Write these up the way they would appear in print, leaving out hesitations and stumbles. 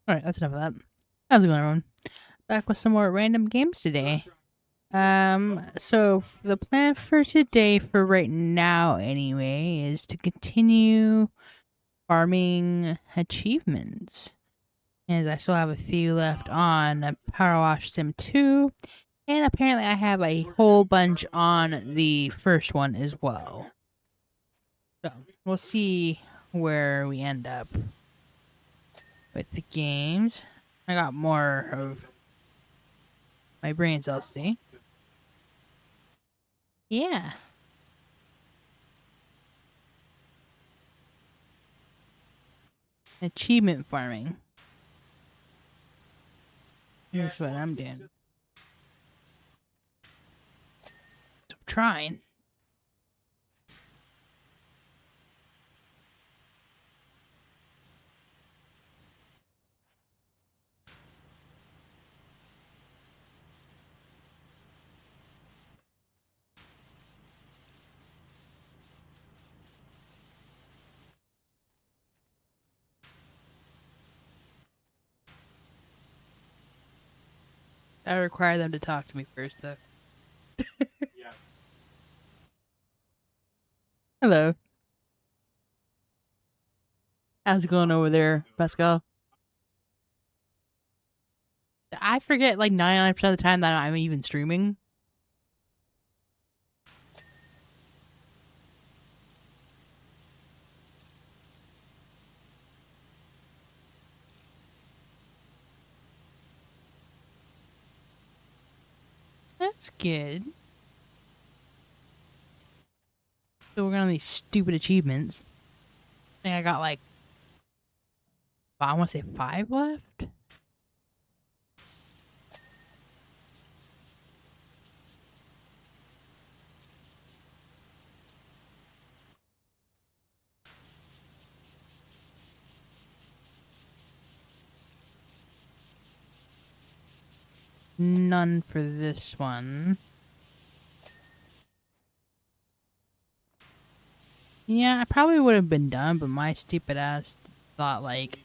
Alright, that's enough of that. How's it going, everyone? Back with some more random games today. So the plan for today, for right now anyway, is to continue farming achievements. As I still have a few left on Power Wash Sim 2, and apparently I have a whole bunch on the first one as well. So, we'll see where we end up with the games. I got more of my brain cells today. Yeah. Achievement farming. Here's what I'm doing. So I'm trying. I require them to talk to me first, though. Yeah. Hello. How's it going over there, Pascal? I forget like 99% of the time that I'm even streaming. That's good. So we're on these stupid achievements. I think I got like, I want to say 5 left. None for this one. Yeah, I probably would have been done, but my stupid ass thought like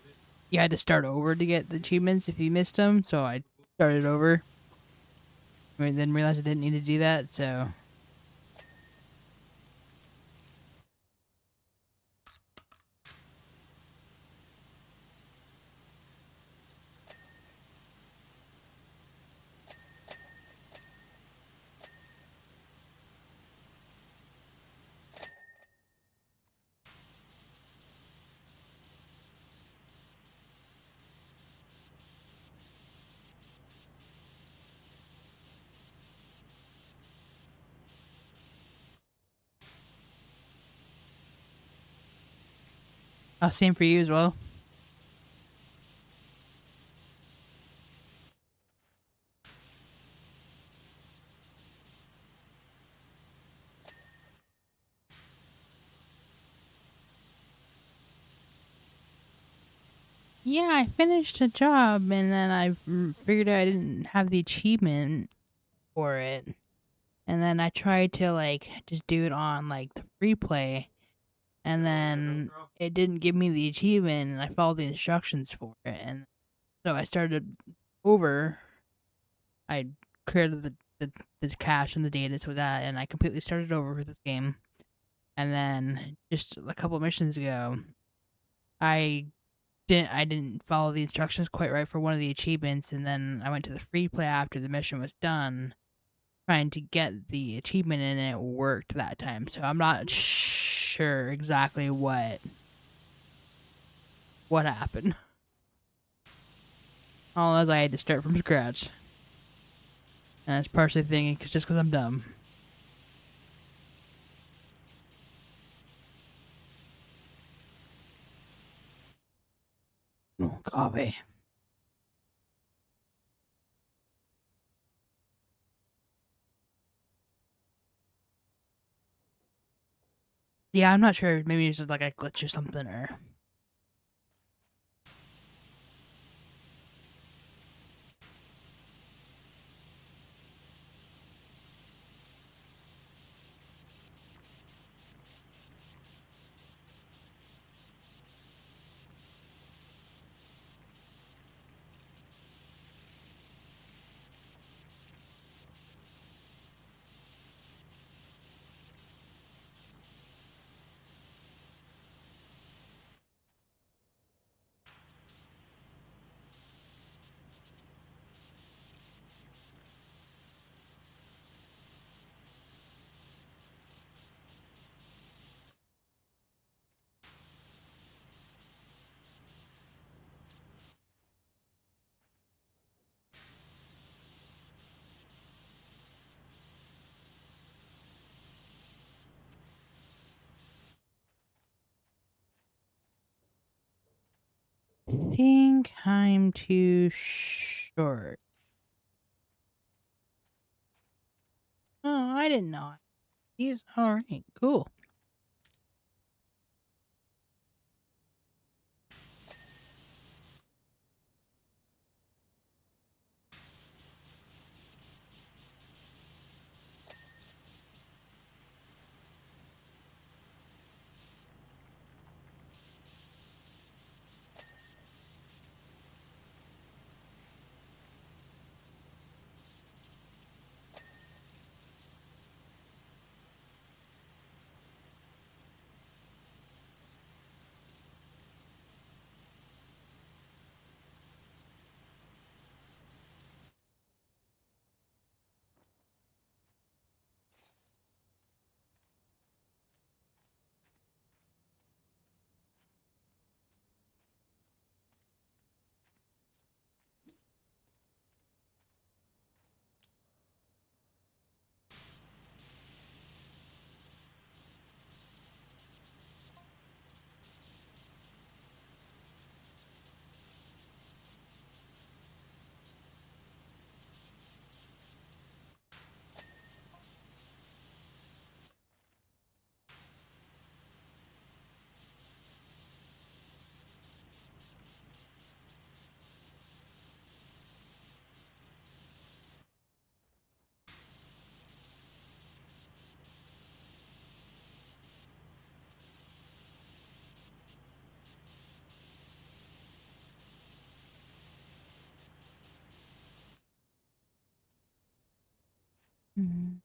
you had to start over to get the achievements if you missed them, so I started over. I mean, then realized I didn't need to do that, so. Oh, same for you as well. Yeah, I finished a job and then I figured out I didn't have the achievement for it. And then I tried to like just do it on like the free play, and then it didn't give me the achievement and I followed the instructions for it, and so I started over. I created the cache and the data so that, and I completely started over for this game. And then just a couple missions ago, I didn't follow the instructions quite right for one of the achievements, and then I went to the free play after the mission was done, trying to get the achievement, and it worked that time. So I'm not sure exactly what happened. All as I had to start from scratch, and it's partially thinking just because I'm dumb. Oh, coffee. Yeah, I'm not sure. Maybe it's just like a glitch or something, or. think I'm too short. Oh, I didn't know. He's alright, cool. Mhm.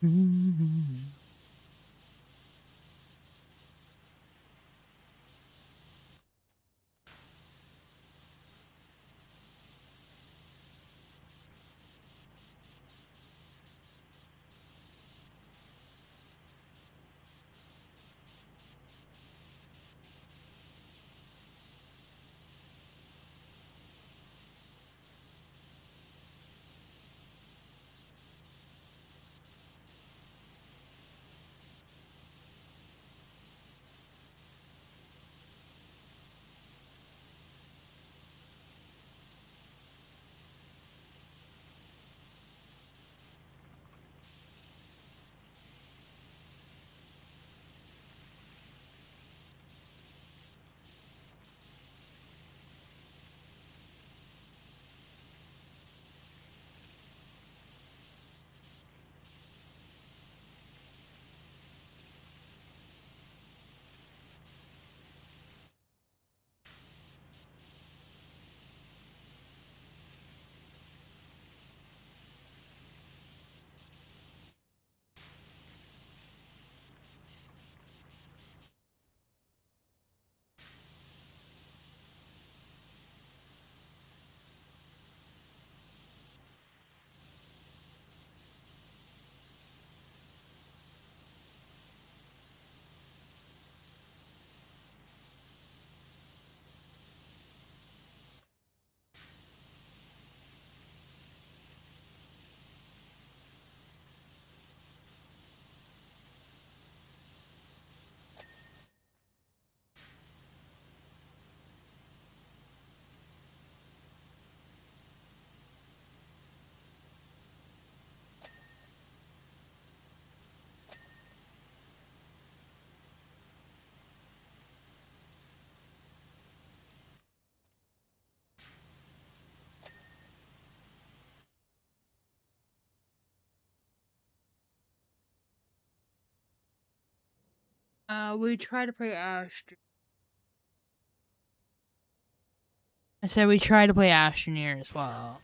Mhm. We try to play Astro. I said we try to play Astroneer as well.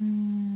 Mm.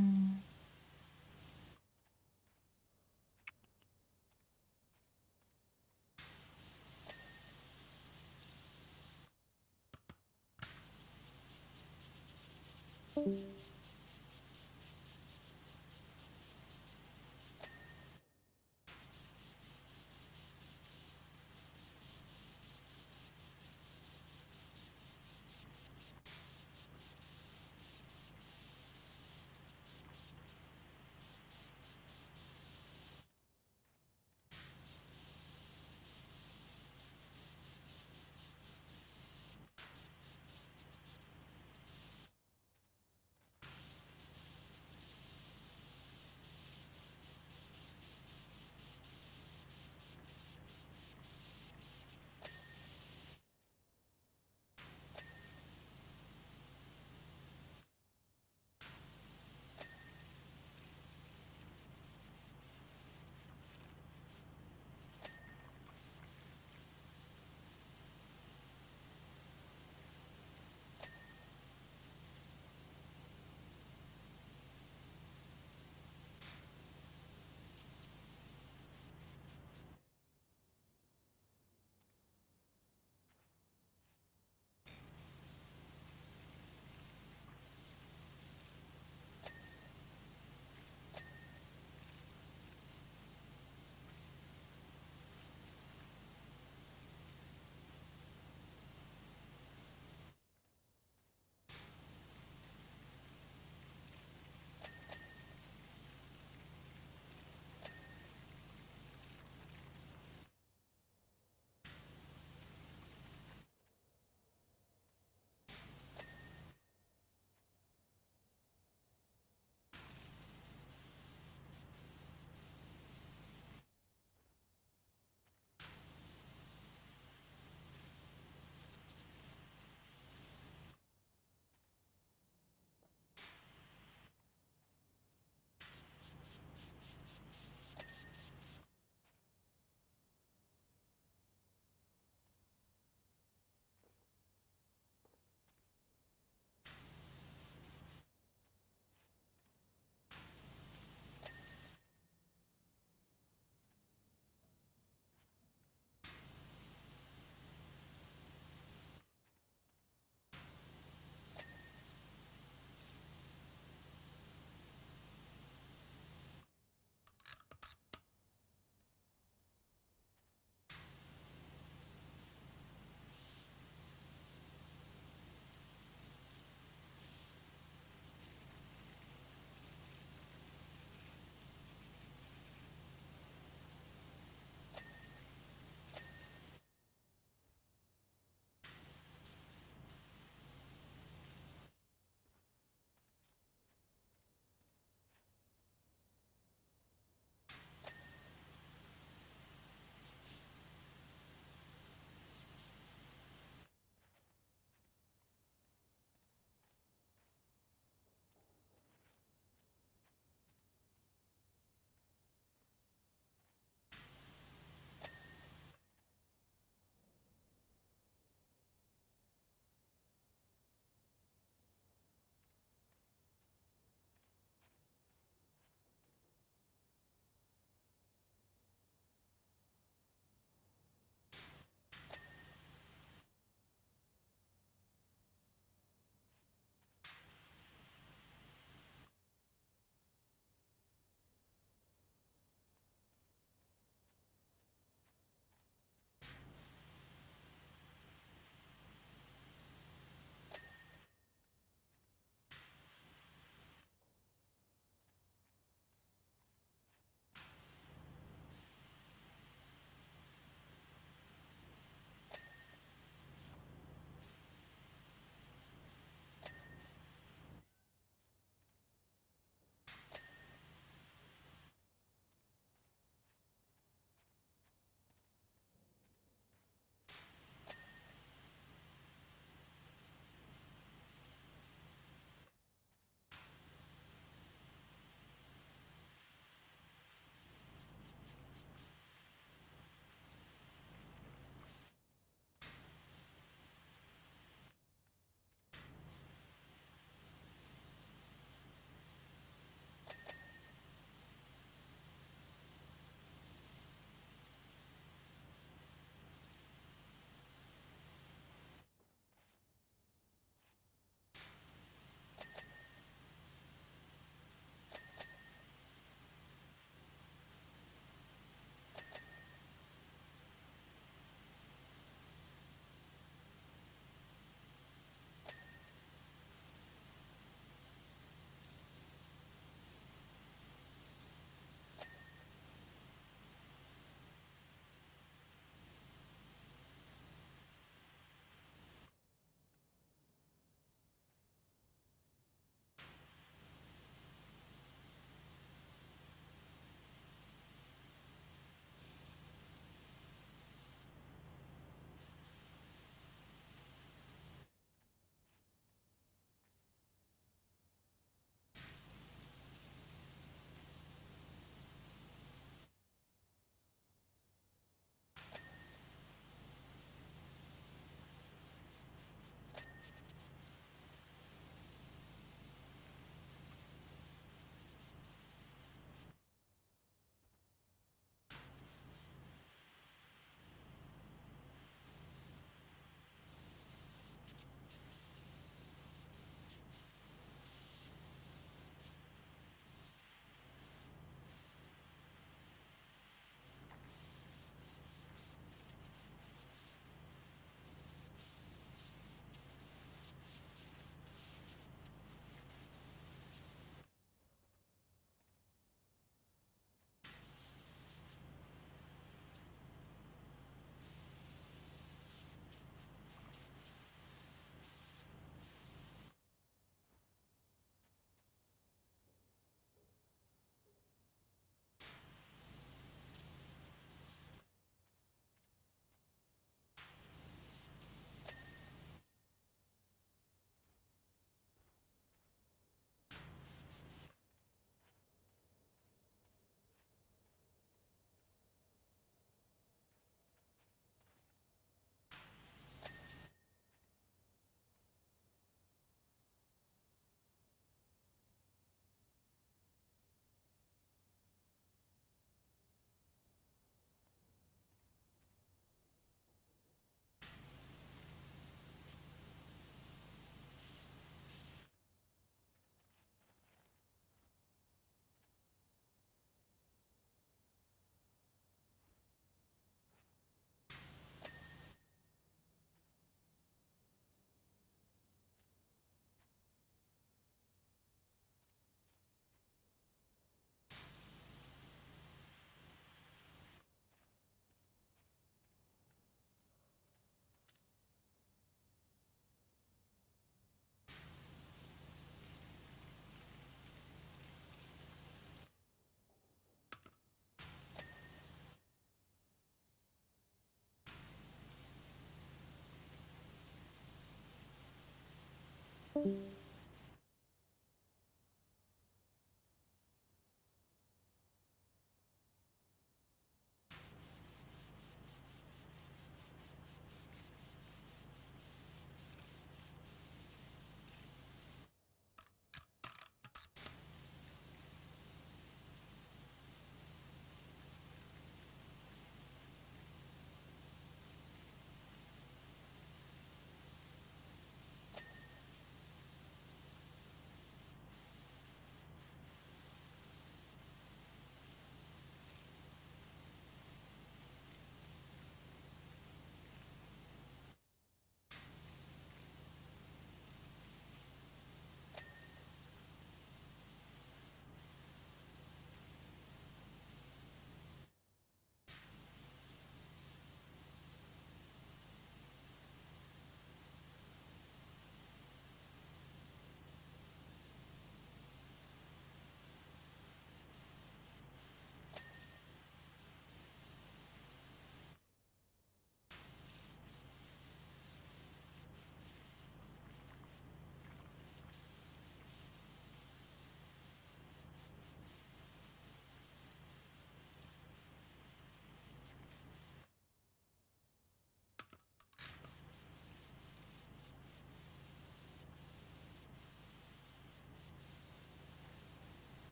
Pull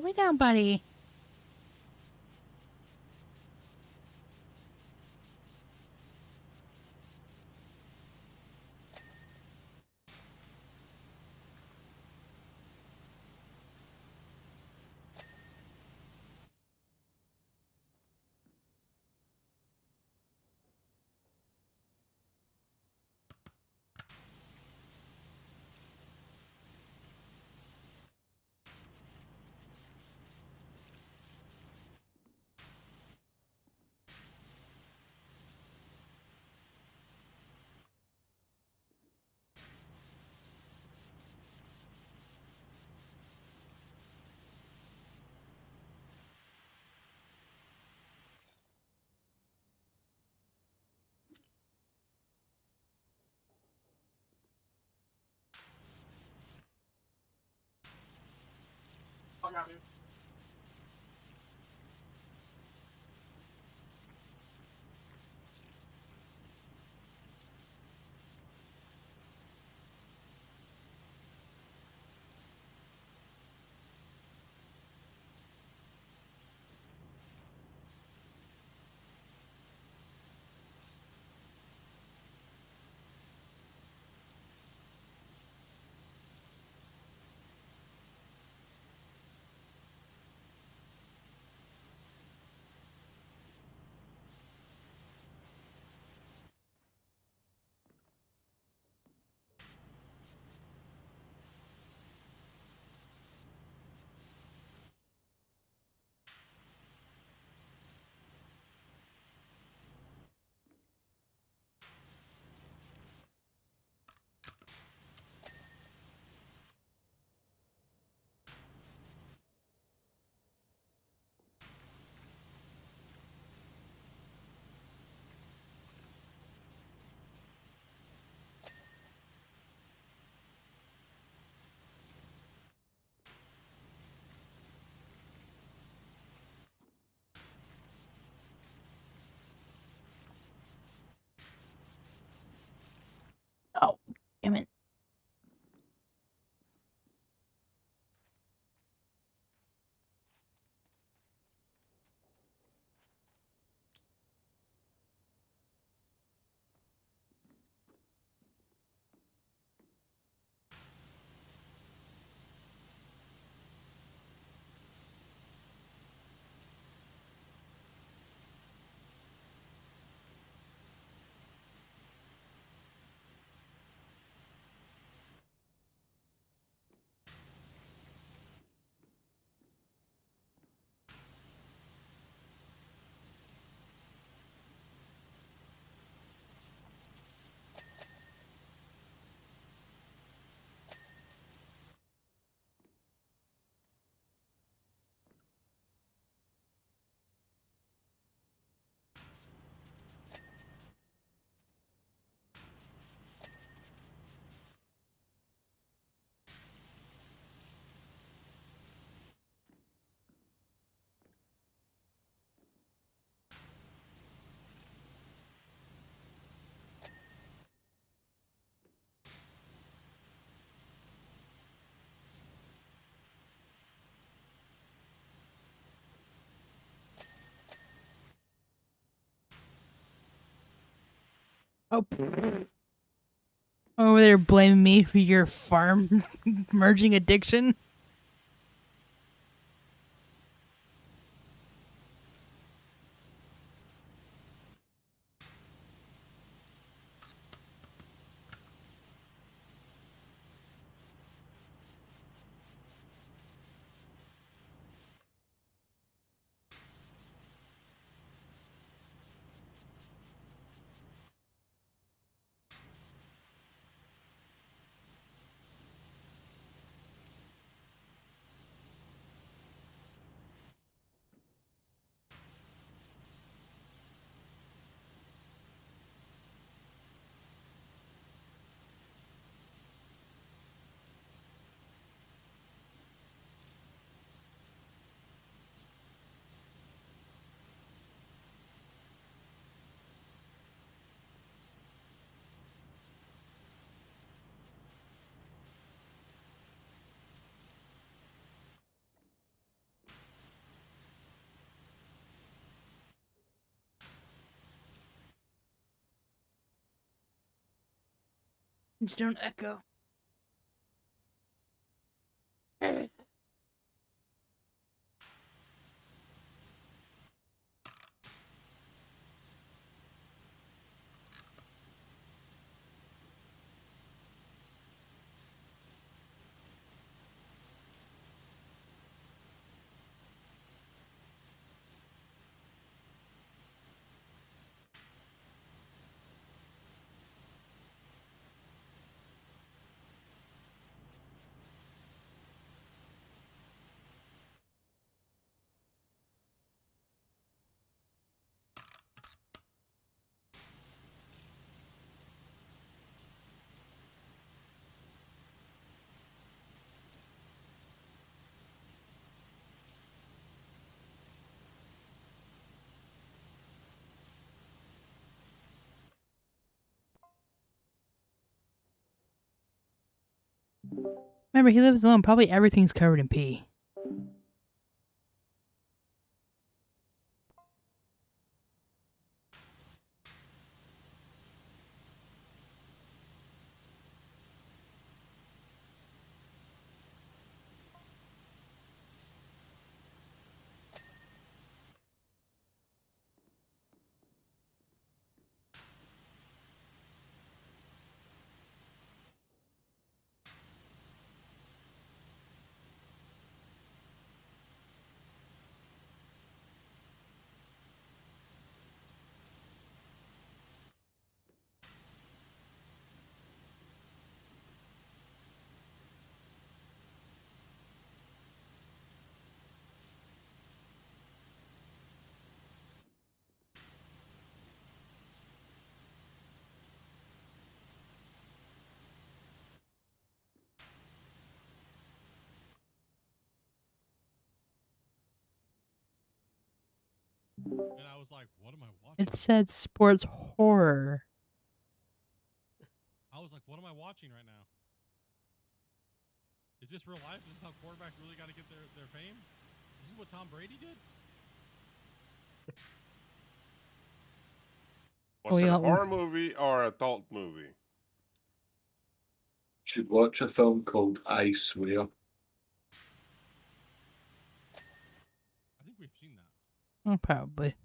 me down, buddy. Fuck out, dude. Oh, damn it. Oh, over there blaming me for your farm merging addiction. Just don't echo. Remember, he lives alone. Probably everything's covered in pee. And I was like, what am I watching? It said sports horror. I was like, what am I watching right now? Is this real life? Is this how quarterbacks really got to get their fame? Is this what Tom Brady did? Was it a horror movie or adult movie? Should watch a film called I Swear. I think we've seen that. Oh, probably.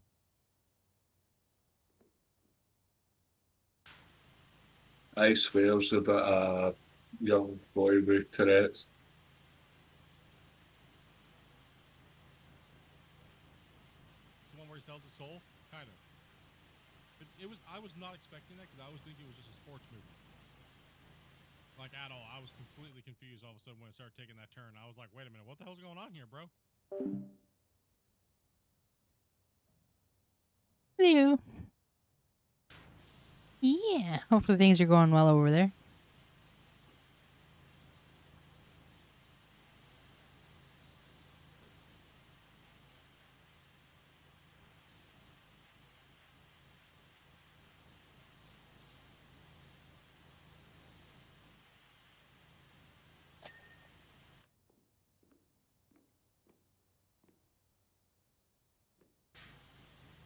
I Swear's about a young boy with Tourette's. It's the one where he sells his soul? Kind of. I was not expecting that because I was thinking it was just a sports movie. Like, at all. I was completely confused all of a sudden when it started taking that turn. I was like, wait a minute, what the hell's going on here, bro? Hello. Yeah. Hopefully things are going well over there.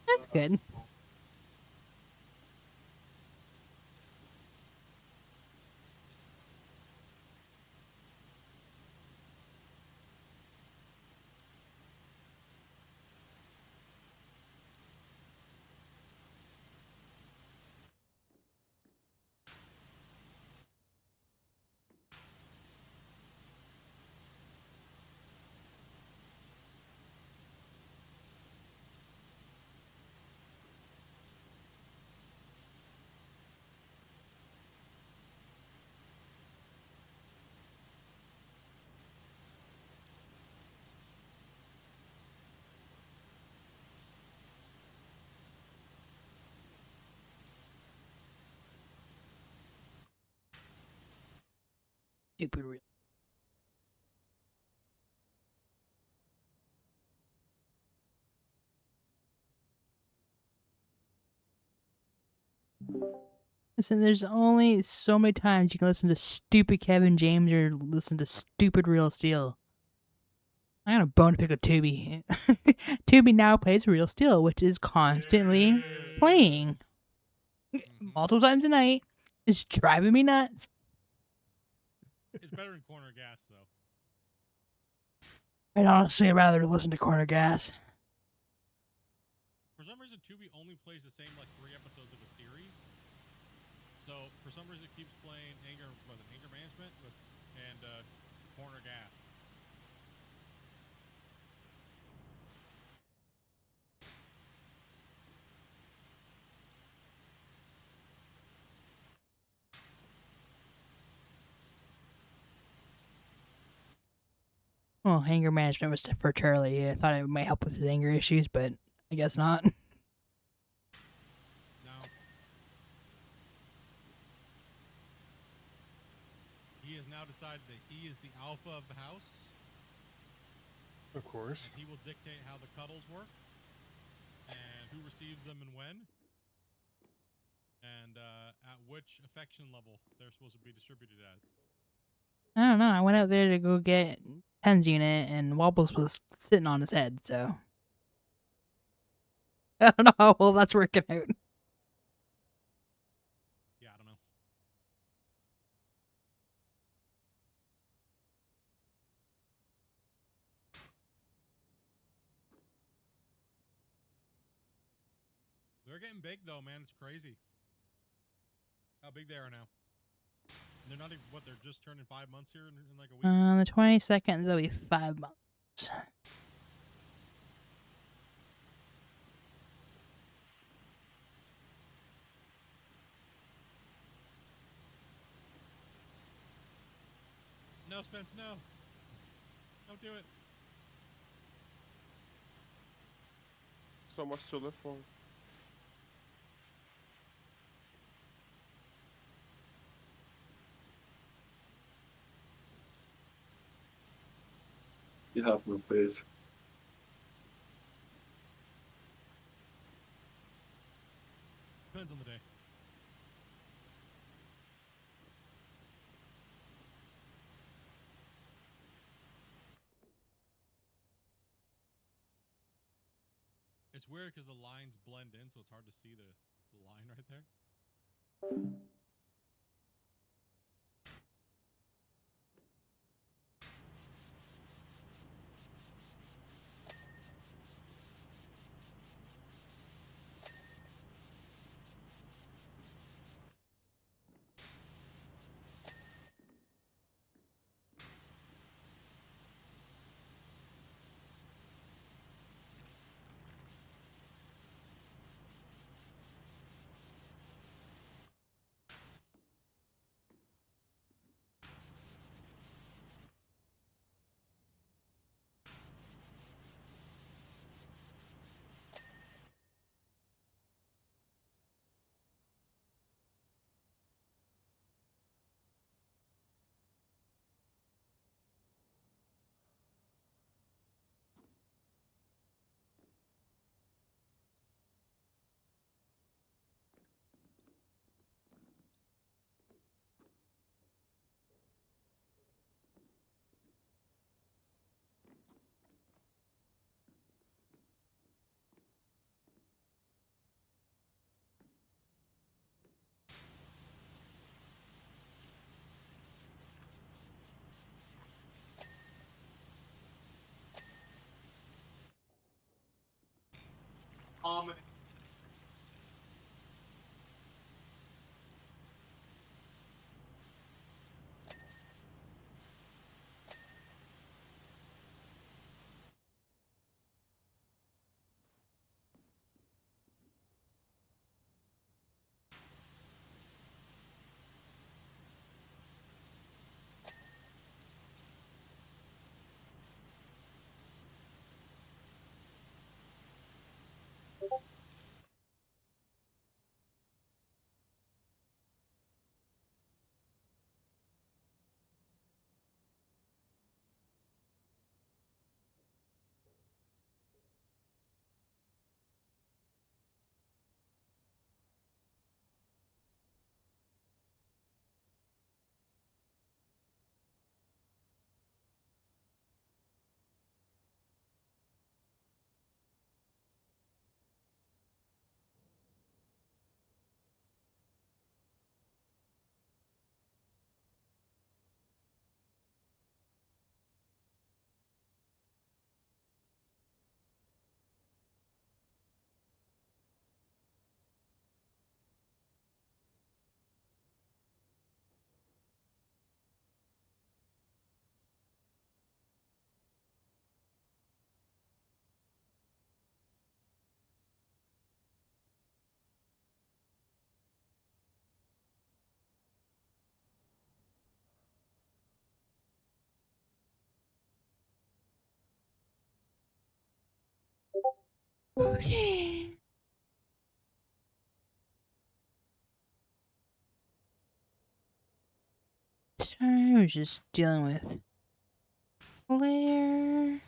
That's good. Stupid real. Listen, there's only so many times you can listen to stupid Kevin James or listen to stupid Real Steel. I got a bone to pick with Tubi. Tubi now plays Real Steel, which is constantly playing multiple times a night. It's driving me nuts. It's better than Corner Gas, though. I'd honestly rather listen to Corner Gas. For some reason, Tubi only plays the same, like, 3 episodes of a series. So, for some reason, it keeps playing Anger Management and Corner Gas. Well, anger management was for Charlie. I thought it might help with his anger issues, but I guess not. No. He has now decided that he is the alpha of the house. Of course. He will dictate how the cuddles work, and who receives them and when, and at which affection level they're supposed to be distributed at. I don't know. I went out there to go get Pen's unit, and Wobbles was sitting on his head, so I don't know how well that's working out. Yeah, I don't know. They're getting big, though, man. It's crazy how big they are now. And they're not even, what, they're just turning 5 months here in like a week? On the 22nd, there'll be 5 months. No, Spence, no. Don't do it. So much to live for. You have no faith. Depends on the day. It's weird because the lines blend in, so it's hard to see the line right there. Okay. Sorry, I was just dealing with Claire.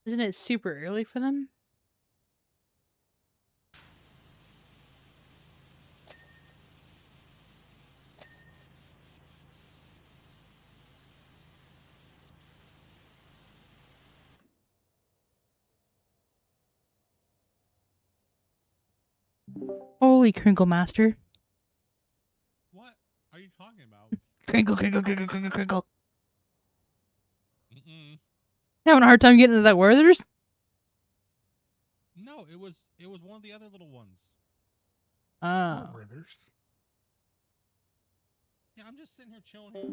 Isn't it super early for them? Holy Crinkle Master. What are you talking about? Crinkle, crinkle, crinkle, crinkle, crinkle. Mm-mm. Having a hard time getting to that Werther's? No, it was one of the other little ones. Oh. Brothers. Yeah, I'm just sitting here chilling here.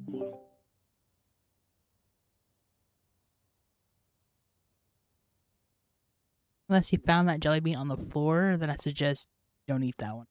You want 'em. Unless you found that jelly bean on the floor, then I suggest don't eat that one.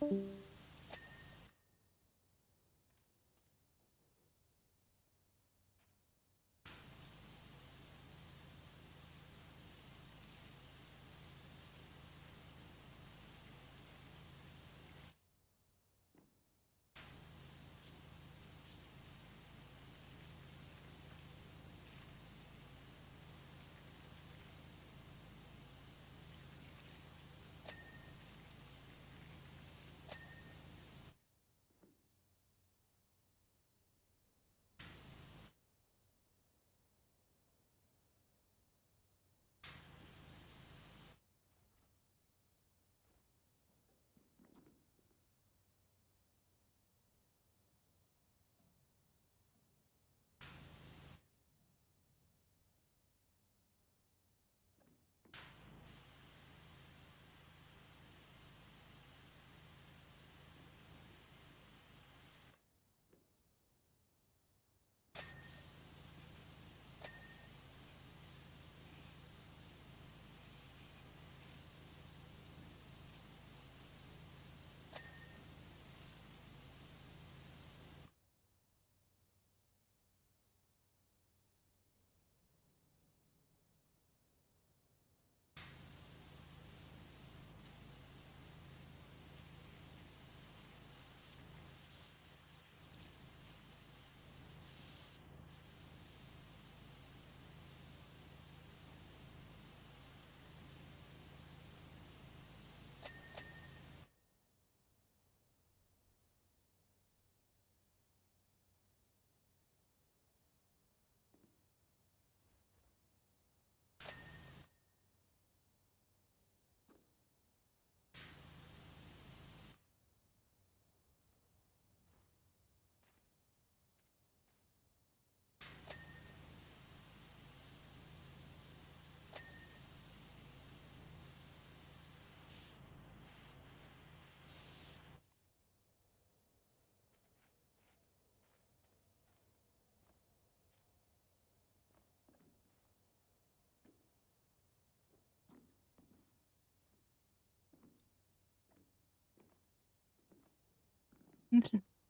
Listen,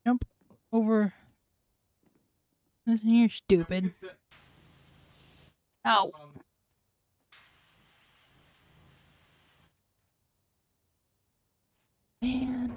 jump over. Listen here, stupid. Ow. Man.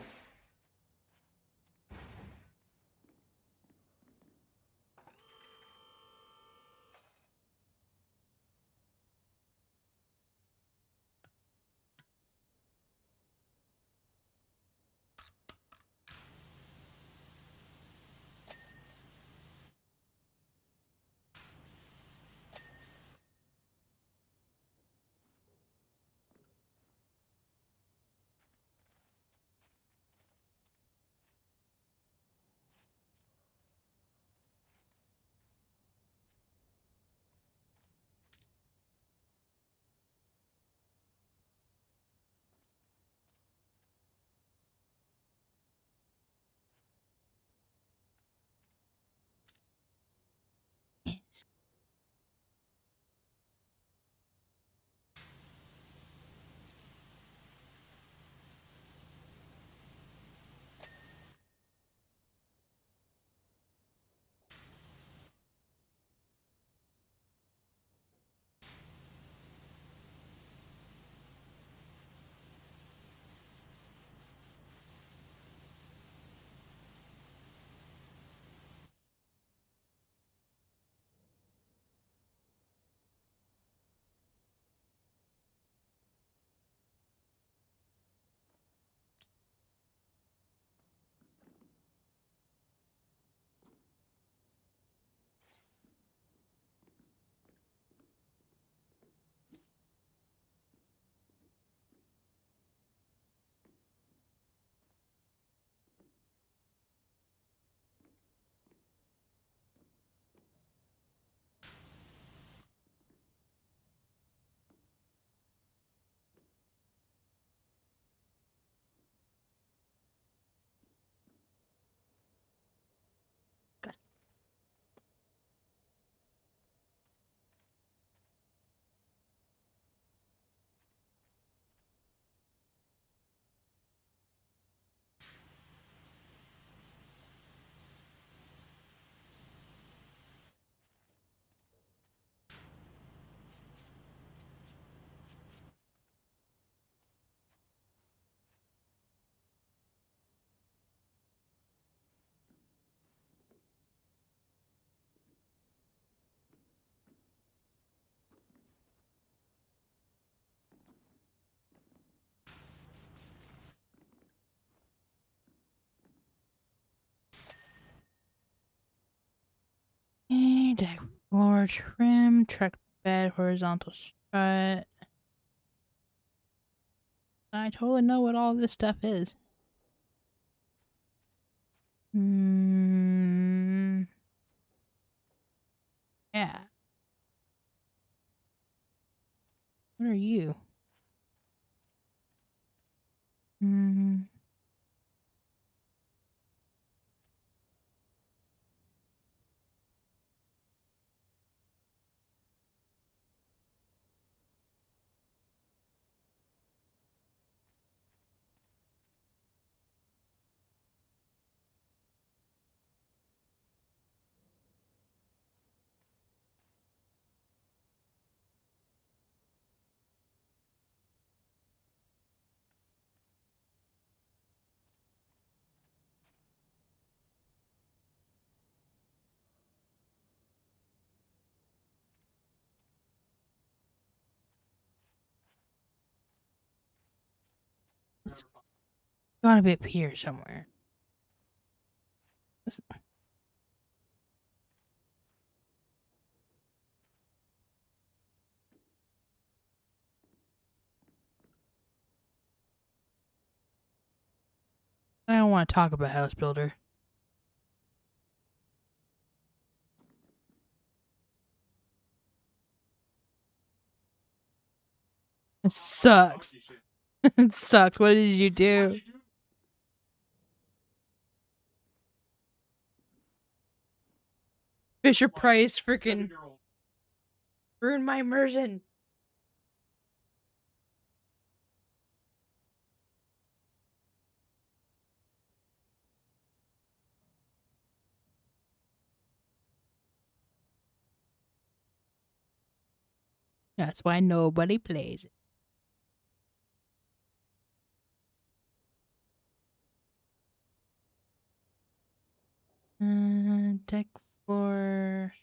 Okay, deck floor trim, truck bed, horizontal strut. I totally know what all this stuff is. Yeah. What are you? Hmm. It's gotta be up here somewhere. I don't want to talk about House Builder. It sucks. It sucks. What did you do? Fisher Price freaking ruined my immersion. That's why nobody plays it. Deck floor.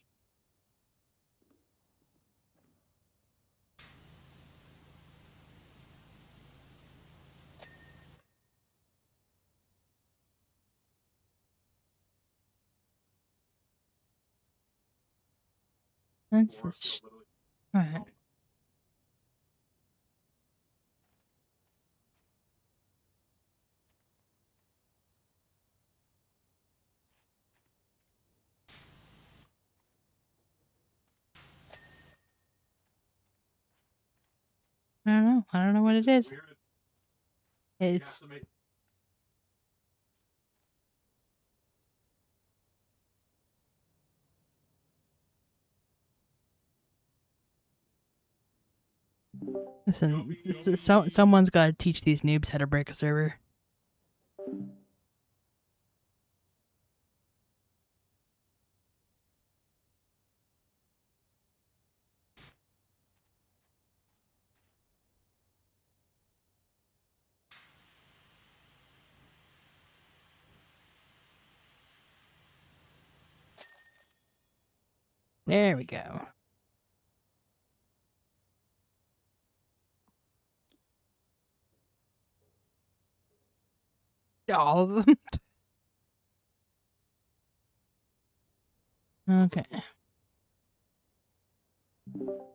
That's the alright. I don't know. I don't know what it is. It's listen. Someone's got to teach these noobs how to break a server. There we go. All of them. Okay.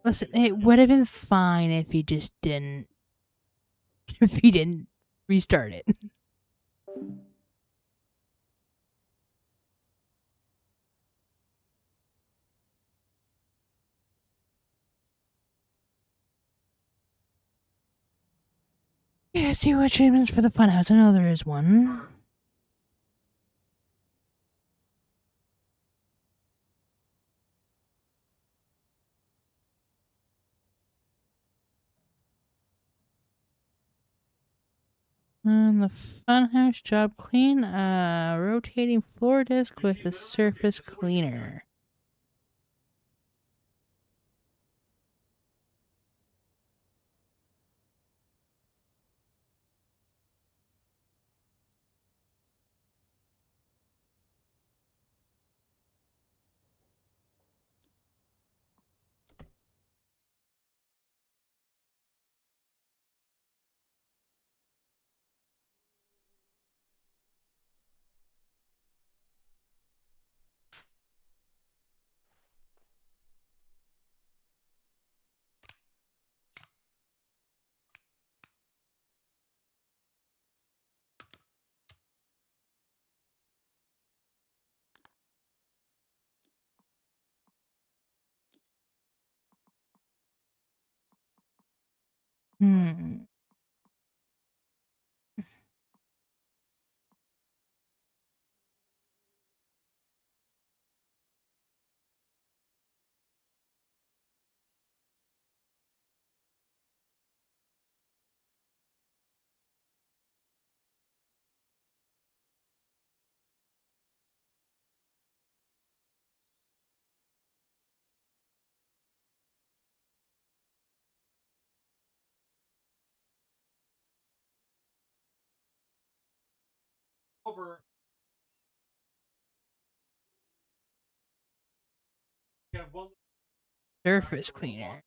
Listen, it would have been fine if you just didn't. If you didn't restart it. Yeah, see what achievements for the funhouse. I know there is one. The funhouse job clean. Rotating floor disc with a surface cleaner. Hmm. Over. Yeah, one. Surface cleaner.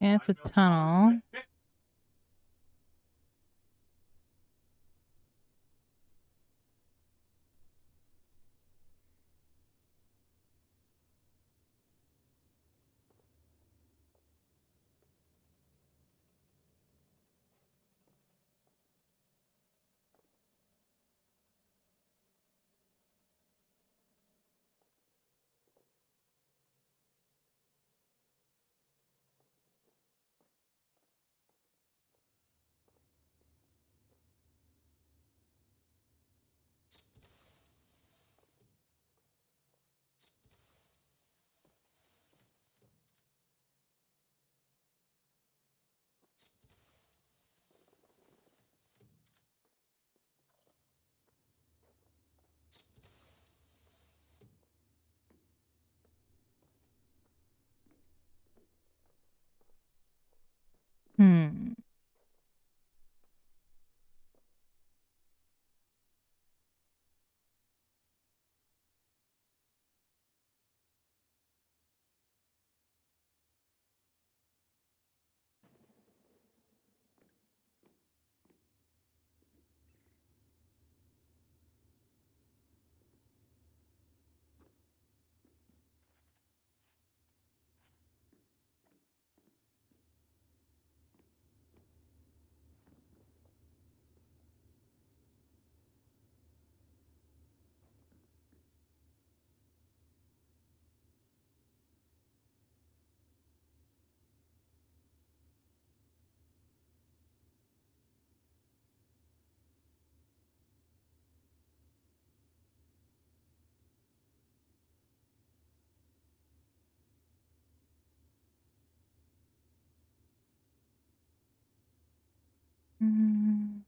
Yeah, it's a tunnel. Hmm. Mm.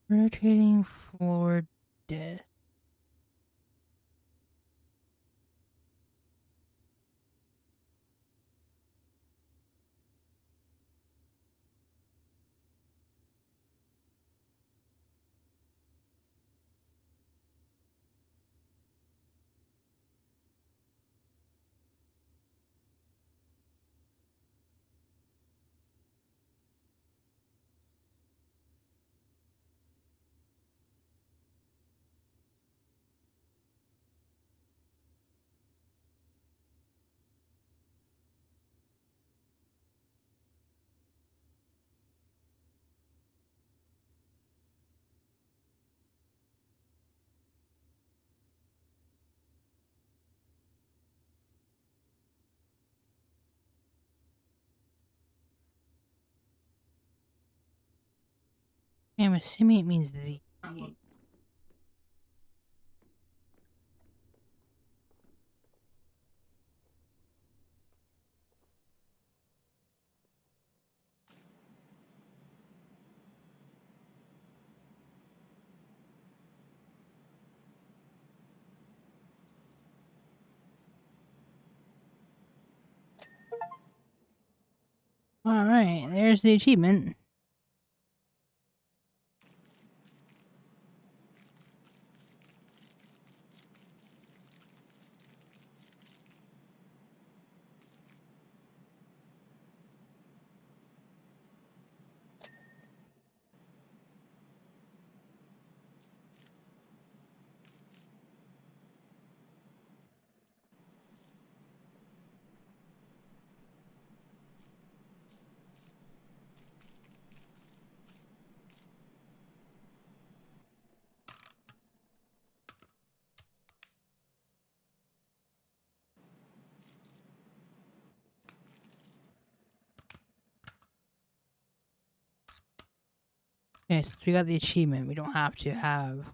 Rotating floor disc. I'm assuming it means the. Alright, there's the achievement. Okay, since we got the achievement, we don't have to have.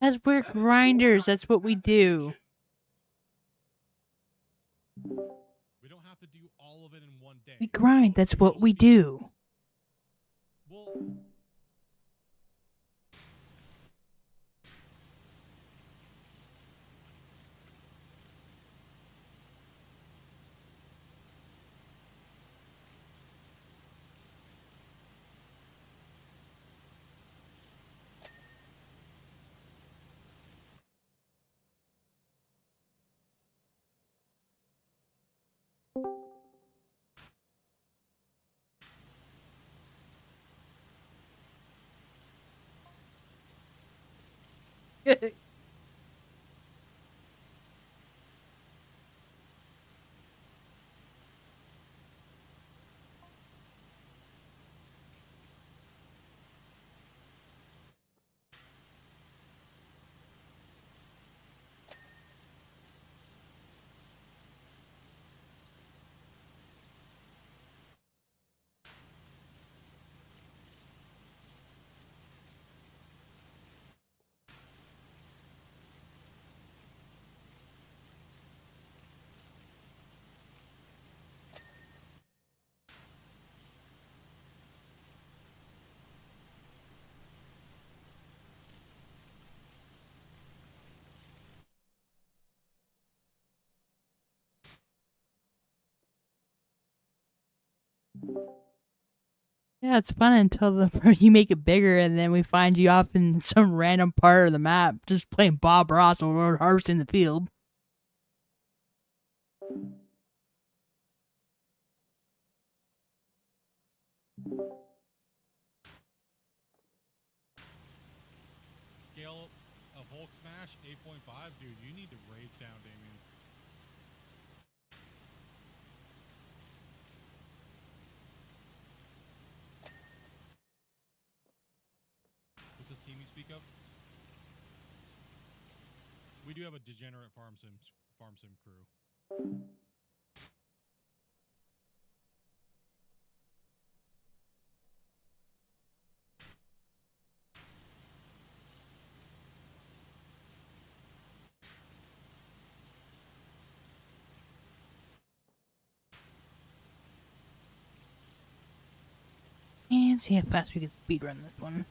As we're grinders, that's what we do. We don't have to do all of it in one day. We grind, that's what we do. Well, Yeah, it's fun until you make it bigger, and then we find you off in some random part of the map, just playing Bob Ross while we're harvesting the field. scale of Hulk Smash 8.5, dude. You need to rage down, Damien. What's this team you speak of? We do have a degenerate farm sim crew. And see how fast we can speedrun this one.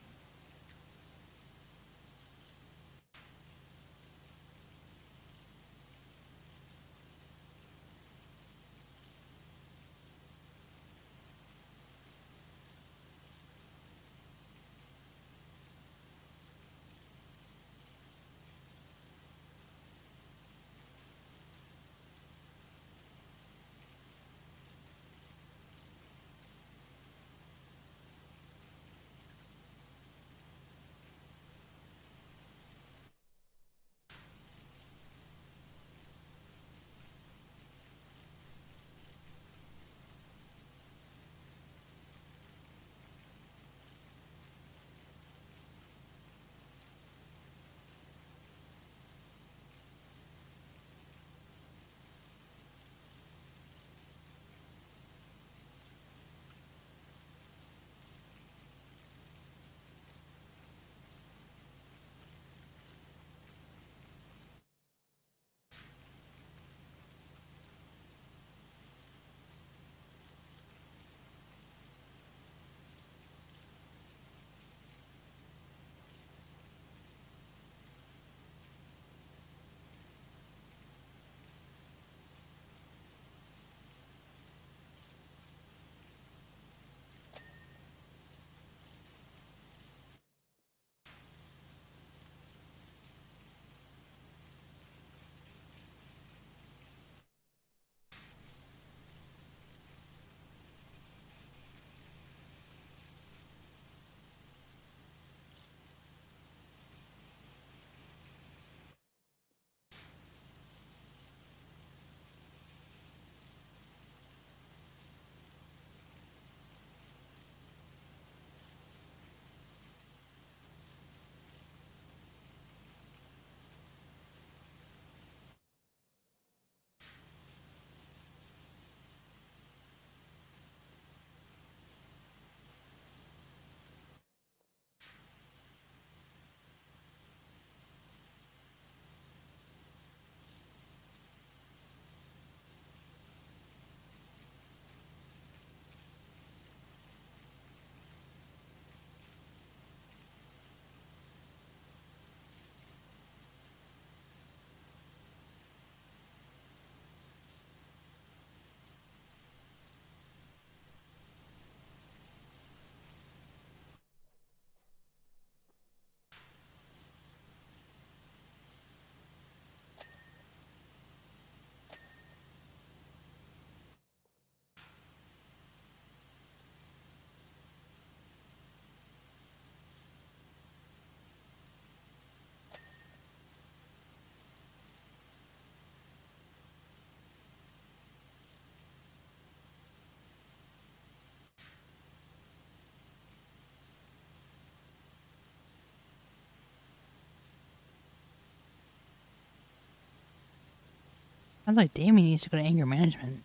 Sounds like Damien needs to go to anger management.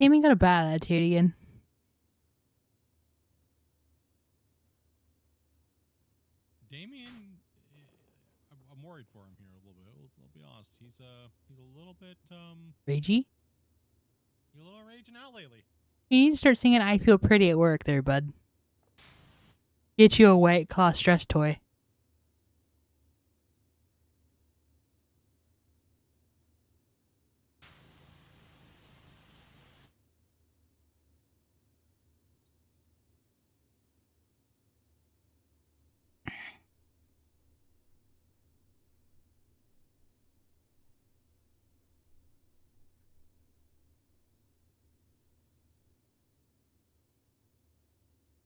Damien got a bad attitude again. Damien, I'm worried for him here a little bit. I'll be honest. He's a little bit Ragey? he's a little raging out lately. You need to start singing I Feel Pretty at work there, bud. Get you a White Claw stress toy.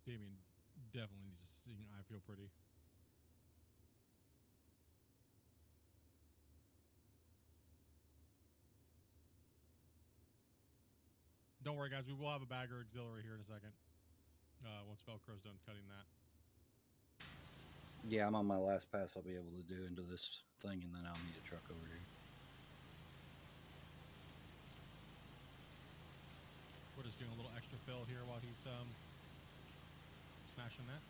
Damien definitely needs to sing I Feel Pretty. Don't worry, guys. We will have a bagger auxiliary here in a second. Once Velcro's done cutting that. Yeah, I'm on my last pass I'll be able to do into this thing, and then I'll need a truck over here. We're just doing a little extra fill here while he's smashing that.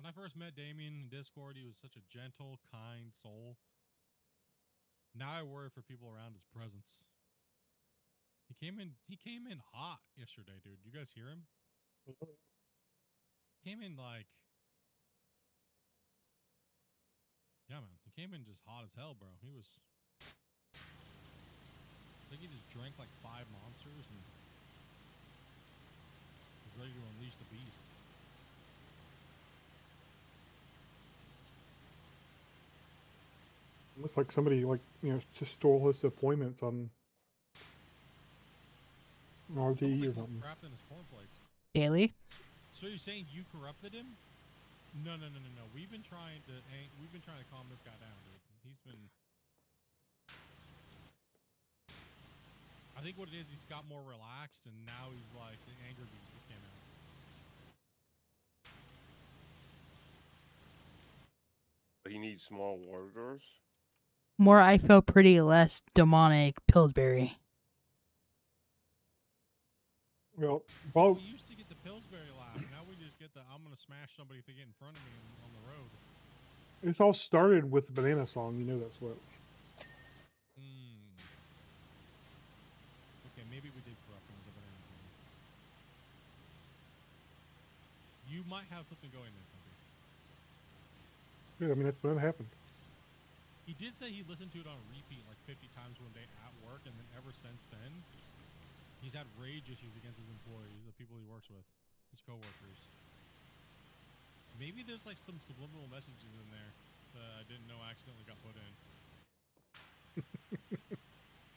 When I first met Damien in Discord, he was such a gentle, kind soul. Now I worry for people around his presence. He came in hot yesterday, dude. You guys hear him? Came in like, yeah, man. He came in just hot as hell, bro. He was, I think he just drank like 5 monsters and was ready to unleash the beast. Looks like somebody, like, just stole his appointments on RTE or something. Crap in his cornflakes. Daily? So you're saying you corrupted him? No. We've been trying to calm this guy down, dude. He's been. I think what it is, he's got more relaxed, and now he's like the anger just came out. He needs small water doors. More I Feel Pretty, less demonic Pillsbury. Well, We used to get the Pillsbury laugh. Now we just get the I'm gonna smash somebody if they get in front of me on the road. it's all started with the banana song. You know that's what. Okay, maybe we did corrupt him with the banana song. You might have something going there, Toby. Yeah, I mean that's when it happened. He did say he listened to it on repeat like 50 times one day at work, and then ever since then, he's had rage issues against his employees, the people he works with, his coworkers. Maybe there's like some subliminal messages in there that I didn't know accidentally got put in.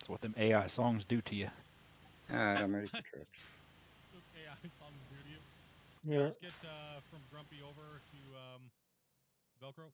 That's what them AI songs do to you. Alright, I'm ready for trucks. Okay, I songs do to you. Yeah. Let's get from Grumpy over to Velcro.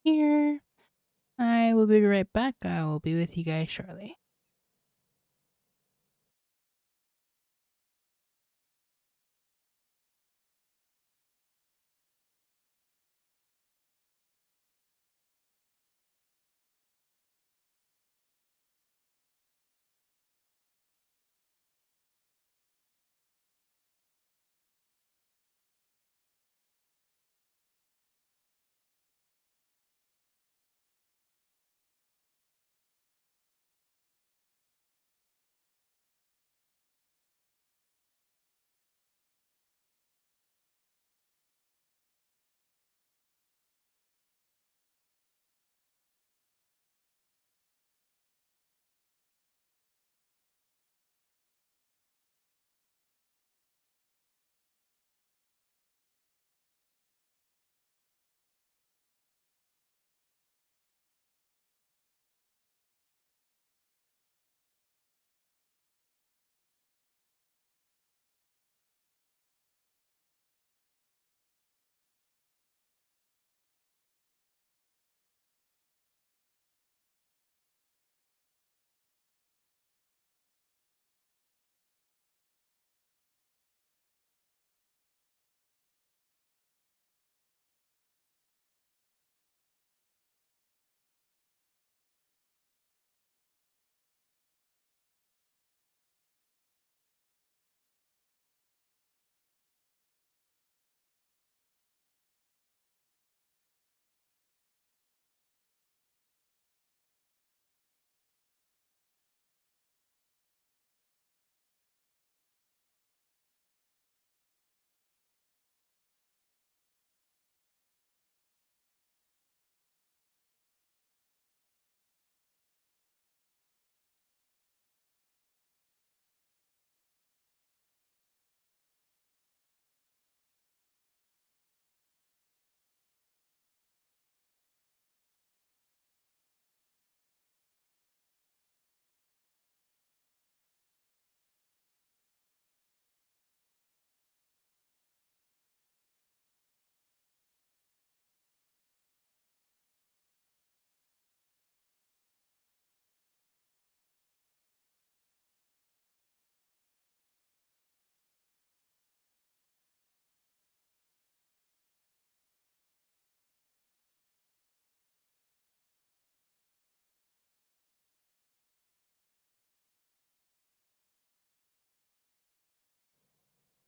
Here. I will be right back. I will be with you guys shortly.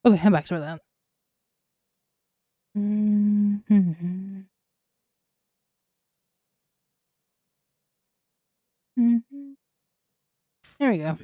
Okay, I'm back. Sorry about that. There we go.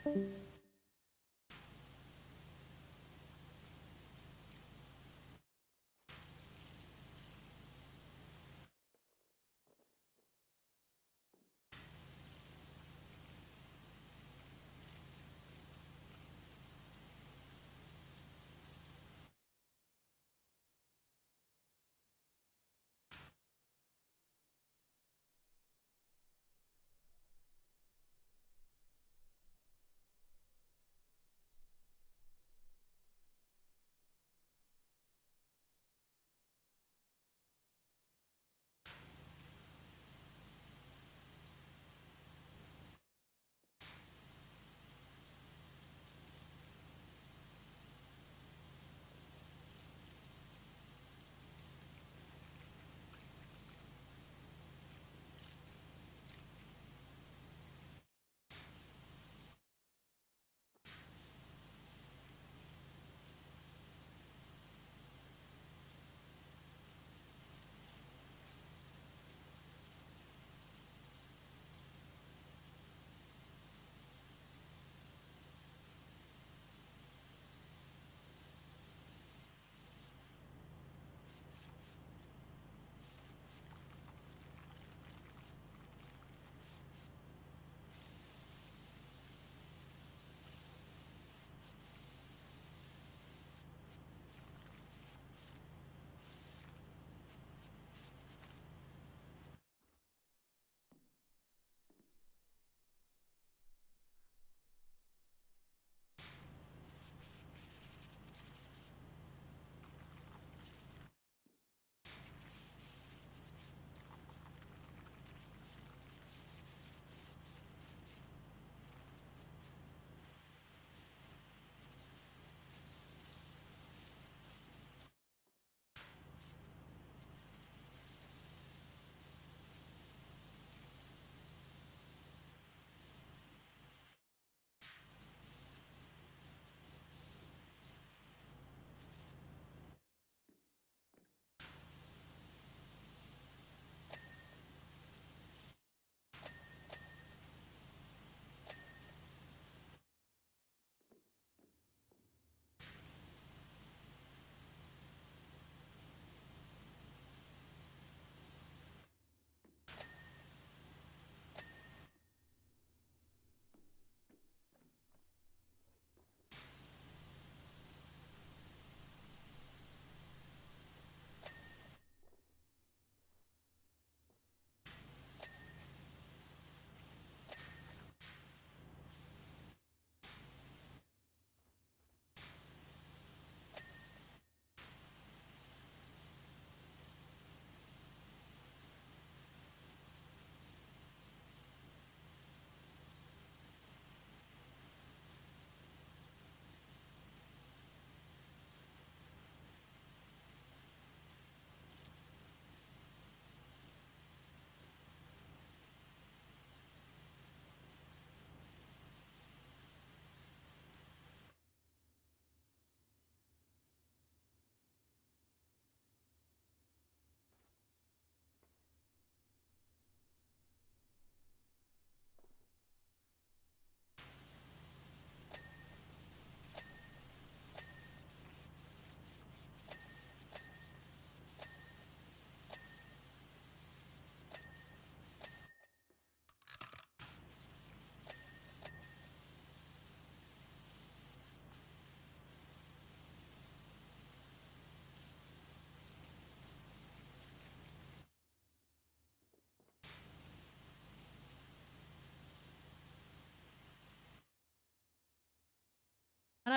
Shut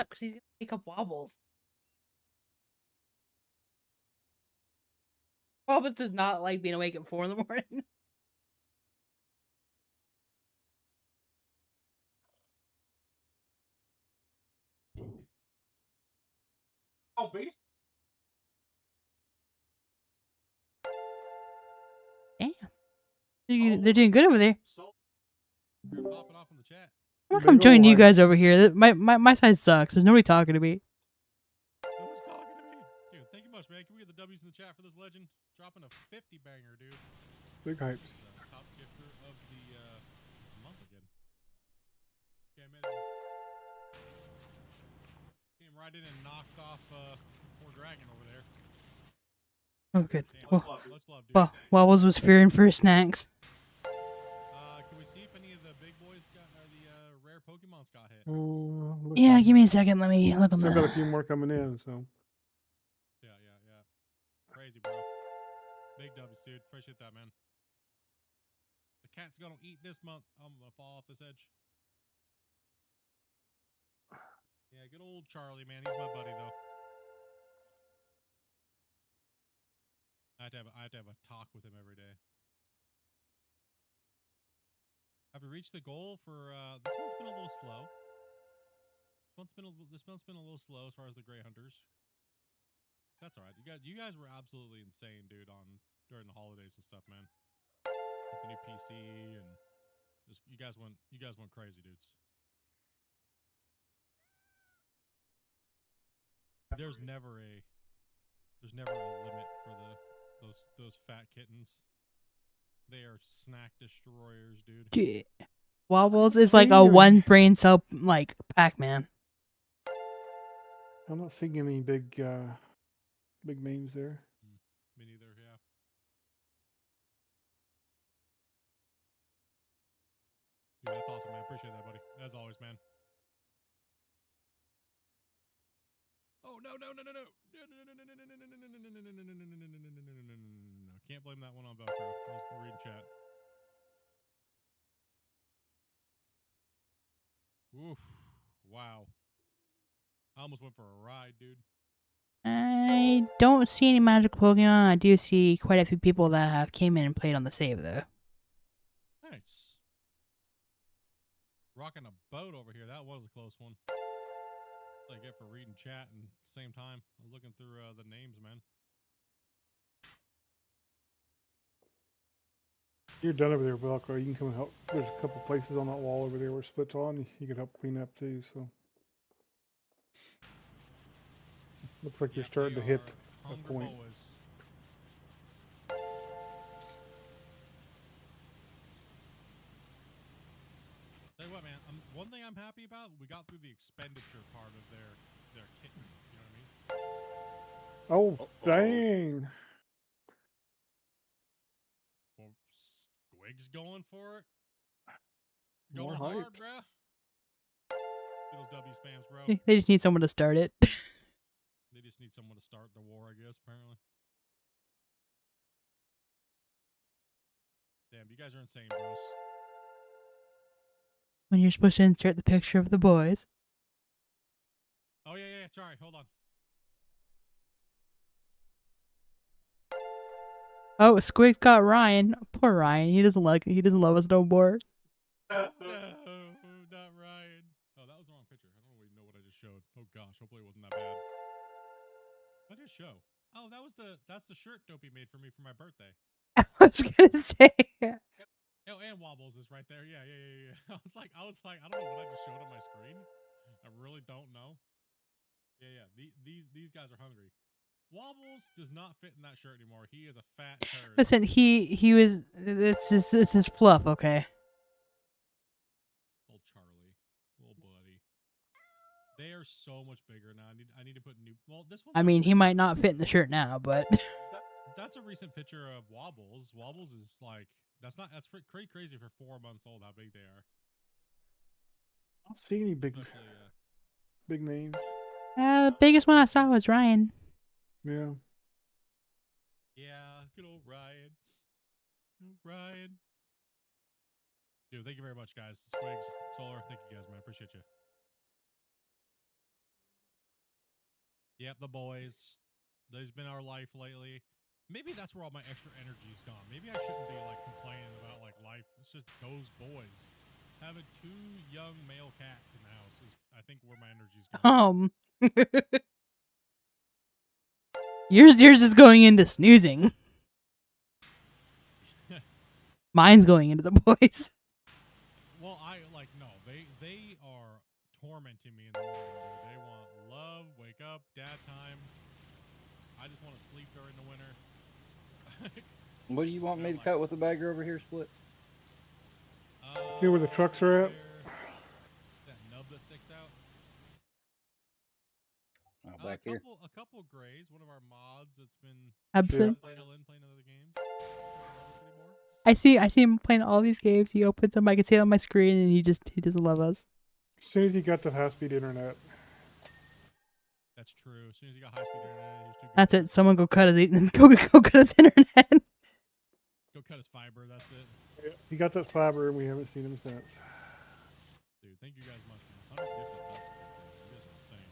up, because he's gonna make up wobbles. Wobbles does not like being awake at 4 in the morning. Oh, base. Damn. They're doing good over there. You're popping off in the chat. I'm gonna come join you guys over here. My side sucks. There's nobody talking to me. No one's talking to me. Dude, thank you much, man. Can we get the W's in the chat for this legend? Dropping a 50 banger, dude. Big hypes. Top gifter of the month again. Okay, man. right in and knocked off poor Dragon over there. Oh, good. Damn, Well, much love, dude. well, Wobbles was fearing for snacks. Can we see if any of the big boys got the rare Pokemons got hit? Looks Yeah, like give me a second. Let me look on I've got a the. few more coming in, so. Yeah. Crazy, bro. Big W's, dude. Appreciate that, man. The cat's gonna eat this month. I'm gonna fall off this edge. Yeah, good old Charlie, man. He's my buddy, though. I have to have a talk with him every day. Have we reached the goal for this month's been a little slow. This month's been a little slow as far as the Grey Hunters. That's all right. You guys were absolutely insane, dude, during the holidays and stuff, man. With the new PC and just you guys went crazy, dudes. There's never a limit for those fat kittens. They are snack destroyers, dude. Yeah. Wobbles is like a one brain cell like Pac-Man. I'm not seeing any big names there. Me neither, yeah. Dude, that's awesome, man. Appreciate that, buddy. As always, man. Oh no. Can't blame that one on Velcro. I was reading chat. Oof. Wow. I almost went for a ride, dude. I don't see any magical Pokemon. I do see quite a few people that have came in and played on the save though. Nice. Rocking a boat over here. That was a close one. I get for reading chat and at the same time. I was looking through the names, man. You're done over there, Velcro. You can come and help. There's a couple places on that wall over there where Split's on. You can help clean up too. So looks like you're starting to hit a point. Boas. Tell you what, man. One thing I'm happy about, we got through the expenditure part of their kitten. You know what I mean? Oh, dang. Well, Squig's going for it. More Going hard, hype. bruh. Look at those W spams, bro. They just need someone to start it. They just need someone to start the war, I guess, apparently. Damn, you guys are insane, bros. When you're supposed to insert the picture of the boys. Oh, yeah. Sorry, hold on. Oh, Squig got Ryan. Poor Ryan. He doesn't love us no more. No, not Ryan. Oh, that was the wrong picture. I don't really know what I just showed. Oh gosh, hopefully it wasn't that bad. What did I show? Oh, that's the shirt Dopey made for me for my birthday. I was gonna say. Oh, and Wobbles is right there. Yeah. I was like, I don't know what I just showed on my screen. I really don't know. Yeah. These guys are hungry. Wobbles does not fit in that shirt anymore. He is a fat turd. Listen, he was. It's his fluff, okay. Old Charlie, little buddy. They are so much bigger now. I need to put new. Well, this one. I mean, he might not fit in the shirt now, but. That's a recent picture of Wobbles. Wobbles is like that's pretty crazy for 4 months old. How big they are. I don't see any big names. The biggest one I saw was Ryan. Yeah. Yeah, good old Ryan. Ryan. Dude, thank you very much, guys. Squigs, Solar, thank you guys, man. Appreciate you. Yep, the boys. They've been our life lately. Maybe that's where all my extra energy's gone. Maybe I shouldn't be like complaining about like life. It's just those boys. Having 2 young male cats in the house is, I think, where my energy's gone. Yours is going into snoozing. Mine's going into the boys. Well, no. They are tormenting me in the morning, dude. They want love, wake up, dad time. I just want to sleep during the winter. What do you want me to cut with the bagger over here, Split? Here where the trucks are at? That nub that sticks out. back here. A couple grays. One of our mods that's been Absent. chilling, playing other games. Anymore. I see him playing all these games. He opens them. I can see it on my screen, and he doesn't love us. As soon as he got that high-speed internet. That's true. As soon as he got high-speed internet, he was too good. That's it. Someone go cut his go cut his internet. Go cut his fiber. That's it. Yeah, he got that fiber, and we haven't seen him since. Dude, thank you guys much, man. 100 gifted subs. You guys are insane.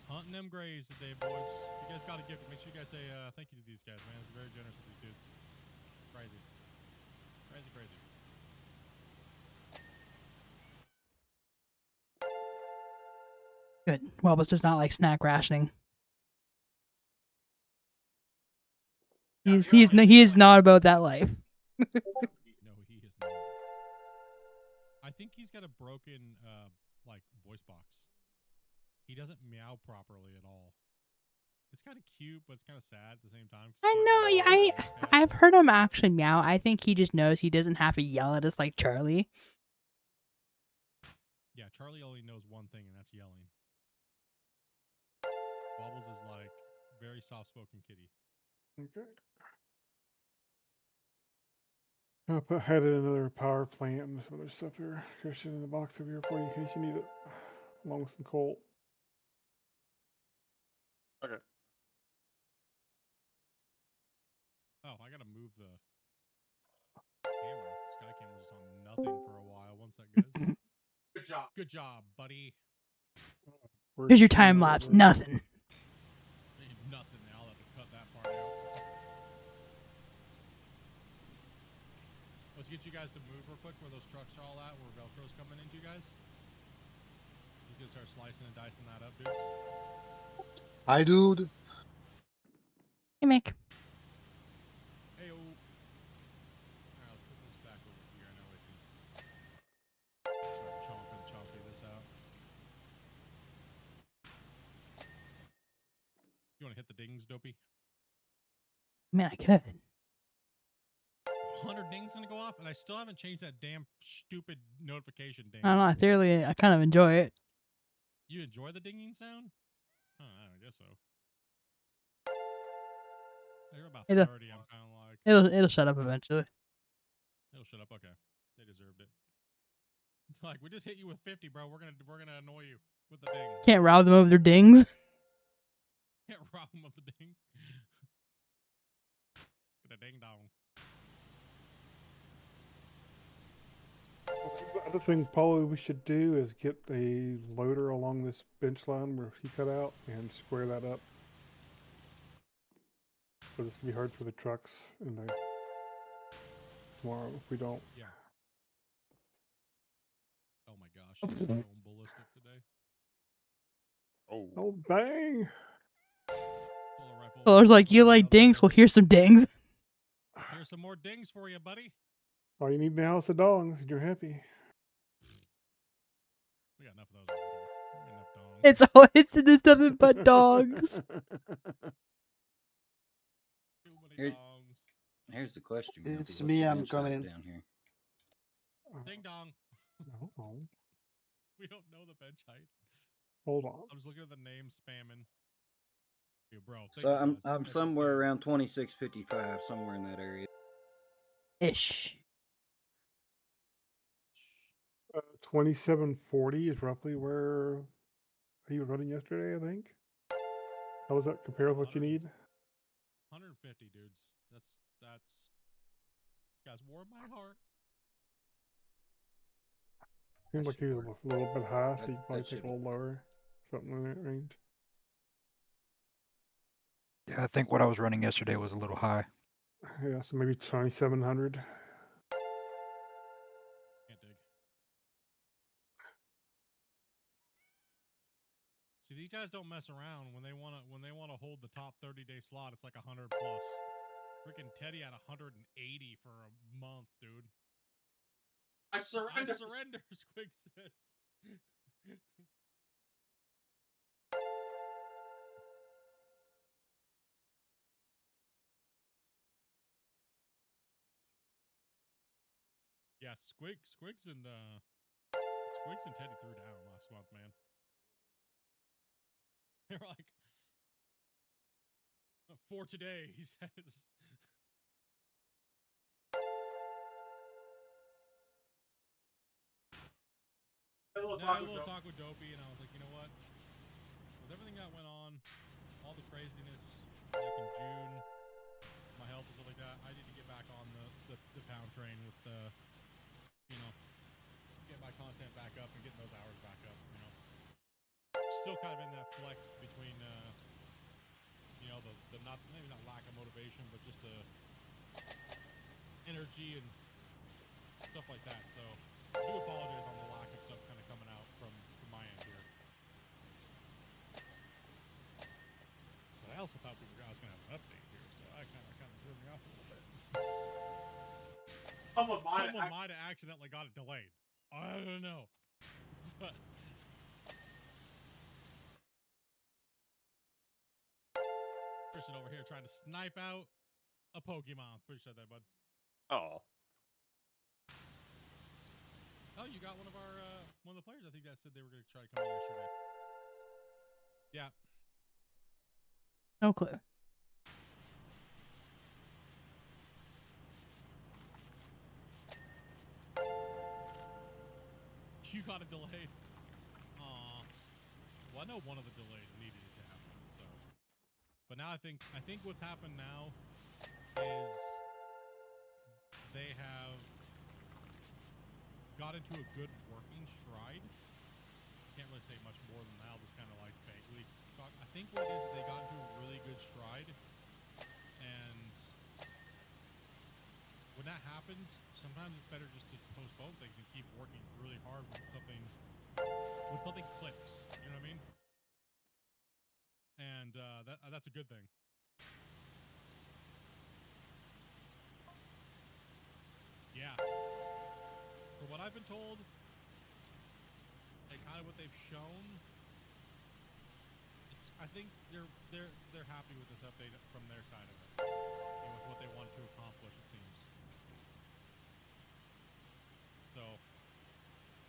Hunting them grays today, boys. You guys got a gift. Make sure you guys say thank you to these guys, man. It's very generous with these dudes. Crazy. Crazy, crazy. Good. Wellbus does not like snack rationing. He is not about that life. No, he is not. I think he's got a broken like voice box. He doesn't meow properly at all. It's kind of cute, but it's kind of sad at the same time. I know. I've heard him actually meow. I think he just knows he doesn't have to yell at us like Charlie. Yeah, Charlie only knows one thing, and that's yelling. Bubbles is like very soft-spoken kitty. Okay. I had another power plant and some other stuff here. Christian, in the box over here for you in case you need it, along with some coal. Okay. Oh, I gotta move the camera. Skycam was just on nothing for a while. Once that goes. Good job. Good job, buddy. Here's your time lapse. Nothing. Nothing. I'll have to cut that part out. Let's get you guys to move real quick where those trucks are all at, where Velcro's coming into you guys. He's gonna start slicing and dicing that up, dudes. Hi, dude. Hey, Mick. Hey-o. Alright, let's put this back over here. I know we can start chomping this out. You wanna hit the dings, Dopey? Man, I could. 100 dings gonna go off, and I still haven't changed that damn stupid notification ding. I don't know. I kind of enjoy it. You enjoy the dinging sound? I guess so. They're about 30. I'm kind of like It'll shut up eventually. it'll shut up. Okay, they deserved it. It's like we just hit you with 50, bro. We're gonna annoy you with the ding. Can't rob them of their dings. Can't rob them of the ding. Get a ding dong. The other thing probably we should do is get a loader along this bench line where he cut out and square that up. Because it's going to be hard for the trucks in the tomorrow if we don't. Yeah. Oh my gosh, he's going ballistic today. Oh. Oh, bang! Solar rifle. Color's like, you like dings? Well, here's some dings. Here's some more dings for you, buddy. All you need now is the dogs and you're happy. We got enough of those. We got enough dongs. It's nothing but dogs. Too many Here- dongs. Here's the question. It's What's the me, I'm bench height coming in. down here. Ding dong. No. We don't know the bench height. Hold on. I'm just looking at the name spamming. Hey, bro. thank So you I'm guys. Thank you guys for somewhere saying- around 2655, somewhere in that area. Ish. 2740 is roughly where he was running yesterday, I think. How does that compare with what you need? 150 dudes. That's guys warm my heart. Seems like he was a little bit high, so you That probably should take a little lower. Something in that range. Yeah, I think what I was running yesterday was a little high. Yeah, so maybe 2700. Can't dig. See, these guys don't mess around when they wanna hold the top 30-day slot. It's like 100 plus. Freaking Teddy had 180 for a month, dude. I surrender, Squig says. Yeah, Yeah, Squigs and Teddy threw down last month, man. They're like, for today, he says. I had a little talk with Dopey, and I was like, you know what? With everything that went on, all the craziness, like in June, my health and stuff like that, I need to get back on the pound train with get my content back up and getting those hours back up, Still kind of in that flex between, the maybe not lack of motivation, but just the energy and stuff like that. So I do apologize on the lack of stuff kind of coming out from my end here. But I also thought I was going to have an update here, so I kind of threw me off a little bit. Someone might have accidentally got it delayed. I don't know. But Christian over here trying to snipe out a Pokemon. Appreciate that, bud. Oh. Oh, you got one of the players I think that said they were going to try to come in yesterday. Yeah. No clue. You got it delayed. Aw. Well, I know one of the delays needed it to happen, so. But now I think what's happened now is they have got into a good working stride. Can't really say much more than that. I'll just kind of like vaguely talk. I think what it is, they got into a really good stride, and when that happens, sometimes it's better just to postpone things and keep working really hard when something clicks. You know what I mean? And that's a good thing. Yeah. For what I've been told, and kind of what they've shown, I think they're happy with this update from their side of it, and with what they want to accomplish, it seems. So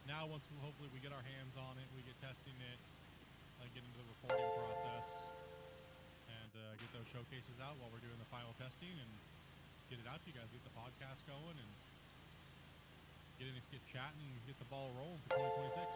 now, once hopefully we get our hands on it, we get testing it, get into the recording process, and get those showcases out while we're doing the final testing, and get it out to you guys, get the podcast going, and get chatting, and get the ball rolling for 2026.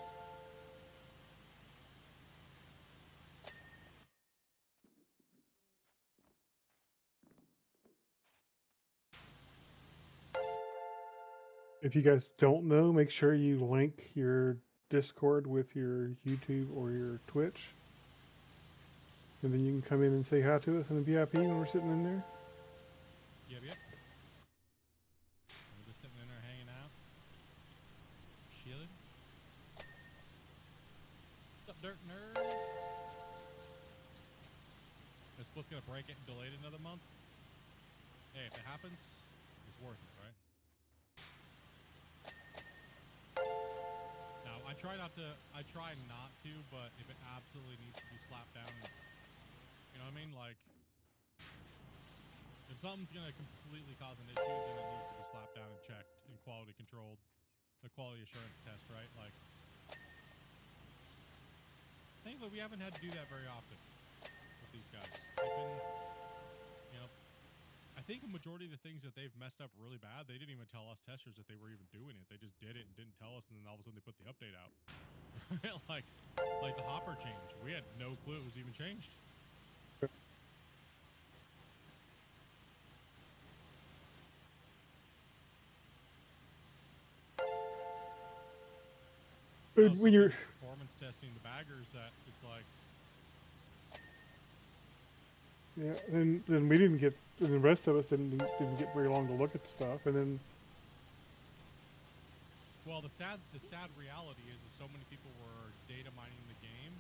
If you guys don't know, make sure you link your Discord with your YouTube or your Twitch. And then you can come in and say hi to us in the VIP when we're sitting in there. Yep. We're just sitting in there hanging out. Chilling. What's up, Dirt Nerds? They're supposed to get a break it and delayed another month. Hey, if it happens, it's worth it, right? Now, I try not to, but if it absolutely needs to be slapped down, you know what I mean? Like, if something's going to completely cause an issue, then it needs to be slapped down and checked and quality controlled. The quality assurance test, right? Like, thankfully, we haven't had to do that very often with these guys. They've been, I think a majority of the things that they've messed up really bad, they didn't even tell us testers that they were even doing it. They just did it and didn't tell us, and then all of a sudden they put the update out. like the hopper change. We had no clue it was even changed. When you're performance testing the baggers, that it's like, yeah, then we didn't get, and the rest of us didn't get very long to look at stuff, and then. Well, the sad reality is so many people were data mining the game,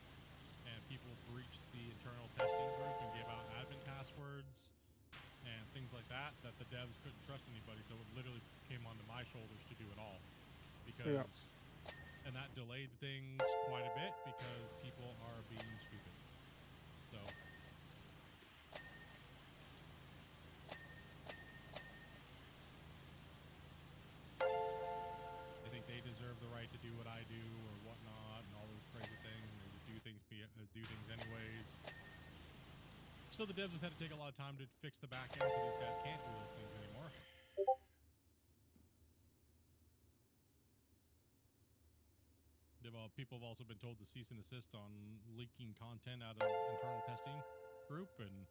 and people breached the internal testing group and gave out admin passwords and things like that the devs couldn't trust anybody. So it literally came onto my shoulders to do it all, because, and that delayed things quite a bit because people are being stupid. So. So the devs have had to take a lot of time to fix the back end, so these guys can't do those things anymore. People have also been told to cease and desist on leaking content out of internal testing group, and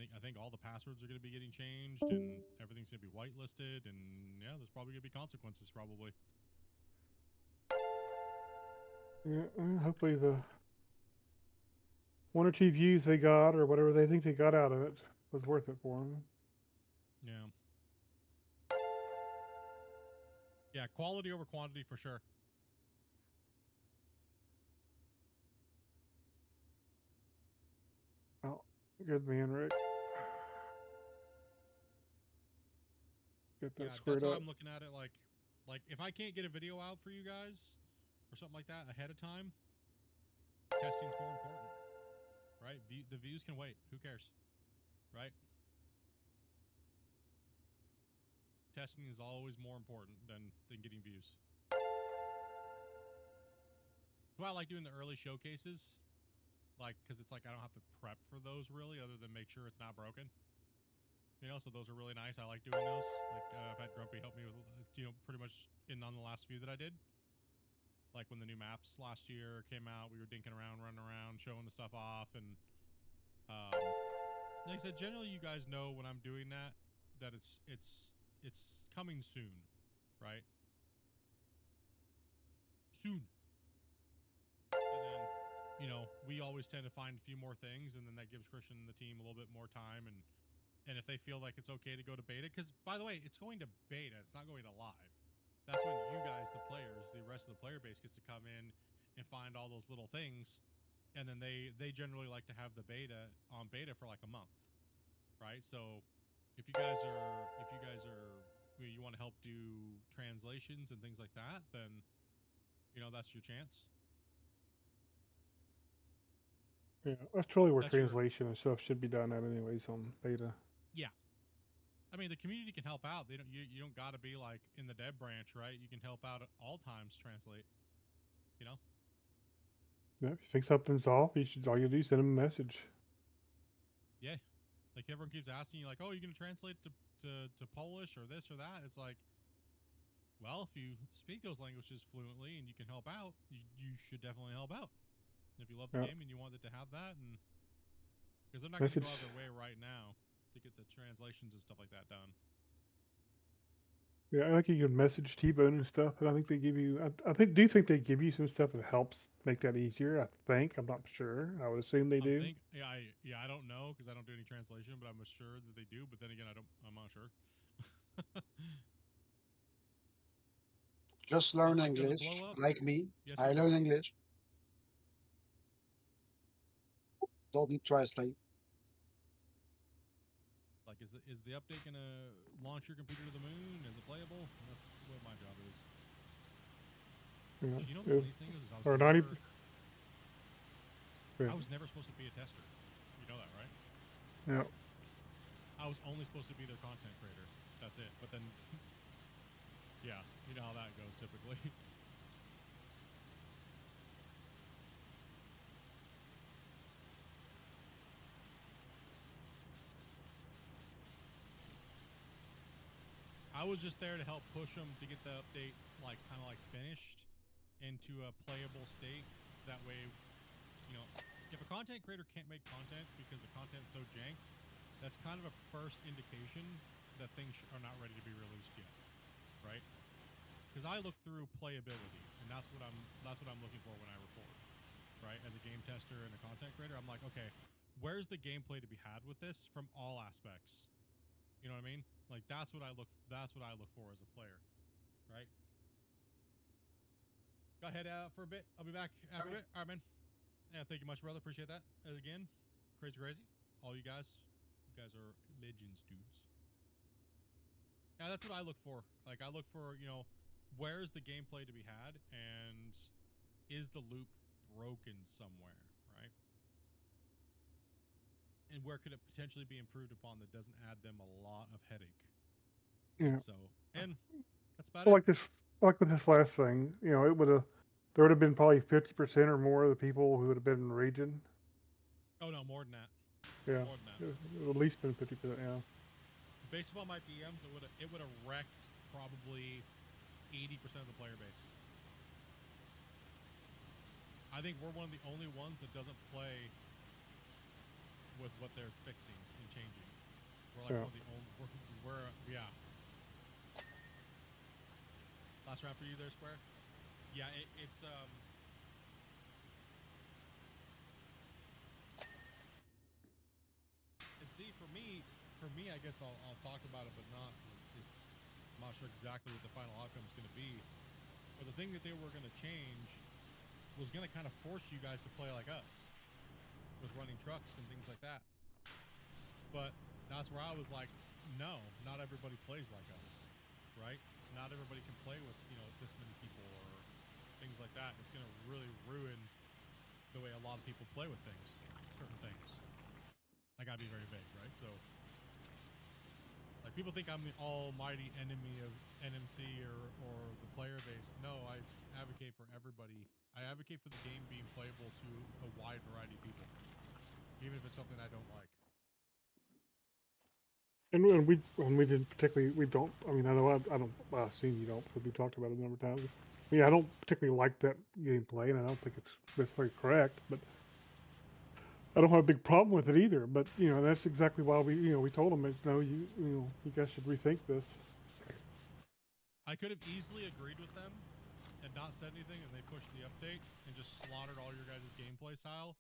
I think all the passwords are going to be getting changed, and everything's going to be whitelisted, and yeah, there's probably going to be consequences, probably. Yeah, hopefully the 1 or 2 views they got, or whatever they think they got out of it, was worth it for them. Yeah. Yeah, quality over quantity for sure. Oh, good man, Rick. Get that Yeah, squared that's how up. I'm looking at it. Like if I can't get a video out for you guys or something like that ahead of time, testing's more important, right? The views can wait. Who cares, right? Testing is always more important than getting views. That's why I like doing the early showcases, like because it's like I don't have to prep for those really, other than make sure it's not broken. You know, so those are really nice. I like doing those. Like I've had Grumpy help me with, pretty much on the last few that I did. Like when the new maps last year came out, we were dinking around, running around, showing the stuff off, and like I said, generally you guys know when I'm doing that it's coming soon, right? Soon. And then, we always tend to find a few more things, and then that gives Christian and the team a little bit more time, and if they feel like it's okay to go to beta, because by the way, it's going to beta, it's not going to live. That's when you guys, the players, the rest of the player base gets to come in and find all those little things, and then they generally like to have the beta on beta for like a month, right? So if you guys are you want to help do translations and things like that, then that's your chance. Yeah, that's really where That's your translation and stuff should be done at anyways on beta. yeah. I mean, the community can help out. You don't got to be like in the dev branch, right? You can help out at all times. Translate. Yeah, if you think something's off, all you do is send them a message. Yeah, like everyone keeps asking you, like, "Oh, you're gonna translate to Polish or this or that?" It's like, well, if you speak those languages fluently and you can help out, you should definitely help out. If you love the Yeah. game and you want it to have that, and because they're not going to go out Message. of their way right now to get the translations and stuff like that done. Yeah, I think you can message T-Bone and stuff, and I think they give you. I think they give you some stuff that helps make that easier. I think I'm not sure. I would assume they do. I don't know because I don't do any translation, but I'm sure that they do. But then again, I'm not sure. Just But, learn like, does it English, blow up? like me. Yes, I sir. learn English. Don't need translate. Like, is the update gonna launch your computer to the moon? Is it playable? That's what my job is. Yeah. You know the funniest thing is Or 90. I was never supposed to be a tester. You know that, right? Yeah. I was only supposed to be their content creator. That's it. But then, yeah, you know how that goes typically. I was just there to help push them to get the update, like, kind of like finished into a playable state. That way, if a content creator can't make content because the content's so jank, that's kind of a first indication that things are not ready to be released yet, right? Because I look through playability, and that's what I'm looking for when I record, right? As a game tester and a content creator, I'm like, okay, where's the gameplay to be had with this from all aspects? You know what I mean? Like that's what I look for as a player, right? Go ahead for a bit. I'll be back after a bit. All right, man. Yeah, thank you much, brother. Appreciate that. Again, crazy. All you guys are legends, dudes. Yeah, that's what I look for. Like I look for, where's the gameplay to be had, and is the loop broken somewhere, right? And where could it potentially be improved upon that doesn't add them a lot of headache? Yeah. So, and that's about Well, it. like with this last thing, there would have been probably 50% or more of the people who would have been in the region. Oh no, more than that. Yeah. More than that. It would at least been 50%. Yeah. Based upon my PMs, it would have wrecked probably 80% of the player base. I think we're one of the only ones that doesn't play with what they're fixing and changing. We're like Yeah. one of the only. We're yeah. Last round for you there, Square. Yeah, it's And see, for me, I guess I'll talk about it, but not. I'm not sure exactly what the final outcome is going to be. But the thing that they were going to change was going to kind of force you guys to play like us, with running trucks and things like that. But that's where I was like, no, not everybody plays like us, right? Not everybody can play with this many people or things like that. It's going to really ruin the way a lot of people play with things, certain things. I gotta be very vague, right? So, like, people think I'm the almighty enemy of NMC or the player base. No, I advocate for everybody. I advocate for the game being playable to a wide variety of people, even if it's something I don't like. And we didn't particularly, we don't, I mean, I know I don't, well, I've seen you don't, because we talked about it a number of times. I mean, I don't particularly like that gameplay, and I don't think it's necessarily correct, but I don't have a big problem with it either. But, that's exactly why we told them, no, you guys should rethink this. I could have easily agreed with them and not said anything, and they pushed the update and just slaughtered all your guys' gameplay style.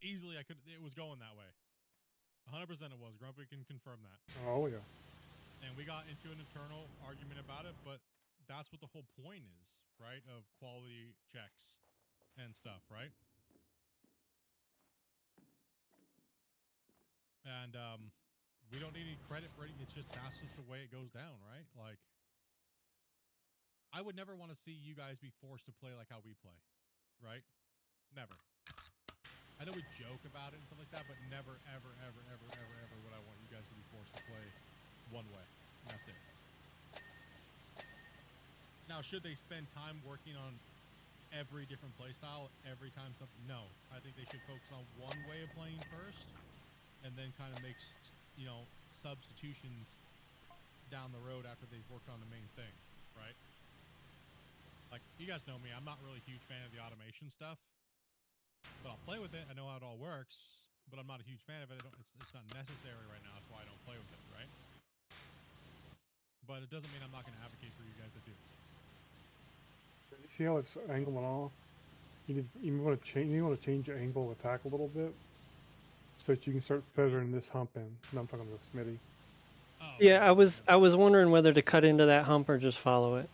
Easily, it was going that way. 100% it was. Grumpy can confirm that. Oh, yeah. And we got into an internal argument about it, but that's what the whole point is, right? Of quality checks and stuff, right? And we don't need any credit for it. It's just that's just the way it goes down, right? Like, I would never want to see you guys be forced to play like how we play, right? Never. I know we joke about it and stuff like that, but never, ever, ever, ever, ever, ever would I want you guys to be forced to play one way. And that's it. Now, should they spend time working on every different playstyle every time something? No. I think they should focus on one way of playing first, and then kind of make, substitutions down the road after they've worked on the main thing, right? Like, you guys know me, I'm not really a huge fan of the automation stuff, but I'll play with it. I know how it all works, but I'm not a huge fan of it. It's not necessary right now. That's why I don't play with it, right? But it doesn't mean I'm not going to advocate for you guys to do. See how it's angling off? You want to change your angle of attack a little bit, so that you can start feathering this hump in. And I'm talking to Smitty. Oh, Yeah, I was wondering whether to cut into that hump or just follow it.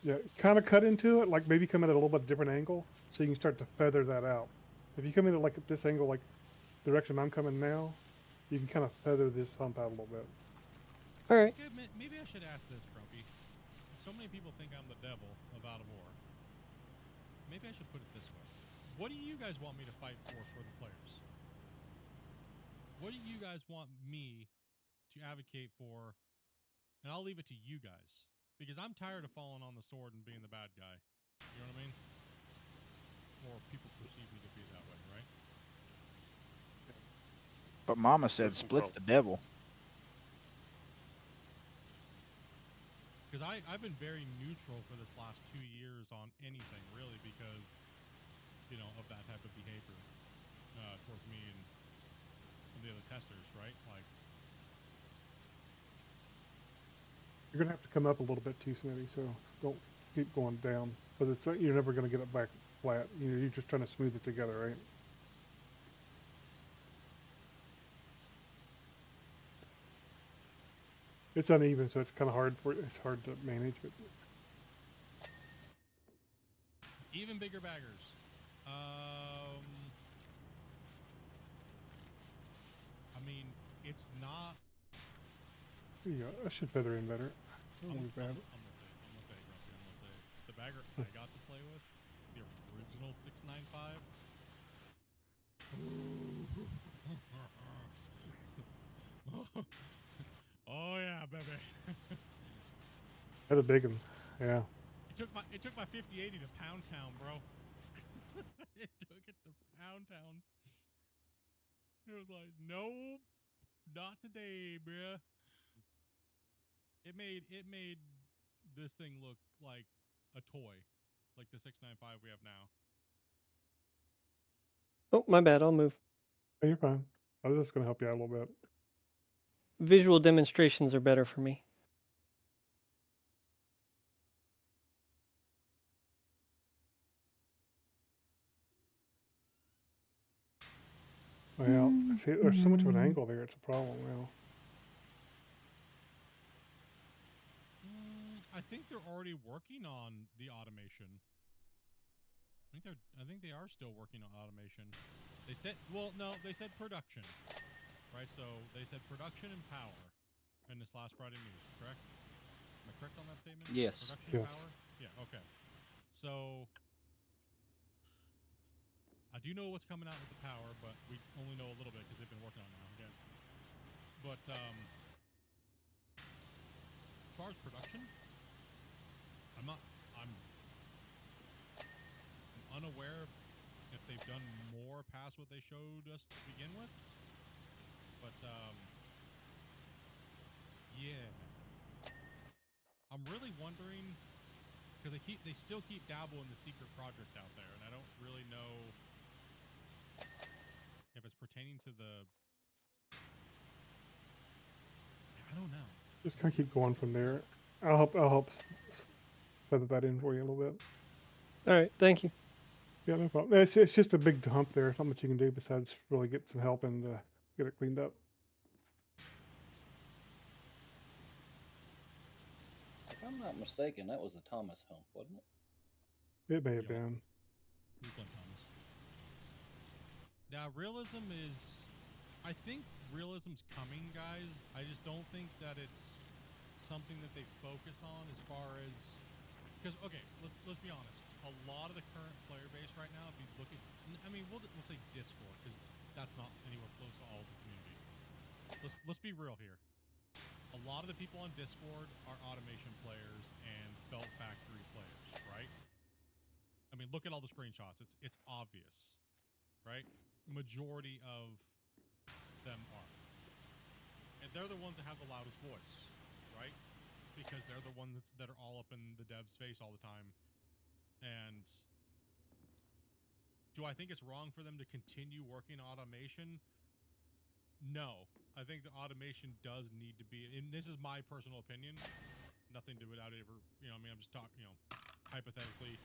Yeah, kind of cut into it, like maybe come in at a little bit different angle, so you can start to feather that out. If you come in at like this angle, like the direction I'm coming now, you can kind of feather this hump out a little bit. All right. Okay, maybe I should ask this, Grumpy. So many people think I'm the devil of Out of War. Maybe I should put it this way. What do you guys want me to fight for the players? What do you guys want me to advocate for? And I'll leave it to you guys. Because I'm tired of falling on the sword and being the bad guy. You know what I mean? Or people perceive me to be that way, right? But Mama said Split's the devil. Because I've been very neutral for this last 2 years on anything, really, because, of that type of behavior towards me and the other testers, right? Like, You're gonna have to come up a little bit too, Smitty. So don't keep going down, but you're never gonna get it back flat. You're just trying to smooth it together, right? It's uneven, so it's kind of hard to manage. But even bigger baggers. I mean, it's not. yeah, I should feather in better. I'm gonna say, Bad. Grumpy, I'm gonna say, the bagger I got to play with, the original 695. Oh yeah, baby. Had a big one, yeah. It took my 5080 to Pound Town, bro. It took it to Pound Town. It was like, nope, not today, bruh. It made this thing look like a toy, like the 695 we have now. Oh, my bad. I'll move. Hey, you're fine. I was just gonna help you out a little bit. Visual demonstrations are better for me. Well, see, there's so much of an angle there. It's a problem now. I think they're already working on the automation. I think they are still working on automation. They said, well, no, they said production, right? So they said production and power in this last Friday news, correct? Am I correct on that statement? Yes. Production Yes. and power? Yeah, okay. So I do know what's coming out with the power, but we only know a little bit because they've been working on it now again. But as far as production, I'm unaware if they've done more past what they showed us to begin with. But yeah, I'm really wondering because they still keep dabbling the secret project out there, and I don't really know if it's pertaining to the. I don't know. Just kind of keep going from there. I'll help feather that in for you a little bit. All right. Thank you. Yeah, no problem. It's just a big hump there. Not much you can do besides really get some help and get it cleaned up. If I'm not mistaken, that was the Thomas hump, wasn't it? It may have Yo. been. Who's done Thomas? Now, realism is. I think realism's coming, guys. I just don't think that it's something that they focus on as far as. Because okay, let's be honest. A lot of the current player base right now, if you look at, I mean, we'll say Discord because that's not anywhere close to all of the community. Let's be real here. A lot of the people on Discord are automation players and belt factory players, right? I mean, look at all the screenshots. It's obvious, right? Majority of them are, and they're the ones that have the loudest voice, right? Because they're the ones that are all up in the dev's face all the time. And do I think it's wrong for them to continue working automation? No. I think the automation does need to be, and this is my personal opinion, nothing to do without ever, I mean, I'm just talking, hypothetically.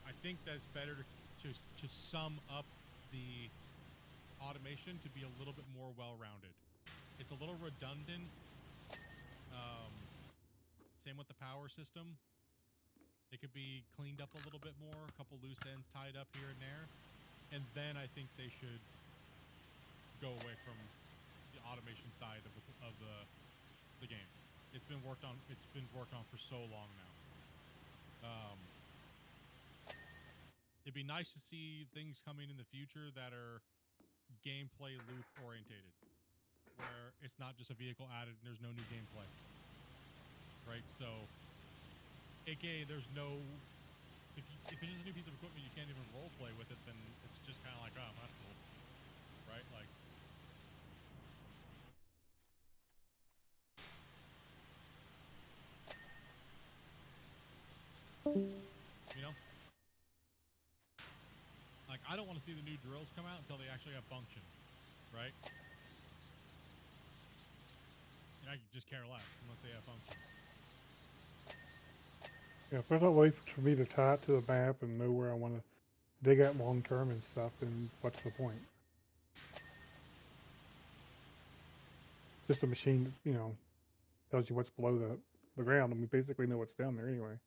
I think that it's better to sum up the automation to be a little bit more well-rounded. It's a little redundant. Same with the power system. It could be cleaned up a little bit more, a couple loose ends tied up here and there, and then I think they should go away from the automation side of the game. It's been worked on. It's been worked on for so long now. It'd be nice to see things coming in the future that are gameplay loop orientated, where it's not just a vehicle added and there's no new gameplay. Right, so aka there's no if it's just a new piece of equipment you can't even role play with it, then it's just kind of like, oh, that's cool, right? Like, like I don't want to see the new drills come out until they actually have function, right? And I just care less unless they have function. Yeah, if there's no way for me to tie it to the map and know where I want to dig at long term and stuff, then what's the point? Just a machine, tells you what's below the ground, and we basically know what's down there anyway.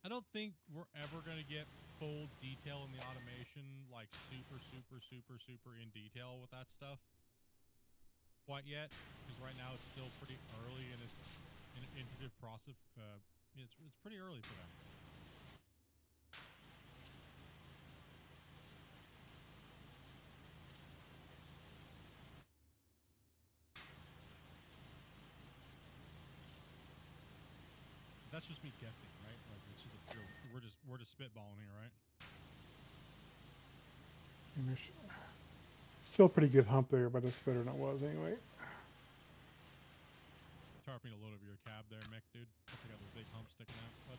I don't think we're ever going to get full detail in the automation, like super in detail with that stuff quite yet, because right now it's still pretty early and it's an iterative process. It's pretty early for them. that's just me guessing, right? Like it's just a pure, we're just spitballing here, right? And there's still a pretty good hump there, but it's better than it was anyway. Tarping a load of your cab there, Mick, dude. I got those big humps sticking out, bud.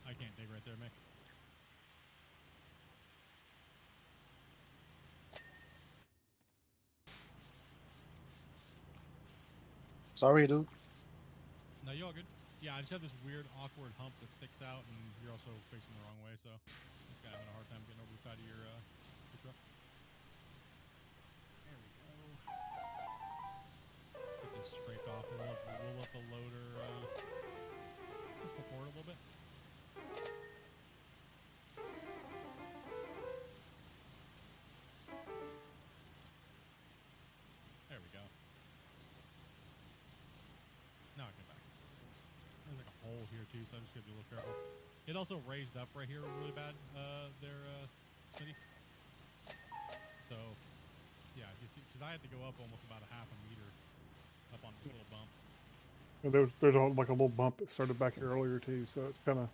I can't dig right there, Mick. Sorry, dude. No, you all good. Yeah, I just have this weird, awkward hump that sticks out, and you're also facing the wrong way, so just having a hard time getting over the side of your truck. There we go. Get this scraped off, and we'll let the loader pull forward a little bit. There we go. Now I get back. There's like a hole here too, so I just gotta be a little careful. It also raised up right here really bad, Smitty. So, yeah, you see, because I had to go up almost about a half a meter up on this little bump. And there's like a little bump that started back earlier too, so it's kind of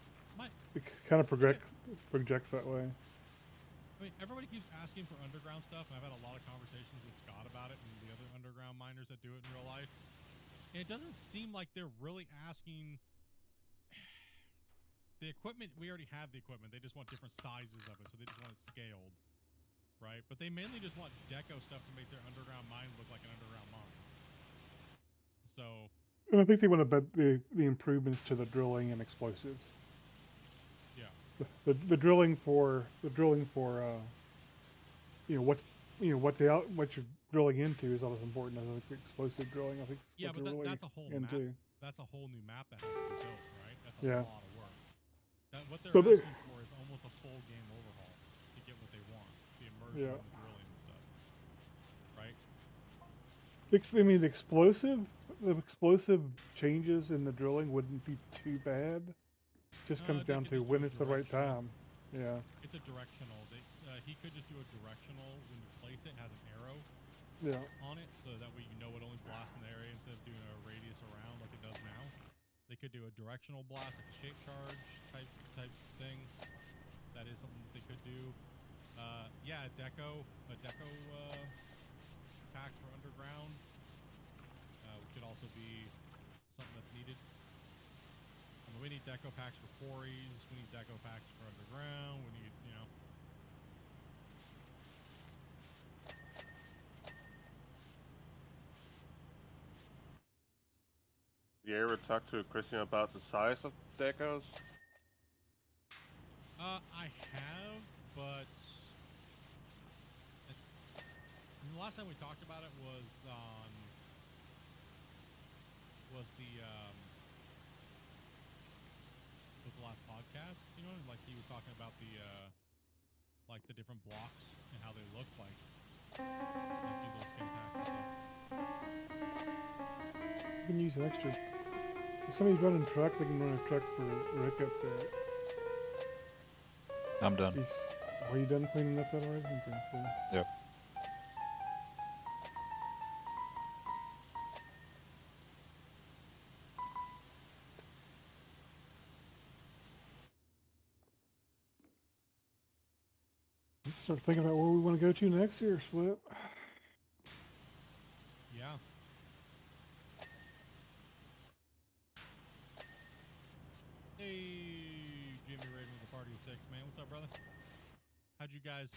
projects that way. I mean, everybody keeps asking for underground stuff, and I've had a lot of conversations with Scott about it and the other underground miners that do it in real life. And it doesn't seem like they're really asking. The equipment, we already have the equipment. They just want different sizes of it, so they just want it scaled, right? But they mainly just want deco stuff to make their underground mine look like an underground mine. So. And I think they want the improvements to the drilling and explosives. Yeah. The drilling for what you're drilling into is not as important as the explosive drilling. I think. Yeah, but really that's a whole into. map. That's a whole new map that has to be built, right? That's a lot of work. What they're asking for is almost a full game overhaul to get what they want, the immersion and the drilling and stuff, right? I mean, the explosive changes in the drilling wouldn't be too bad. Just comes down to when it's the right time. Yeah. It's a directional. He could just do a directional when you place it. Has an arrow. On it, so that way you know it only blasts in the area instead of doing a radius around like it does now. They could do a directional blast, like a shape charge type thing. That is something that they could do. Yeah, a deco pack for underground could also be something that's needed. I mean, we need deco packs for quarries. We need deco packs for underground. We need, You ever talk to Christian about the size of decos? I have, but the last time we talked about it was the last podcast. You know, like he was talking about the different blocks and how they look like do those skin packs and stuff. You can use an extra. If somebody's running a truck, they can run a truck for Rick up there. I'm done. Are you done cleaning up that already? Okay, cool. Yep. Let's start thinking about where we want to go to next here, Split. Yeah. Hey, Jimmy Raven with the Party of Six, man. What's up, brother? How'd you guys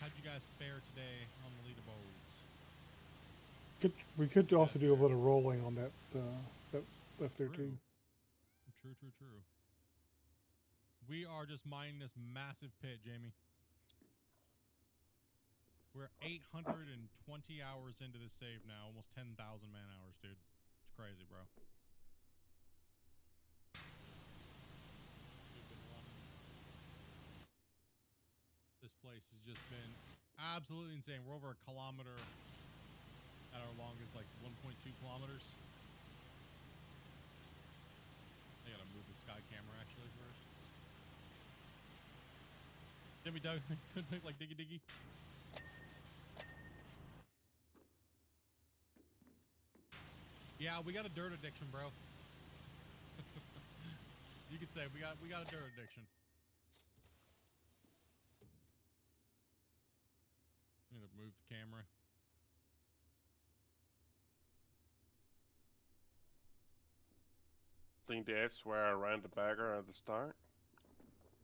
fare today on the leaderboards? We could also do a little rolling on that up there too. True. We are just mining this massive pit, Jamie. We're 820 hours into this save now, almost 10,000 man hours, dude. It's crazy, bro. This place has just been absolutely insane. We're over a kilometer at our longest, like 1.2 kilometers. I gotta move the sky camera actually first. Jimmy Doug, like Diggy. Yeah, we got a dirt addiction, bro. You could say we got a dirt addiction. I'm gonna move the camera. think that's where I ran the bagger at the start.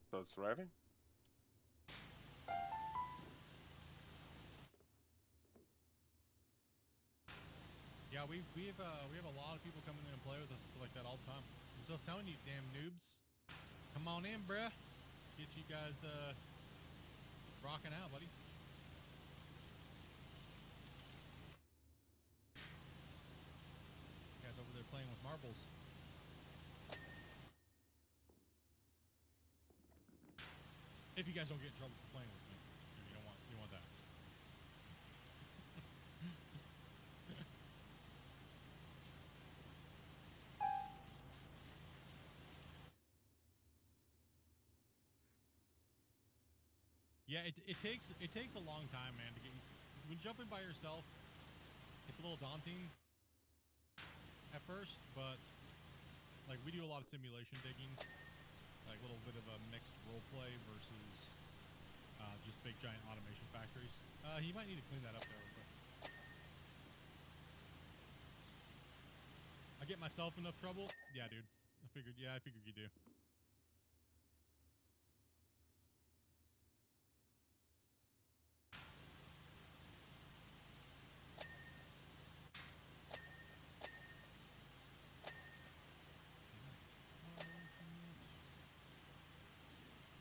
So it's ready. Yeah, we have a lot of people coming in and play with us like that all the time. I'm just telling you, damn noobs, come on in, bruh. Get you guys rocking out, buddy. You guys over there playing with marbles. If you guys don't get in trouble for playing with me, you don't want that. Yeah, it takes a long time, man, to get when jumping by yourself. It's a little daunting at first, but like we do a lot of simulation digging, like a little bit of a mixed role play versus just big giant automation factories. You might need to clean that up there real quick. I get myself enough trouble. Yeah, dude. I figured you do.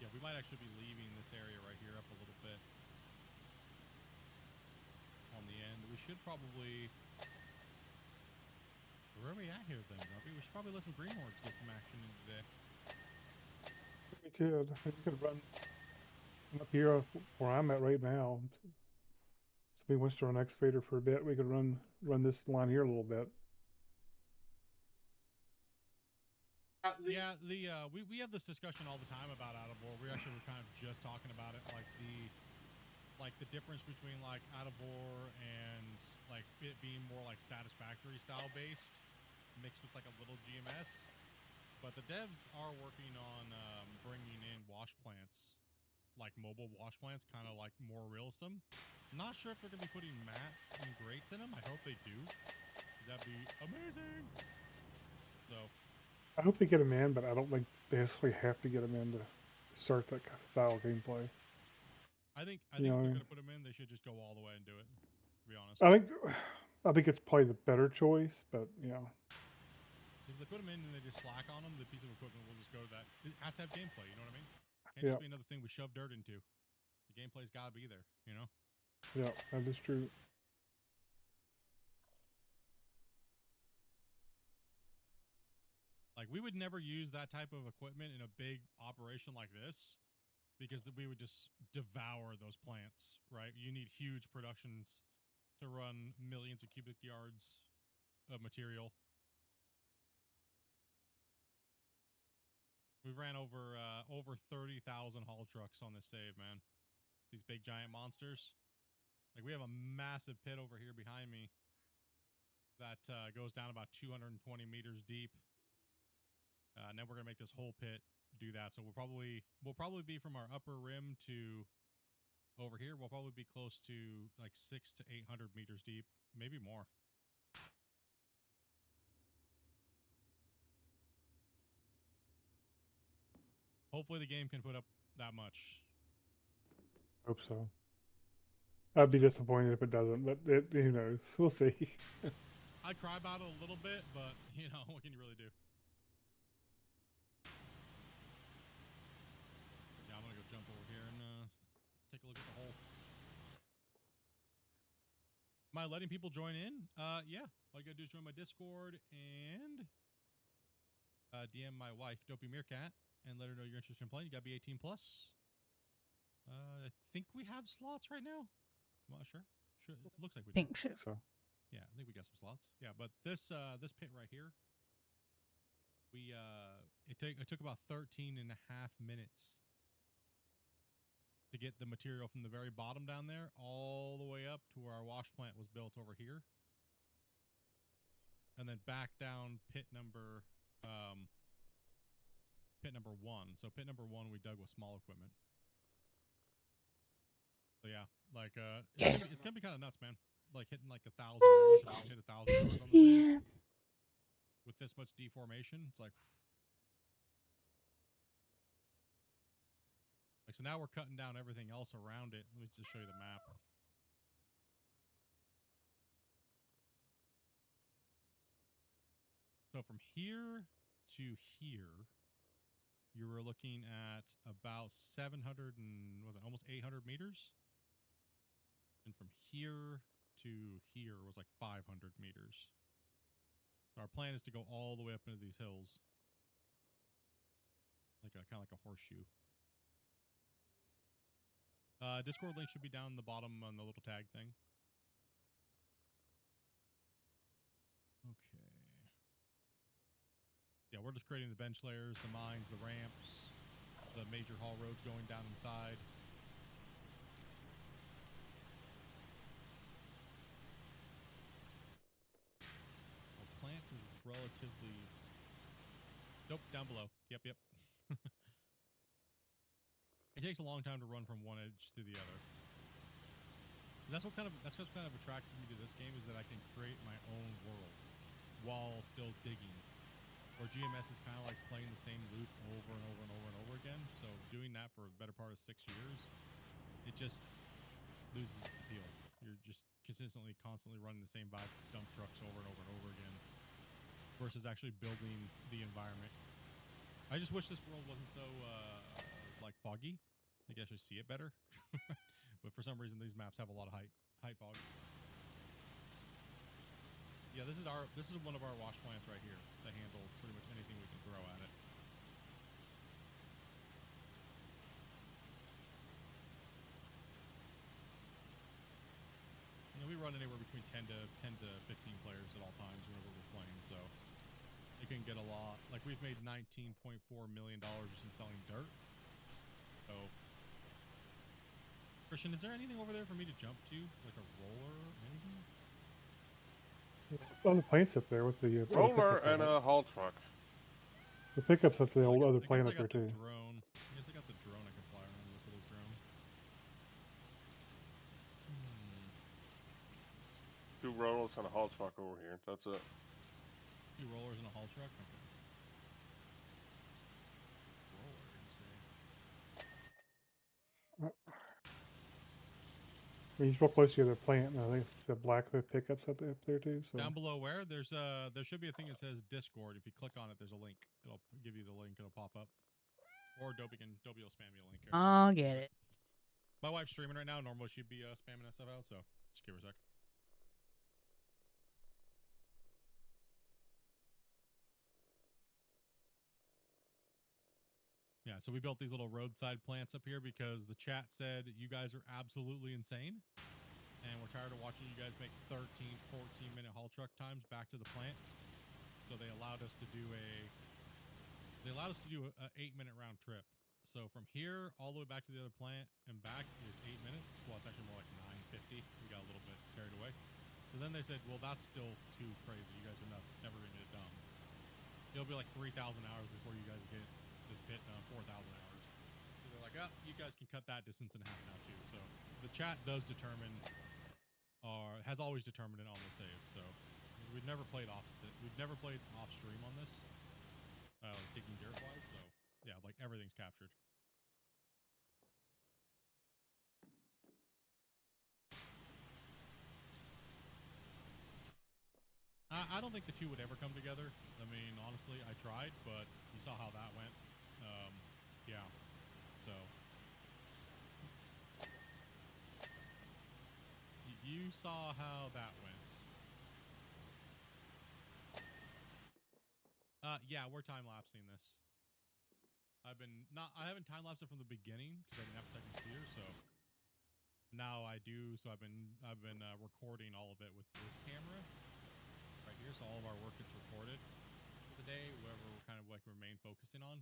Yeah, we might actually be leaving this area right here up a little bit on the end. We should probably... Where are we at here then, Dopey? We should probably let some green hordes get some action in today. We could run up here where I'm at right now. So we wants to run excavator for a bit. We could run this line here a little bit. Yeah, we have this discussion all the time about out of war. We actually were kind of just talking about it, like the difference between like out of war and like it being more like satisfactory style based, mixed with like a little GMS. But the devs are working on bringing in wash plants, like mobile wash plants, kind of like more realism. Not sure if they're gonna be putting mats and grates in them. I hope they do. That'd be amazing. So. I hope they get them in, but I don't think they necessarily have to get them in to start that kind of style gameplay. I think if they're going to put them in, they should just go all the way and do it, to be honest. I think it's probably the better choice, but yeah. If they put them in and they just slack on them, the piece of equipment will just go to that. It has to have gameplay, you know what I mean? Can't just be another thing we shove dirt into. The gameplay's got to be there, you know? Yeah, that is true. Like, we would never use that type of equipment in a big operation like this because we would just devour those plants, right? You need huge productions to run millions of cubic yards of material. We ran over 30,000 haul trucks on this save, man. These big giant monsters. Like we have a massive pit over here behind me that goes down about 220 meters deep. And then we're gonna make this whole pit do that. So we'll probably be from our upper rim to over here. We'll probably be close to like 600 to 800 meters deep, maybe more. Hopefully the game can put up that much. Hope so. I'd be disappointed if it doesn't, but who knows? We'll see. I'd cry about it a little bit, but you know, what can you really do? Yeah, I'm gonna go jump over here and take a look at the hole. Am I letting people join in? Yeah. All you gotta do is join my Discord and DM my wife, Dopey Meerkat, and let her know you're interested in playing. You gotta be 18 plus. I think we have slots right now. I'm not sure. It looks like we do. Think so. Yeah, I think we got some slots. Yeah, but this pit right here, it took about 13 and a half minutes to get the material from the very bottom down there all the way up to where our wash plant was built over here. and then back down pit number 1. So pit number 1 we dug with small equipment. So yeah, like it's gonna be kind of nuts, man. Like hitting like 1,000 hours. If you can hit 1,000 hours on the thing Yeah. with this much deformation, it's like so now we're cutting down everything else around it. Let me just show you the map. So from here to here, you were looking at about 700 and was it almost 800 meters? And from here to here was like 500 meters. Our plan is to go all the way up into these hills, like kind of like a horseshoe. Discord link should be down the bottom on the little tag thing. Okay. Yeah, we're just creating the bench layers, the mines, the ramps, the major haul roads going down inside. The plant is relatively... Nope, down below. Yep. It takes a long time to run from one edge to the other. That's what's kind of attracted me to this game, is that I can create my own world while still digging. Or GMS is kind of like playing the same loop over and over and over and over again. So doing that for the better part of 6 years, it just loses its appeal. You're just constantly running the same vibe dump trucks over and over and over again, versus actually building the environment. I just wish this world wasn't so like foggy. I can actually see it better. But for some reason, these maps have a lot of height fog. Yeah, this is one of our wash plants right here that handles pretty much anything we can throw at it. You know, we run anywhere between 10 to 15 players at all times whenever we're playing, so you can get a lot. Like, we've made $19.4 million just in selling dirt. So, Christian, is there anything over there for me to jump to? Like a roller or anything? Oh, the plant's up there with the Roller and a haul truck. The pickup's up to the old I other guess plant I up there got the too. drone. I guess I got the drone. I can fly around this little drone. 2 rollers and a haul truck over here. That's it. 2 rollers and a haul truck? Okay. Roller, you say? I mean, he's real close to the other plant, and I think the black pickups up there too. So Down below where? There should be a thing that says Discord. If you click on it, there's a link. It'll give you the link. It'll pop up. Or Dopey will spam you a link. I'll get it. My wife's streaming right now. Normally she'd be spamming that stuff out, so just give her a sec. Yeah, so we built these little roadside plants up here because the chat said you guys are absolutely insane. And we're tired of watching you guys make 13, 14-minute haul truck times back to the plant. So they allowed us to do an 8-minute round trip. So from here all the way back to the other plant and back is 8 minutes. Well, it's actually more like 9:50. We got a little bit carried away. So then they said, well, that's still too crazy. You guys are nuts. It's never going to get done. It'll be like 3,000 hours before you guys get this pit done. 4,000 hours. So they're like, oh, you guys can cut that distance in half now too. So the chat does determine, or has always determined it on the save. So we've never played opposite. We've never played off stream on this, like taking dirt wise. So yeah, like everything's captured. I don't think the two would ever come together. I mean, honestly, I tried, but you saw how that went. Yeah. So you saw how that went. Yeah, we're time lapsing this. I haven't time lapsed it from the beginning because I didn't have a second computer, so now I do. So I've been recording all of it with this camera right here, so all of our work gets recorded for the day, whatever we're kind of like remain focusing on.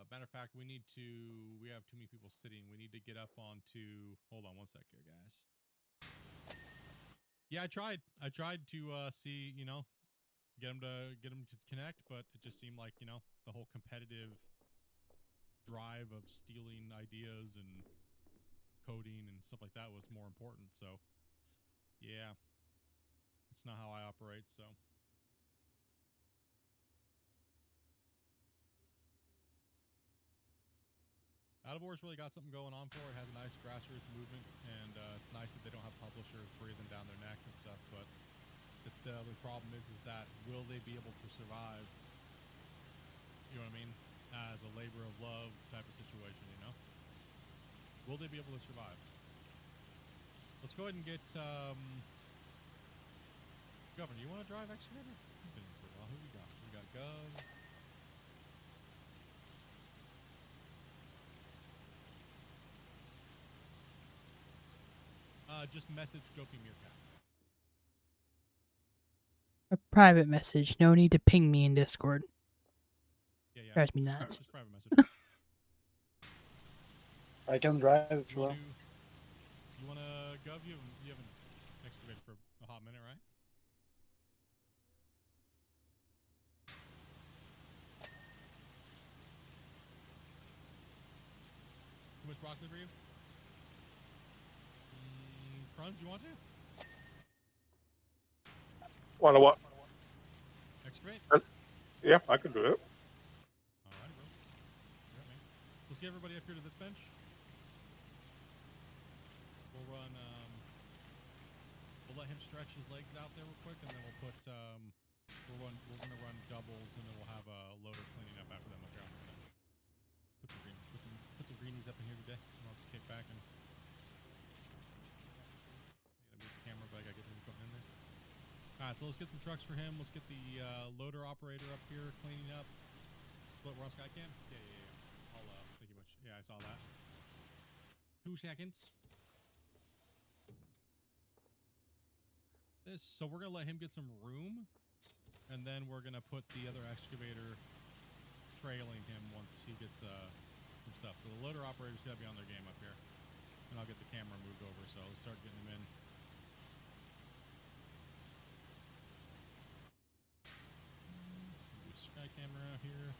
Matter of fact, we have too many people sitting. We need to get up onto, hold on one sec here, guys. Yeah, I tried. I tried to see, get him to connect, but it just seemed like, the whole competitive drive of stealing ideas and coding and stuff like that was more important. So, yeah, it's not how I operate. So, Out of War's really got something going on for it. It has a nice grassroots movement, and it's nice that they don't have publishers breathing down their neck and stuff. But the problem is that will they be able to survive? You know what I mean? As a labor of love type of situation, Will they be able to survive? Let's go ahead and get Governor. You want to drive Excavator? You've been in for a while. Who we got? We got Gov. Just message Dopey Meerkat. A private message. No need to ping me in Discord. Yeah. Drives me nuts. Just private message. I can drive if you want. You want to Gov? You haven't excavated for a hot minute, right? Too much broccoli for you? Franz, you want to? Want to what? Excavate? Yeah, I can do it. Alright, bro. Yeah, man. Let's get everybody up here to this bench. We'll run, we'll let him stretch his legs out there real quick, and then we'll put, we're gonna run doubles, and then we'll have a loader cleaning up after them up here on the bench. Put some greenies up in here today, and I'll just kick back and move the camera, but I gotta get him putting in there. Alright, so let's get some trucks for him. Let's get the loader operator up here cleaning up. What, Ross Skycam? Yeah. Thank you much. Yeah, I saw that. 2 seconds. So we're gonna let him get some room, and then we're gonna put the other excavator trailing him once he gets some stuff. So the loader operator's gotta be on their game up here, and I'll get the camera moved over. So let's start getting him in. Sky camera out here.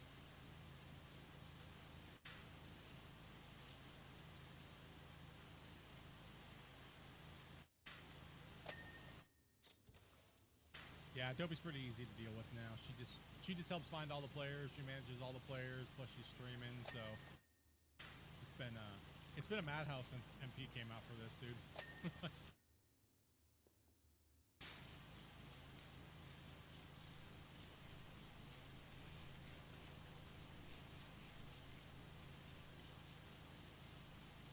Yeah, Dopey's pretty easy to deal with now. She just helps find all the players. She manages all the players. Plus she's streaming. So it's been a madhouse since MP came out for this, dude.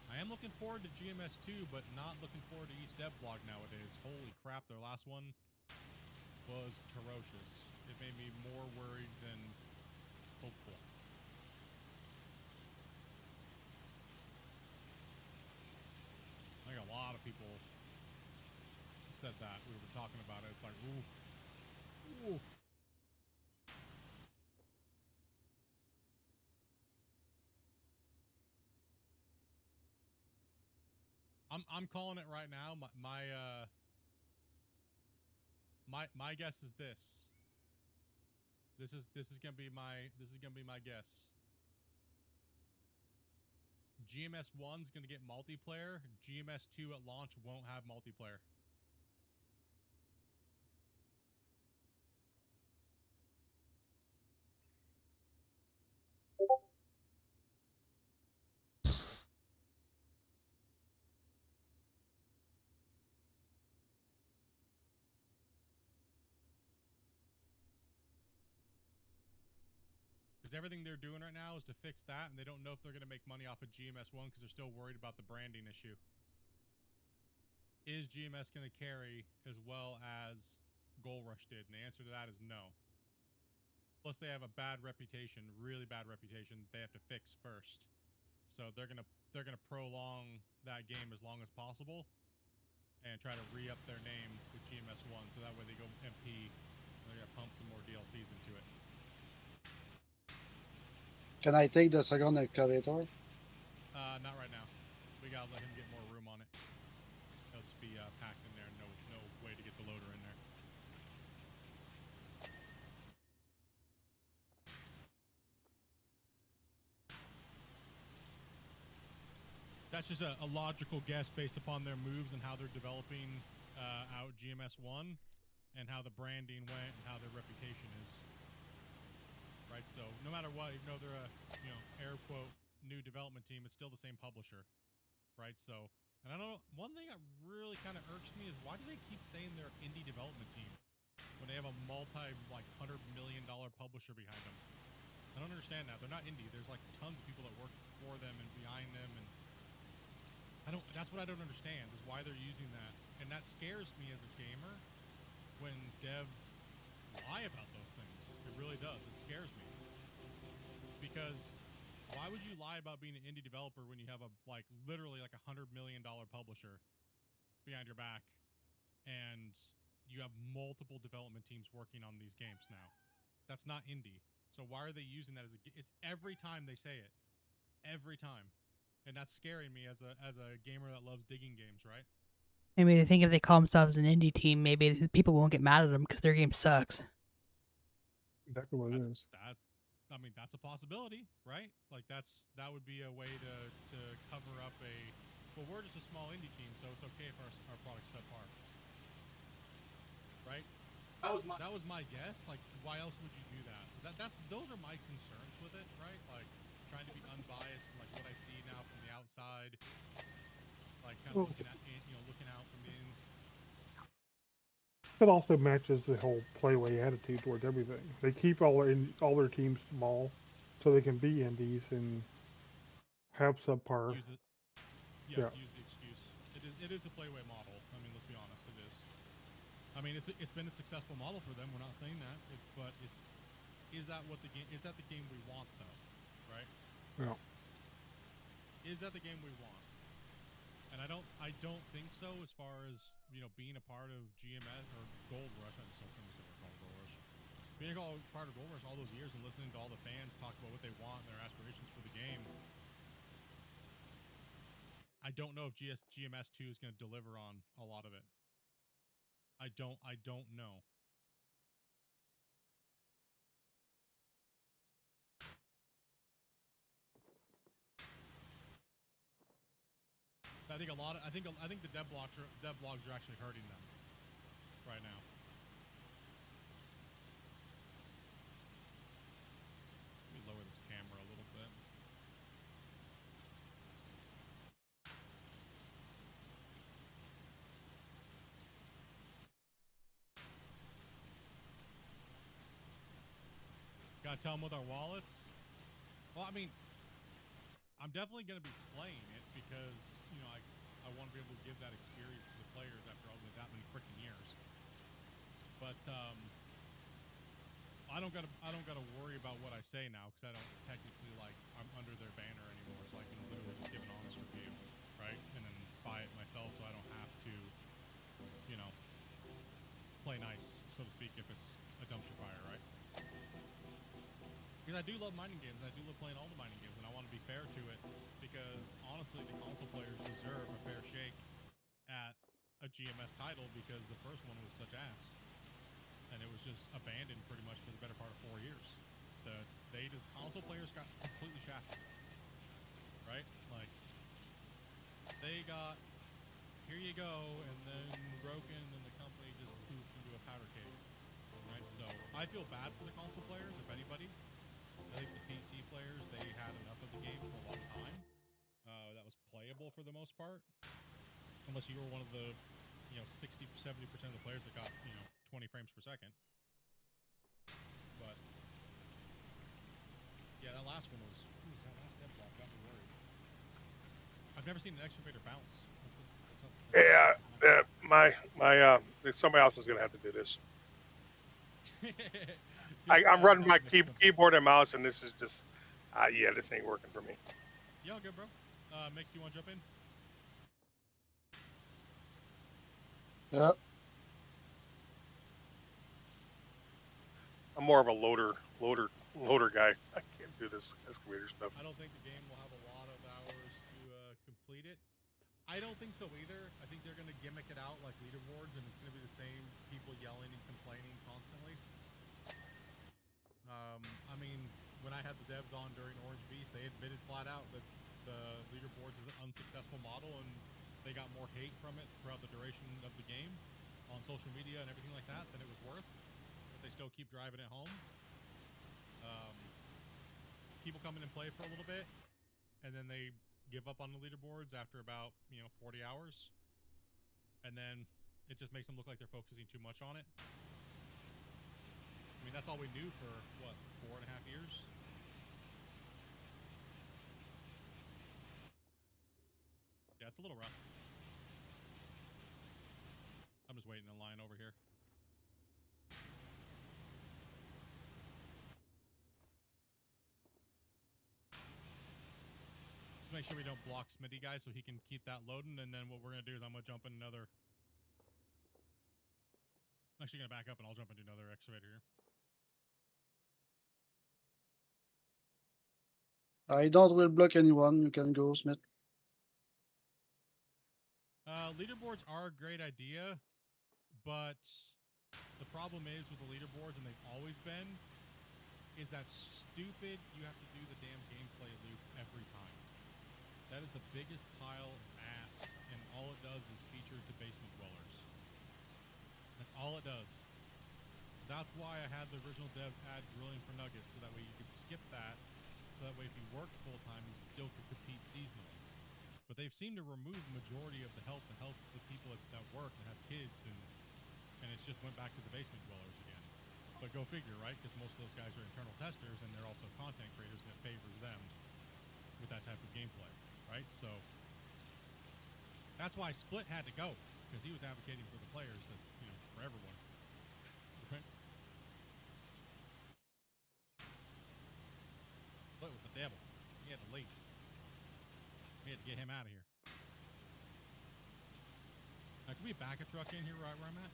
I am looking forward to GMS2, but not looking forward to East Dev Blog nowadays. Holy crap, their last one was ferocious. It made me more worried than hopeful. I think a lot of people said that. We were talking about it. It's like, oof. I'm calling it right now. My guess is this. This is gonna be my guess. GMS 1's gonna get multiplayer. GMS 2 at launch won't have multiplayer. Because everything they're doing right now is to fix that, and they don't know if they're going to make money off of GMS 1 because they're still worried about the branding issue. Is GMS going to carry as well as Gold Rush did? And the answer to that is no. Plus, they have a bad reputation, really bad reputation. They have to fix first, so they're gonna prolong that game as long as possible, and try to re-up their name with GMS 1, so that way they go MP. They're gonna pump some more DLCs into it. Can I take the second excavator? Not right now. We gotta let him get more room on it. He'll just be packed in there. No way to get That's just a logical guess based upon their moves and how they're developing out GMS 1 and how the branding went and how their reputation is. Right, so no matter what, even though they're a, air quote, new development team, it's still the same publisher. Right, so, and I don't know, one thing that really kind of irks me is why do they keep saying they're an indie development team when they have a $100 million publisher behind them? I don't understand that. They're not indie. There's like tons of people that work for them and behind them, and that's what I don't understand is why they're using that. And that scares me as a gamer when devs lie about those things. It really does. It scares me. Because why would you lie about being an indie developer when you have literally $100 million publisher behind your back and you have multiple development teams working on these games now? That's not indie. So why are they using that as it's every time they say it. Every time. And that's scaring me as a gamer that loves digging games, right? Maybe they think if they call themselves an indie team, maybe people won't get mad at them because their game sucks. Exactly what it is. That's a possibility, right? That would be a way to cover up well, we're just a small indie team, so it's okay if our product's subpar. Right? That was my guess. Why else would you do that? So those are my concerns with it, right? Trying to be unbiased, what I see now from the outside, looking out from in. It also matches the whole playway attitude towards everything. They keep all their teams small, so they can be indies and have subpar. Use it. Yeah. Use the excuse. It is the playway model. Let's be honest. It is. It's been a successful model for them. We're not saying that, but is that the game we want though? Right? Yeah. Is that the game we want? And I don't think so. As far as being a part of GMS or Gold Rush, I'm so famous for Gold Rush. Being a part of Gold Rush all those years and listening to all the fans talk about what they want and their aspirations for the game. I don't know if GMS 2 is going to deliver on a lot of it. I don't know. I think the dev blogs are actually hurting them right now. Let me lower this camera a little bit. Gotta tell them with our wallets. Well, I'm definitely gonna be playing it because I want to be able to give that experience to the players after all that many freaking years. But I don't gotta worry about what I say now because I don't technically I'm under their banner anymore. It's literally just give an honest review, right? And then buy it myself so I don't have to play nice, so to speak, if it's a dumpster fire, right? Because I do love mining games. I do love playing all the mining games, and I want to be fair to it because honestly, the console players deserve a fair shake at a GMS title because the first one was such ass, and it was just abandoned pretty much for the better part of 4 years. Console players got completely shafted, right? They got here you go, and then broken, and the company just poofed into a powder keg, right? So I feel bad for the console players, if anybody. I think the PC players, they had enough of the game for a long time. That was playable for the most part. Unless you were one of the, 60, 70% of the players that got, 20 frames per second. But, yeah, that last one was, that last dev block got me worried. I've never seen an excavator bounce. Somebody else is gonna have to do this. I'm running my keyboard and mouse, and this is just, this ain't working for me. Yeah, good, bro. Mick, you want to jump in? Yep. I'm more of a loader guy. I can't do this excavator stuff. I don't think the game will have a lot of hours to complete it. I don't think so either. I think they're going to gimmick it out like leaderboards, and it's going to be the same people yelling and complaining constantly. When I had the devs on during Orange Beast, they admitted flat out that the leaderboards is an unsuccessful model, and they got more hate from it throughout the duration of the game on social media and everything like that than it was worth. But they still keep driving it home. People come in and play for a little bit, and then they give up on the leaderboards after about 40 hours, and then it just makes them look like they're focusing too much on it. I mean, that's all we knew for what, 4.5 years. Yeah, it's a little rough. I'm just waiting in line over here. Make sure we don't block Smitty guy so he can keep that loading, and then what we're gonna do is I'm gonna jump in another. I'm actually gonna back up and I'll jump into another excavator here. I don't will block anyone. You can go, Smith. Leaderboards are a great idea, but the problem is with the leaderboards, and they've always been, is that stupid. You have to do the damn gameplay loop every time. That is the biggest pile of ass, and all it does is feature to basement dwellers. That's all it does. That's why I had the original devs add drilling for nuggets, so that way you could skip that, so that way if you worked full-time, you still could compete seasonally. But they've seemed to remove the majority of the help that helps the people that work and have kids, and it's just went back to the basement dwellers again. But go figure, right? Because most of those guys are internal testers, and they're also content creators, and it favors them with that type of gameplay. Right, so that's why Split had to go, because he was advocating for the players, that for everyone. Right? Split was the devil. He had to leave. We had to get him out of here. Now, can we back a truck in here right where I'm at?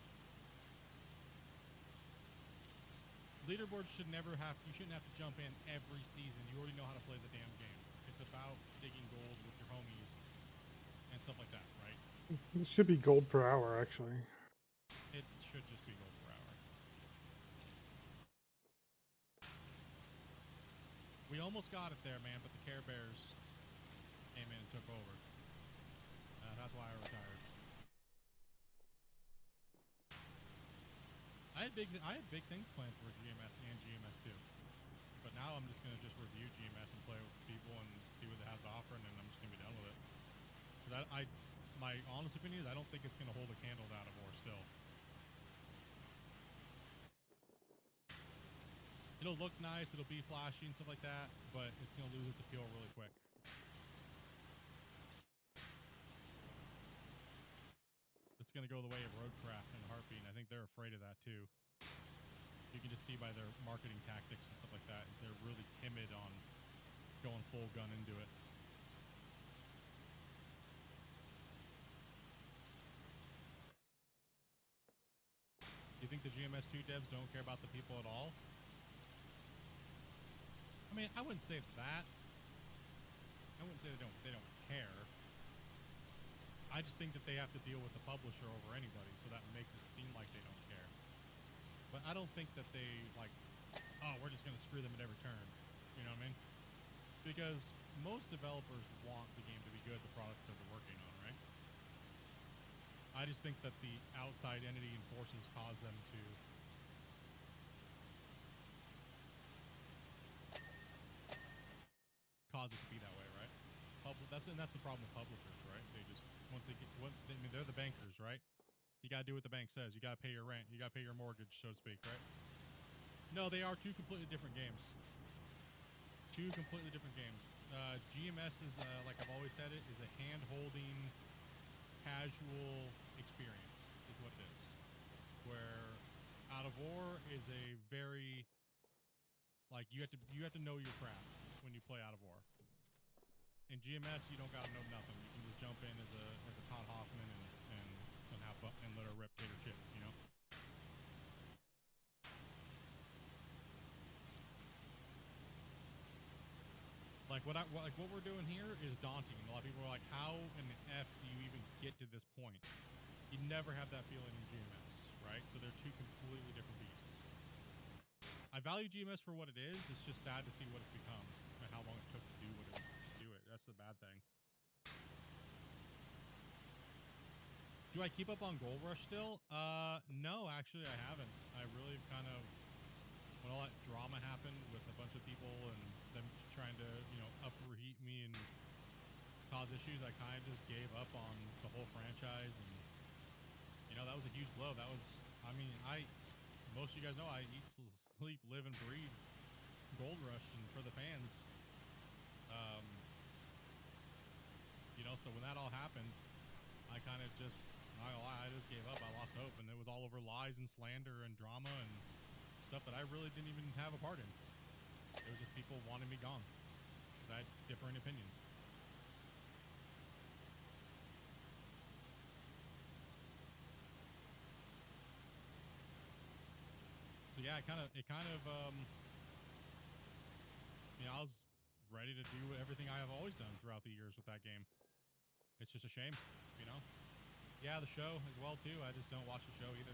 Leaderboards should never have. You shouldn't have to jump in every season. You already know how to play the damn game. It's about digging gold with your homies and stuff like that, right? It should be gold per hour, actually. It should just be gold per hour. We almost got it there, man, but the Care Bears came in and took over. That's why I retired. I had big things planned for GMS and GMS2. But now I'm just going to review GMS and play with people and see what it has to offer, and then I'm just going to be done with it. Because my honest opinion is I don't think it's going to hold a candle to Out of War still. It'll look nice, it'll be flashy and stuff like that, but it's going to lose its appeal really quick. It's going to go the way of Roadcraft and Heartbeat, and I think they're afraid of that too. You can just see by their marketing tactics and stuff like that, they're really timid on going full gun into it. Do you think the GMS2 devs don't care about the people at all? I mean, I wouldn't say that. I wouldn't say they don't care. I just think that they have to deal with the publisher over anybody, so that makes it seem like they don't care. But I don't think that they, we're just going to screw them at every turn. You know what I mean? Because most developers want the game to be good, the product that they're working on, right? I just think that the outside entity and forces cause them to cause it to be that way, right? That's the problem with publishers, right? They just they're the bankers, right? You gotta do what the bank says. You gotta pay your rent. You gotta pay your mortgage, so to speak, right? No, they are two completely different games. Two completely different games. GMS is, like I've always said it, is a hand-holding, casual experience, is what it is. Where Out of War is a very, you have to know your craft when you play Out of War. In GMS, you don't gotta know nothing. You can just jump in as a Todd Hoffman and have fun and let her rip tater chip, you know? What we're doing here is daunting. A lot of people are like, how in the F do you even get to this point? You never have that feeling in GMS, right? So they're two completely different beasts. I value GMS for what it is. It's just sad to see what it's become and how long it took to do what it was to do it. That's the bad thing. Do I keep up on Gold Rush still? No, actually I haven't. I really kind of, when all that drama happened with a bunch of people and them trying to, upheat me and cause issues, I kind of just gave up on the whole franchise, and that was a huge blow. That was, most of you guys know I eat, sleep, live, and breathe Gold Rush and for the fans. So when that all happened, I kind of just, not gonna lie, I just gave up. I lost hope, and it was all over lies and slander and drama and stuff that I really didn't even have a part in. It was just people wanting me gone because I had differing opinions. So yeah, I was ready to do everything I have always done throughout the years with that game. It's just a shame, Yeah, the show as well too. I just don't watch the show either.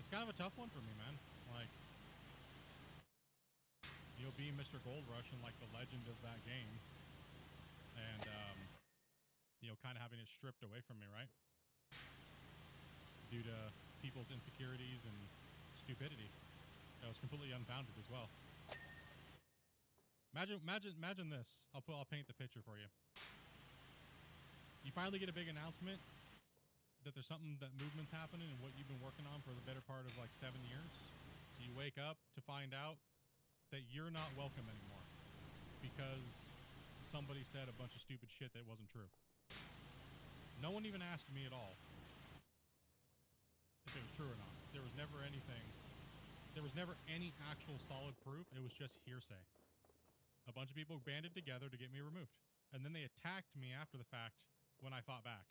It's kind of a tough one for me, man. Like, being Mr. Gold Rush and like the legend of that game, and kind of having it stripped away from me, right? Due to people's insecurities and stupidity. That was completely unfounded as well. Imagine this. I'll paint the picture for you. You finally get a big announcement that there's something, that movement's happening and what you've been working on for the better part of like 7 years. You wake up to find out that you're not welcome anymore because somebody said a bunch of stupid shit that wasn't true. No one even asked me at all if it was true or not. There was never anything. There was never any actual solid proof. It was just hearsay. A bunch of people banded together to get me removed. And then they attacked me after the fact when I fought back.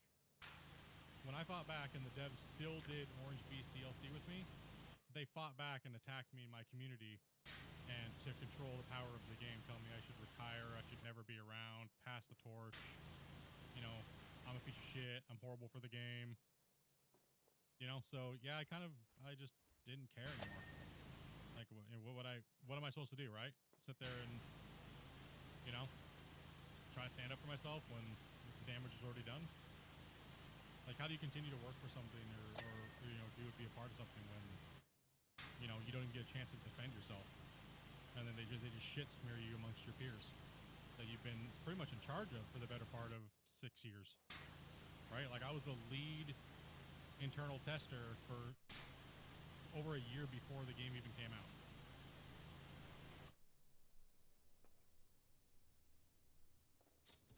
When I fought back and the devs still did Orange Beast DLC with me, they fought back and attacked me in my community and to control the power of the game, telling me I should retire, I should never be around, pass the torch, I'm a piece of shit, I'm horrible for the game. So yeah, I just didn't care anymore. Like, what am I supposed to do, right? Sit there and, try to stand up for myself when the damage is already done? Like, how do you continue to work for something or be a part of something when, you don't even get a chance to defend yourself? And then they just shit smear you amongst your peers that you've been pretty much in charge of for the better part of 6 years, right? Like, I was the lead internal tester for over a year before the game even came out.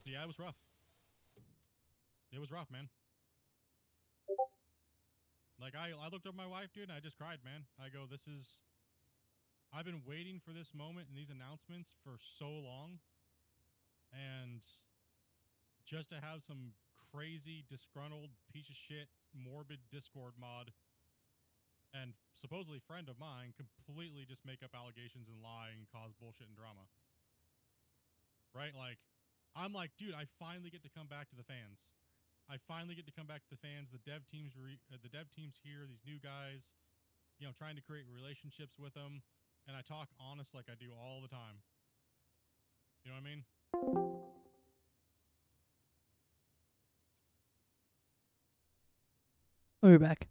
Yeah, it was rough. It was rough, man. Like, I looked up at my wife, dude, and I just cried, man. I go, I've been waiting for this moment and these announcements for so long. And just to have some crazy, disgruntled, piece of shit, morbid Discord mod and supposedly friend of mine completely just make up allegations and lie and cause bullshit and drama. Right? Like, I'm like, dude, I finally get to come back to the fans. I finally get to come back to the fans. The dev team's here, these new guys, trying to create relationships with them. And I talk honest like I do all the time. You know what I mean? We're back.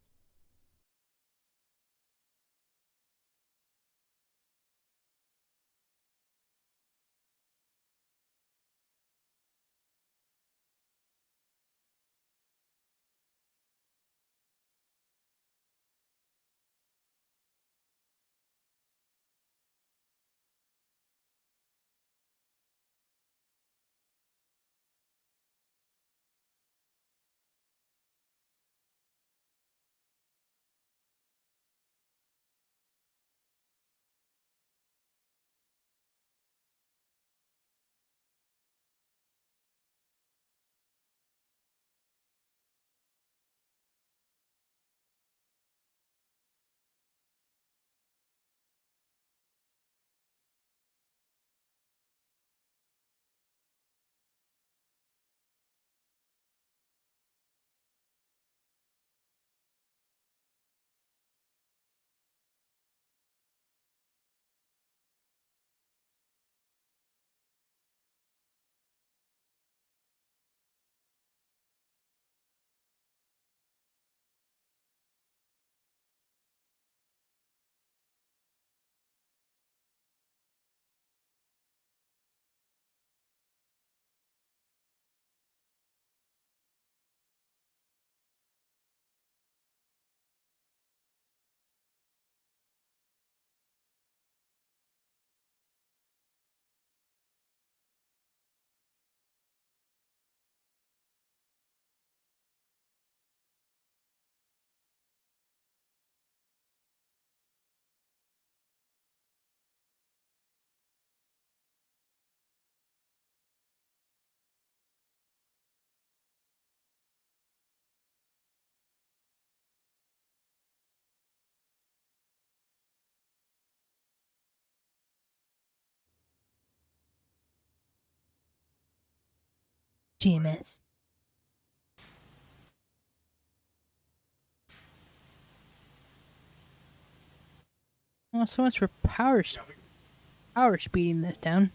GMS. Well, so much for power speeding this down.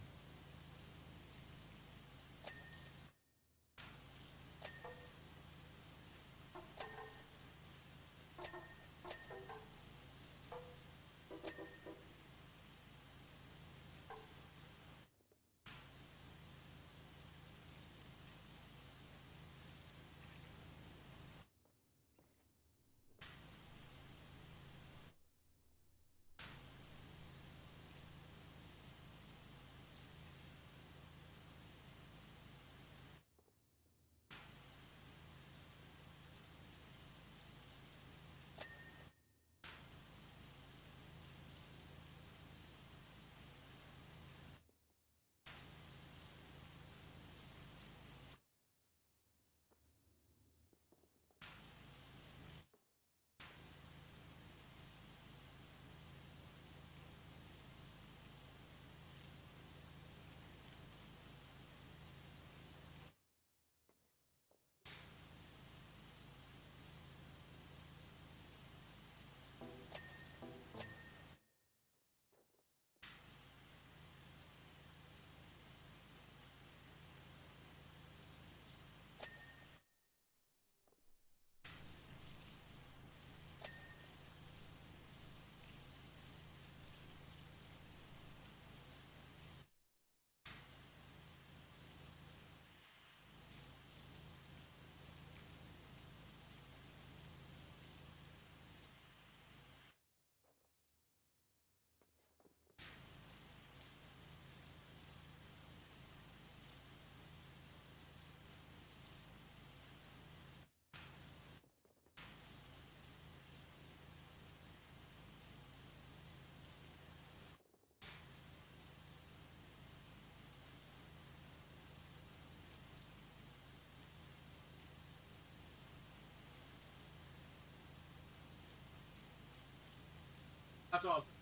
That's awesome.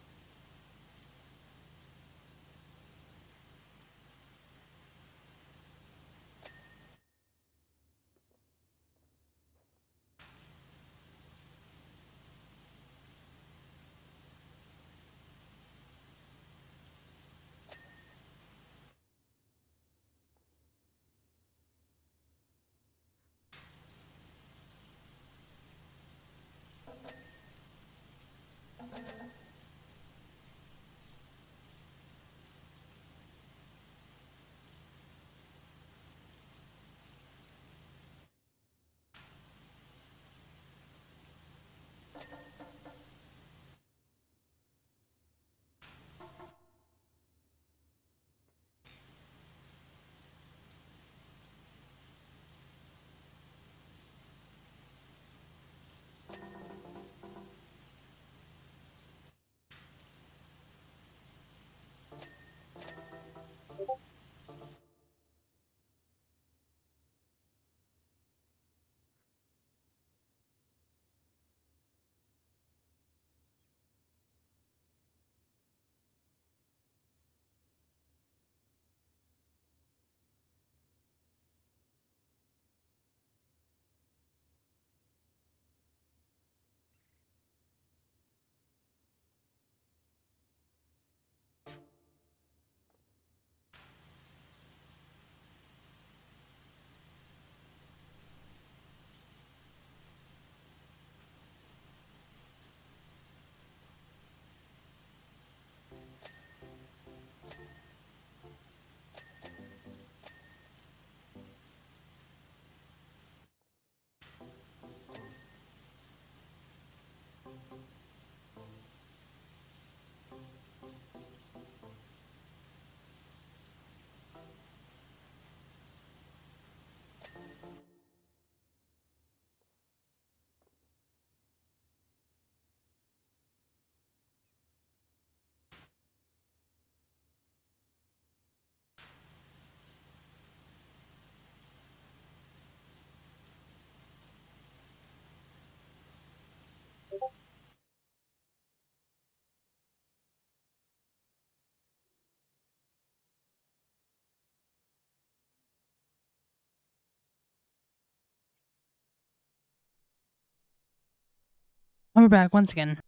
And we're back once again.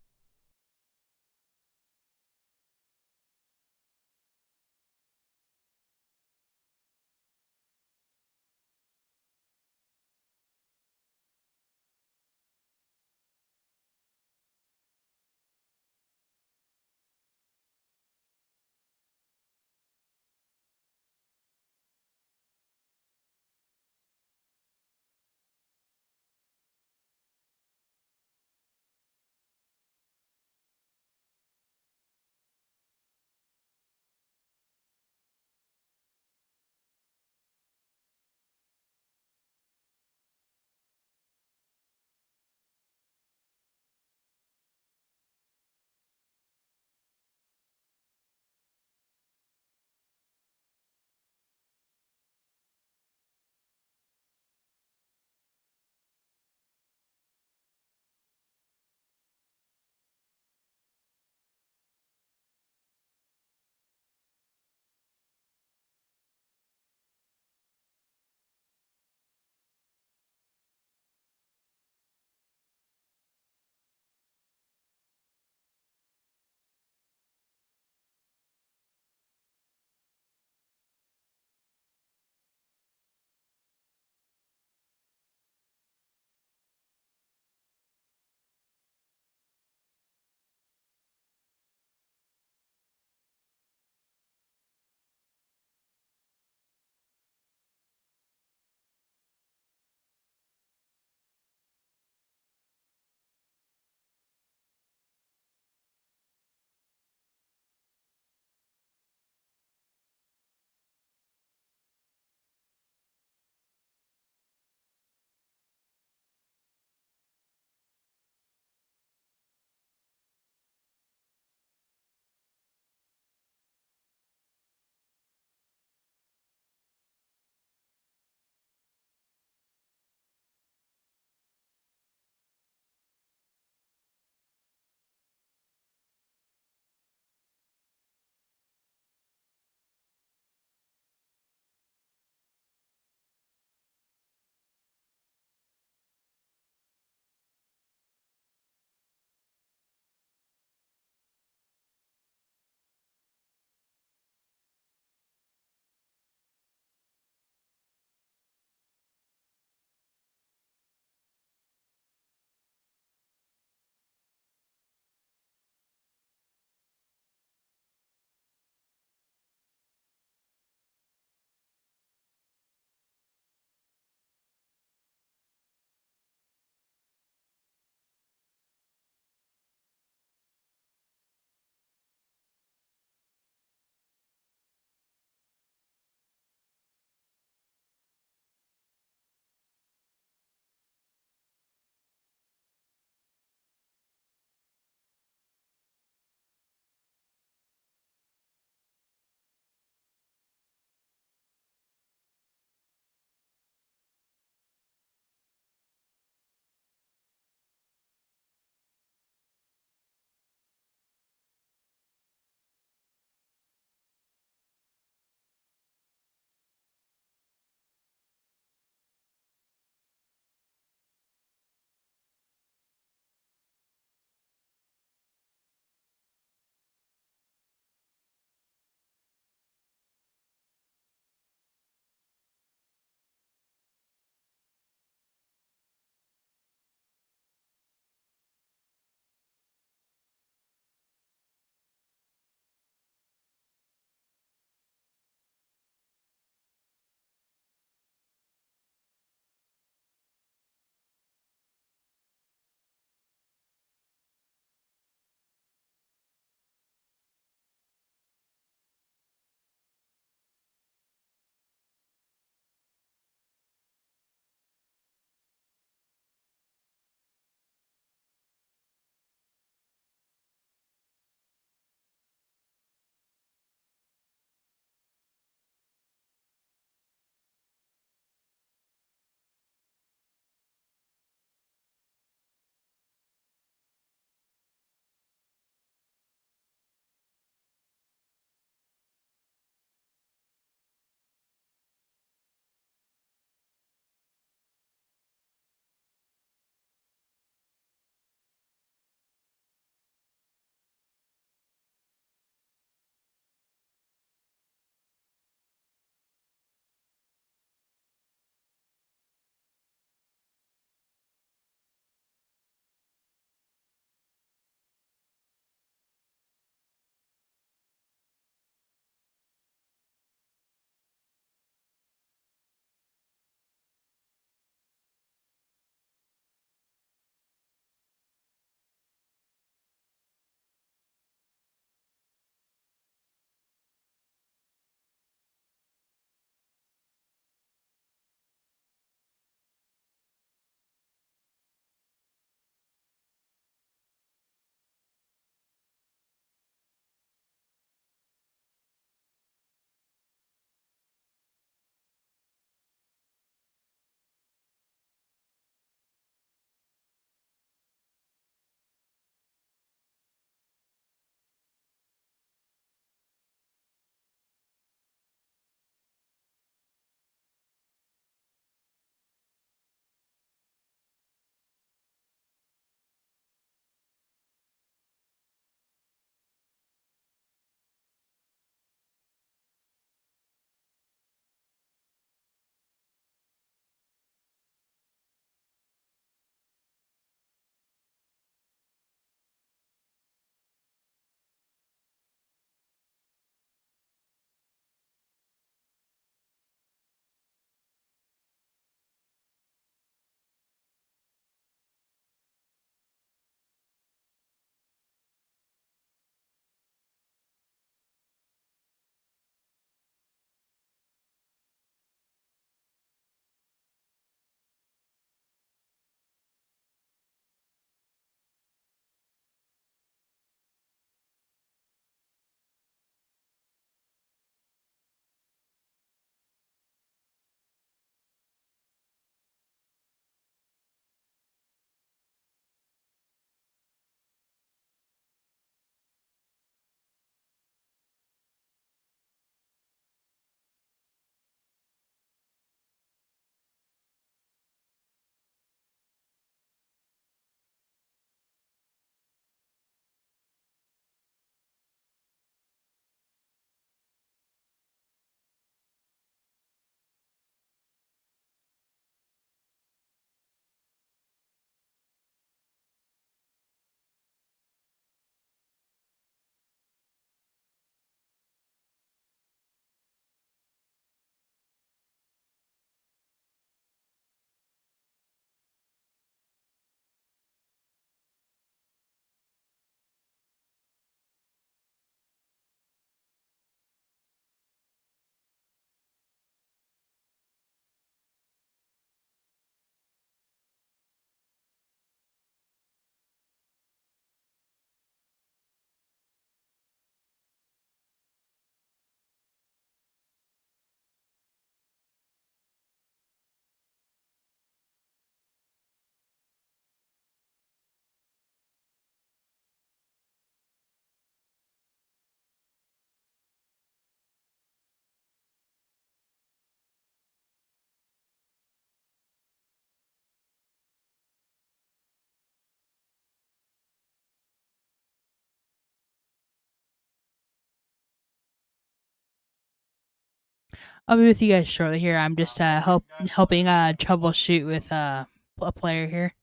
I'll be with you guys shortly here. I'm just helping troubleshoot with a player here.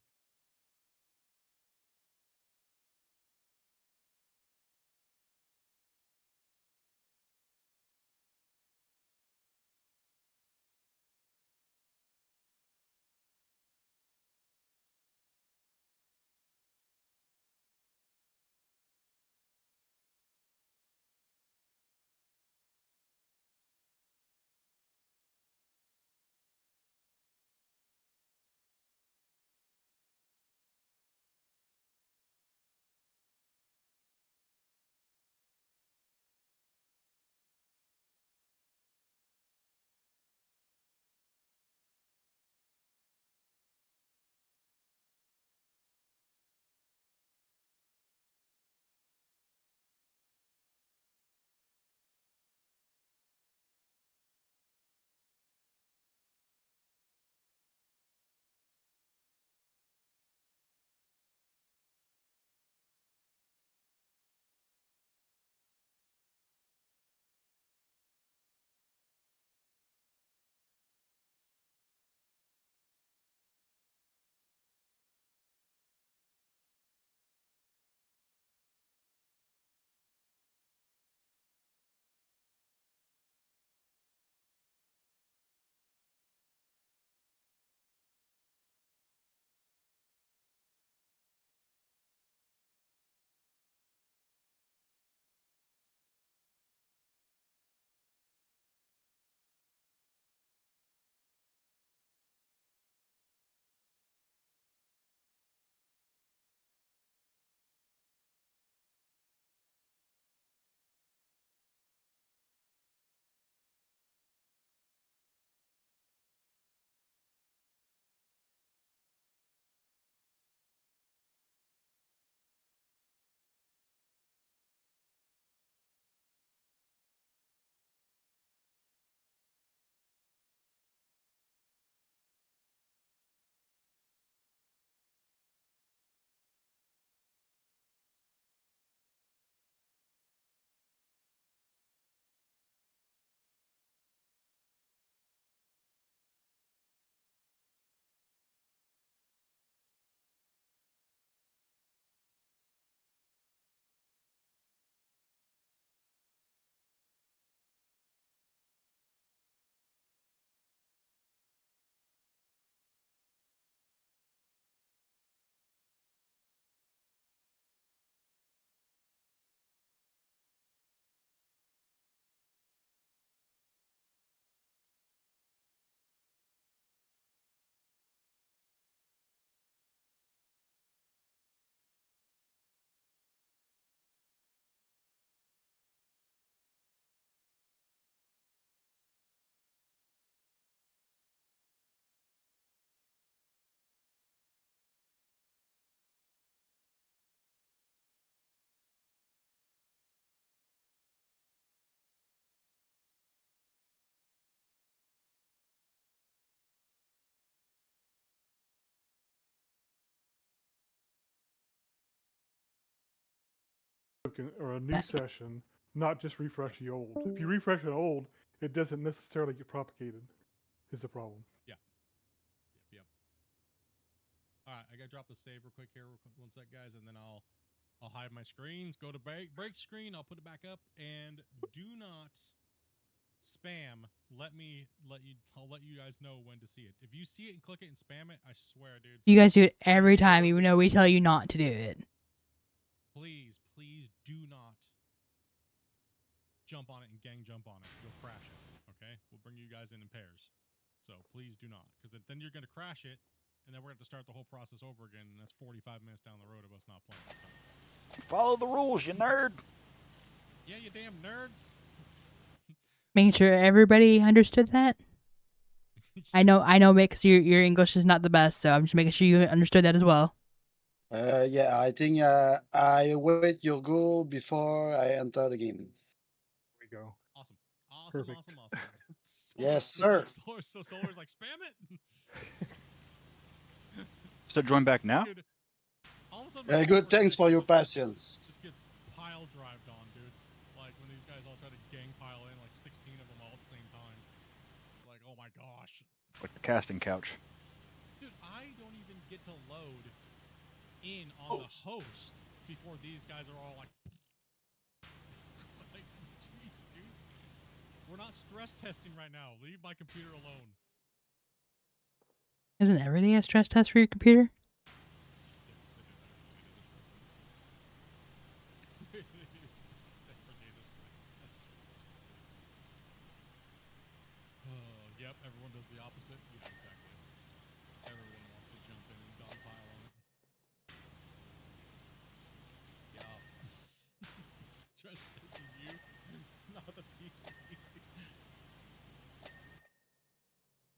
Or a new Back. session, not just refresh the old. If you refresh an old, it doesn't necessarily get propagated. Is the problem? Yep. All right, I gotta drop the save real quick here. One sec, guys, and then I'll hide my screens. Go to break screen. I'll put it back up, and do not spam. I'll let you guys know when to see it. If you see it and click it and spam it, I swear, dude. You guys do it every time, even though we tell you not to do it. Please do not jump on it and gang jump on it. You'll crash it. Okay, we'll bring you guys in pairs. So please do not, because then you're gonna crash it, and then we're gonna have to start the whole process over again, and that's 45 minutes down the road of us not playing. So. Follow the rules, you nerd. Yeah, you damn nerds. Making sure everybody understood that. I know, because your English is not the best, so I'm just making sure you understood that as well. Yeah, I think I wait your go before I enter the game. There we go. Awesome. Perfect. Yes, sir. Solar's like, spam it. So join back now. Dude, all of a sudden, Good. Thanks for your patience. Just gets pile drived on, dude. Like when these guys all try to gang pile in, like 16 of them all at the same time. my gosh. Like the casting couch. Dude, I don't even get to load in on the host before these guys are all like, like, jeez, dudes. We're not stress testing right now. Leave my computer alone. Isn't everything a stress test for your computer? Yes, it is actually. It is except for data stress test. Yep, everyone does the opposite. Yeah, exactly. Everyone wants to jump in and dogpile on it. Yeah. Stress testing you, not the PC.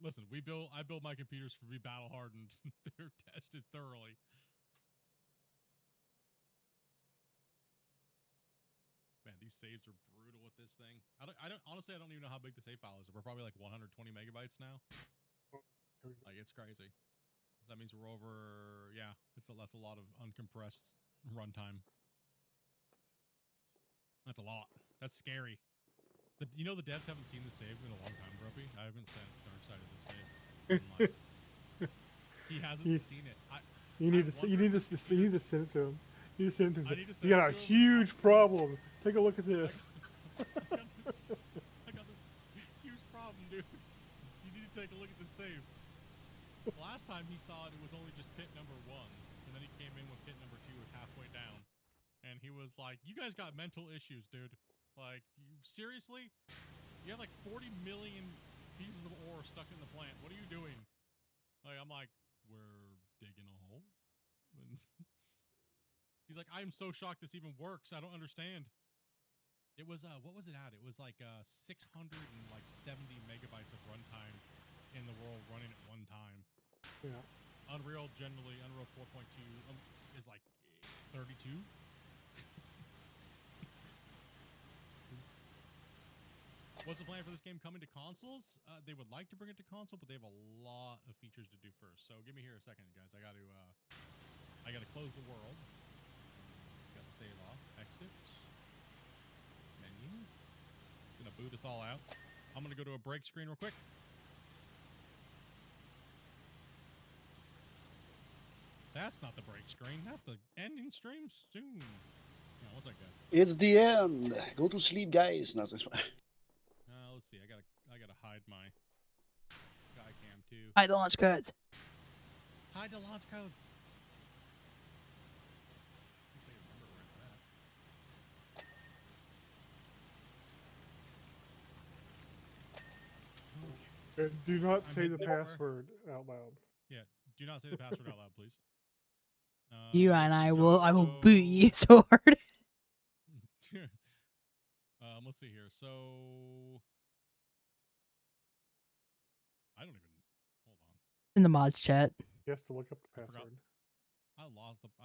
Listen, I build my computers to be battle hardened. They're tested thoroughly. Man, these saves are brutal with this thing. Honestly, I don't even know how big the save file is. We're probably like 120 megabytes now. Like, it's crazy. That means we're over. Yeah, that's a lot of uncompressed runtime. That's a lot. That's scary. You know the devs haven't seen the save in a long time, Dopey. I haven't sent Darkside of the save. He hasn't seen it. You need to send it to him. You need to send it to him. I need to send You got it a to him. huge problem. Take a look at this. I got this huge problem, dude. You need to take a look at the save. Last time he saw it, it was only just pit number 1, and then he came in when pit number 2 was halfway down, and he was like, "You guys got mental issues, dude. Like, seriously? You have like 40 million pieces of ore stuck in the plant. What are you doing?" Like, I'm like, "We're digging a hole." And he's like, "I am so shocked this even works. I don't understand." It was what was it at? It was like 670 megabytes of runtime in the world running at one time. Yeah. Unreal 4.2 is like 32. What's the plan for this game coming to consoles? They would like to bring it to console, but they have a lot of features to do first. So give me here a second, guys. I got to close the world. Got to save off. Exit. Menu. Gonna boot us all out. I'm gonna go to a break screen real quick. That's not the break screen. That's the ending stream soon. Yeah, what's up, guys? It's the end. Go to sleep, guys. No, this one. Let's see. I gotta hide my guy cam too. Hide the launch codes. Hide the launch codes. And do not I'm say the hitting everywhere. password out loud. Yeah, do not say the password out loud, please. You and I will so- boot you so hard. Let's see here. So I don't even hold on. In the mods chat. You have to look up the I forgot. password. I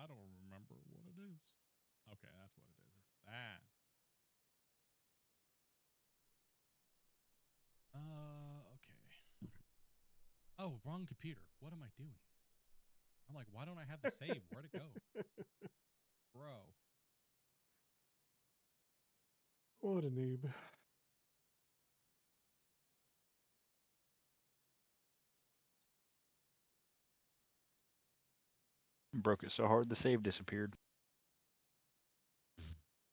don't remember what it is. Okay, that's what it is. It's that. Okay. Oh, wrong computer. What am I doing? I'm like, why don't I have the save? Where'd it go? Bro. What a noob. Broke it so hard the save disappeared.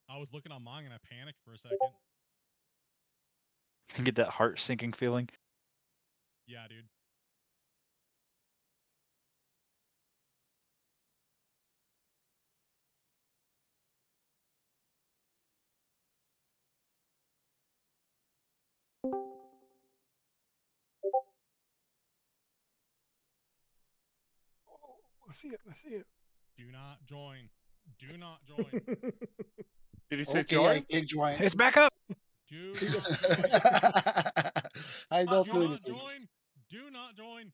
I was looking on mine and I panicked for a second. Get that heart sinking feeling. Yeah, dude. I see it. I see it. Do not join. Do not join. Did he say Okay, join? I click join. It's back up. Do not join. I don't Do do not anything. join. Do not join.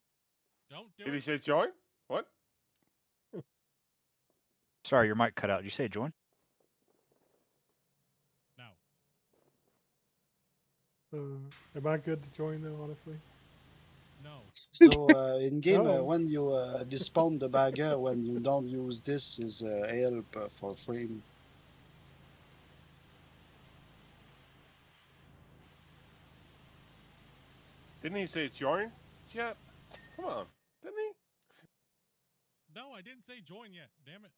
Don't do Did he it. say join? What? Sorry, your mic cut out. Did you say join? No. Am I good to join though, honestly? No. So in game, No. when you despawn the bagger, when you don't use this, is help for free. Didn't he say join yet? Come on, didn't he? No, I didn't say join yet. Damn it.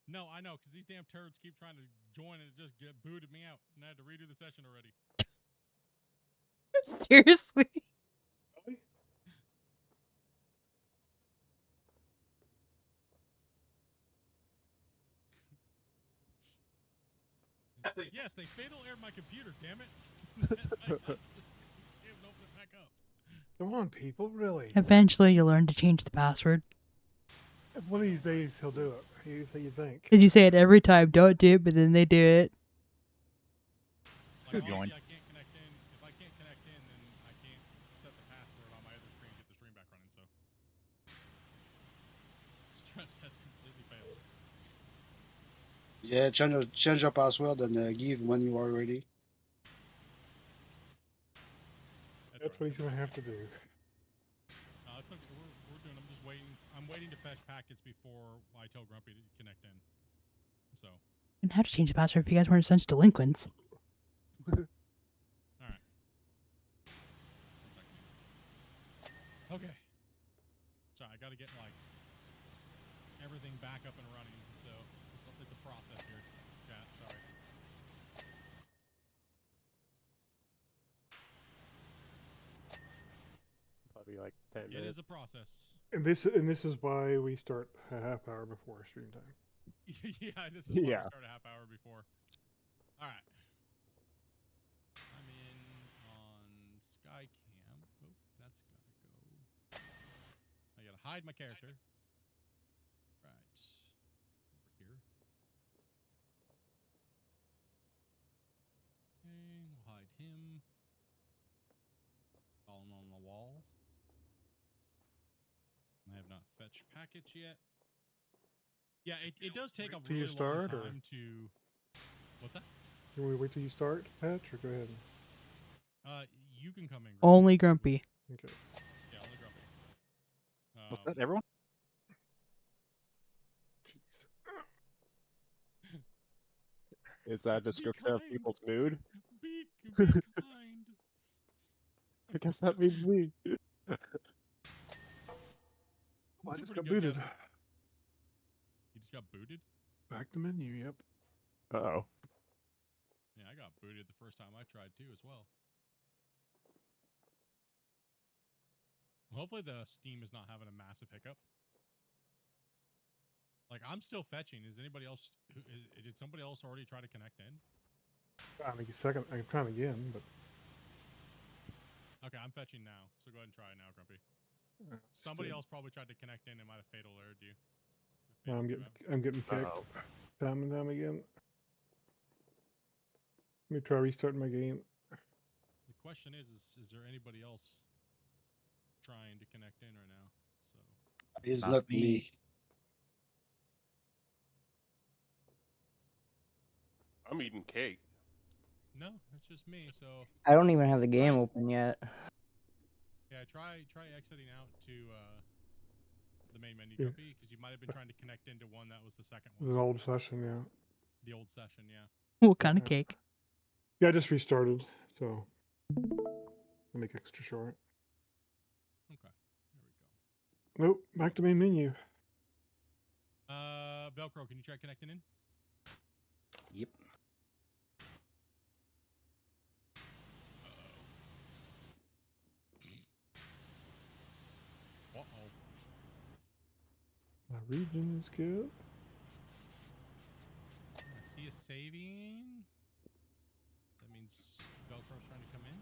No, I know, because these damn turds keep trying to join and it just booted me out, and I had to redo the session already. Seriously. Yes, they fatal aired my computer, damn it. I can't open it back up. Come on, people, really. Eventually, you'll learn to change the password. One of these days, he'll do it. How you think? Because you say it every time, don't do it, but then they do it. Like, join. I can't connect in. If I can't connect in, then I can't set the password on my other screen, get the stream back running, so. Stress has completely failed. Yeah, change your password and give when you are ready. That's what he's gonna have to do. It's okay. We're doing. I'm just waiting. I'm waiting to fetch packets before I tell Grumpy to connect in. So. You didn't have to change the password if you guys weren't such delinquents. All right. 1 second. Okay. So I got to get like everything back up and running. So it's a process here. Chat. Sorry. Probably like 10 It minutes. is a process. And this is why we start a half hour before stream time. Yeah, this is why we start a half hour before. All right. I'm in on Skycam. Oh, that's gotta go. I gotta hide my character. Right. Over here. Okay, we'll hide him. Fallen on the wall. I have not fetched packets yet. Yeah, it does take a Till you really long start, or- time to. What's that? Can we wait till you start, Patch, or go ahead? You can come in. Grumpy. Only Grumpy. Okay. Yeah, only Grumpy. What's that, everyone? Jeez. Is that a description of kind. people's mood? Be kind. I guess that means me. I Doing just pretty got good, booted. Gavin. You just got booted? Back to menu, yep. Uh-oh. Yeah, I got booted the first time I tried too as well. Hopefully the Steam is not having a massive hiccup. Like, I'm still fetching. Is anybody else... did somebody else already try to connect in? I'm trying again, but Okay, I'm fetching now. So go ahead and try it now, Grumpy. uh, Somebody still- else probably tried to connect in and might have fatal errored you. No, I'm getting kicked. Uh-oh. Time and time again. Let me try restarting my game. The question is there anybody else trying to connect in right now? So It's Not not me. me. I'm eating cake. no, it's just me. So I don't even have the game Right. open yet. yeah, try exiting out to the main menu, Yeah. Grumpy, because you might have been trying to connect into one that was the second It was one. an old session, yeah. The old session, yeah. What kind of Yeah. cake? Yeah, I just restarted, so I'll make extra short. Okay, there we go. Nope, back to main menu. Velcro, can you try connecting in? Yep. Uh-oh. My region is good. I see a saving. That means Velcro's trying to come in.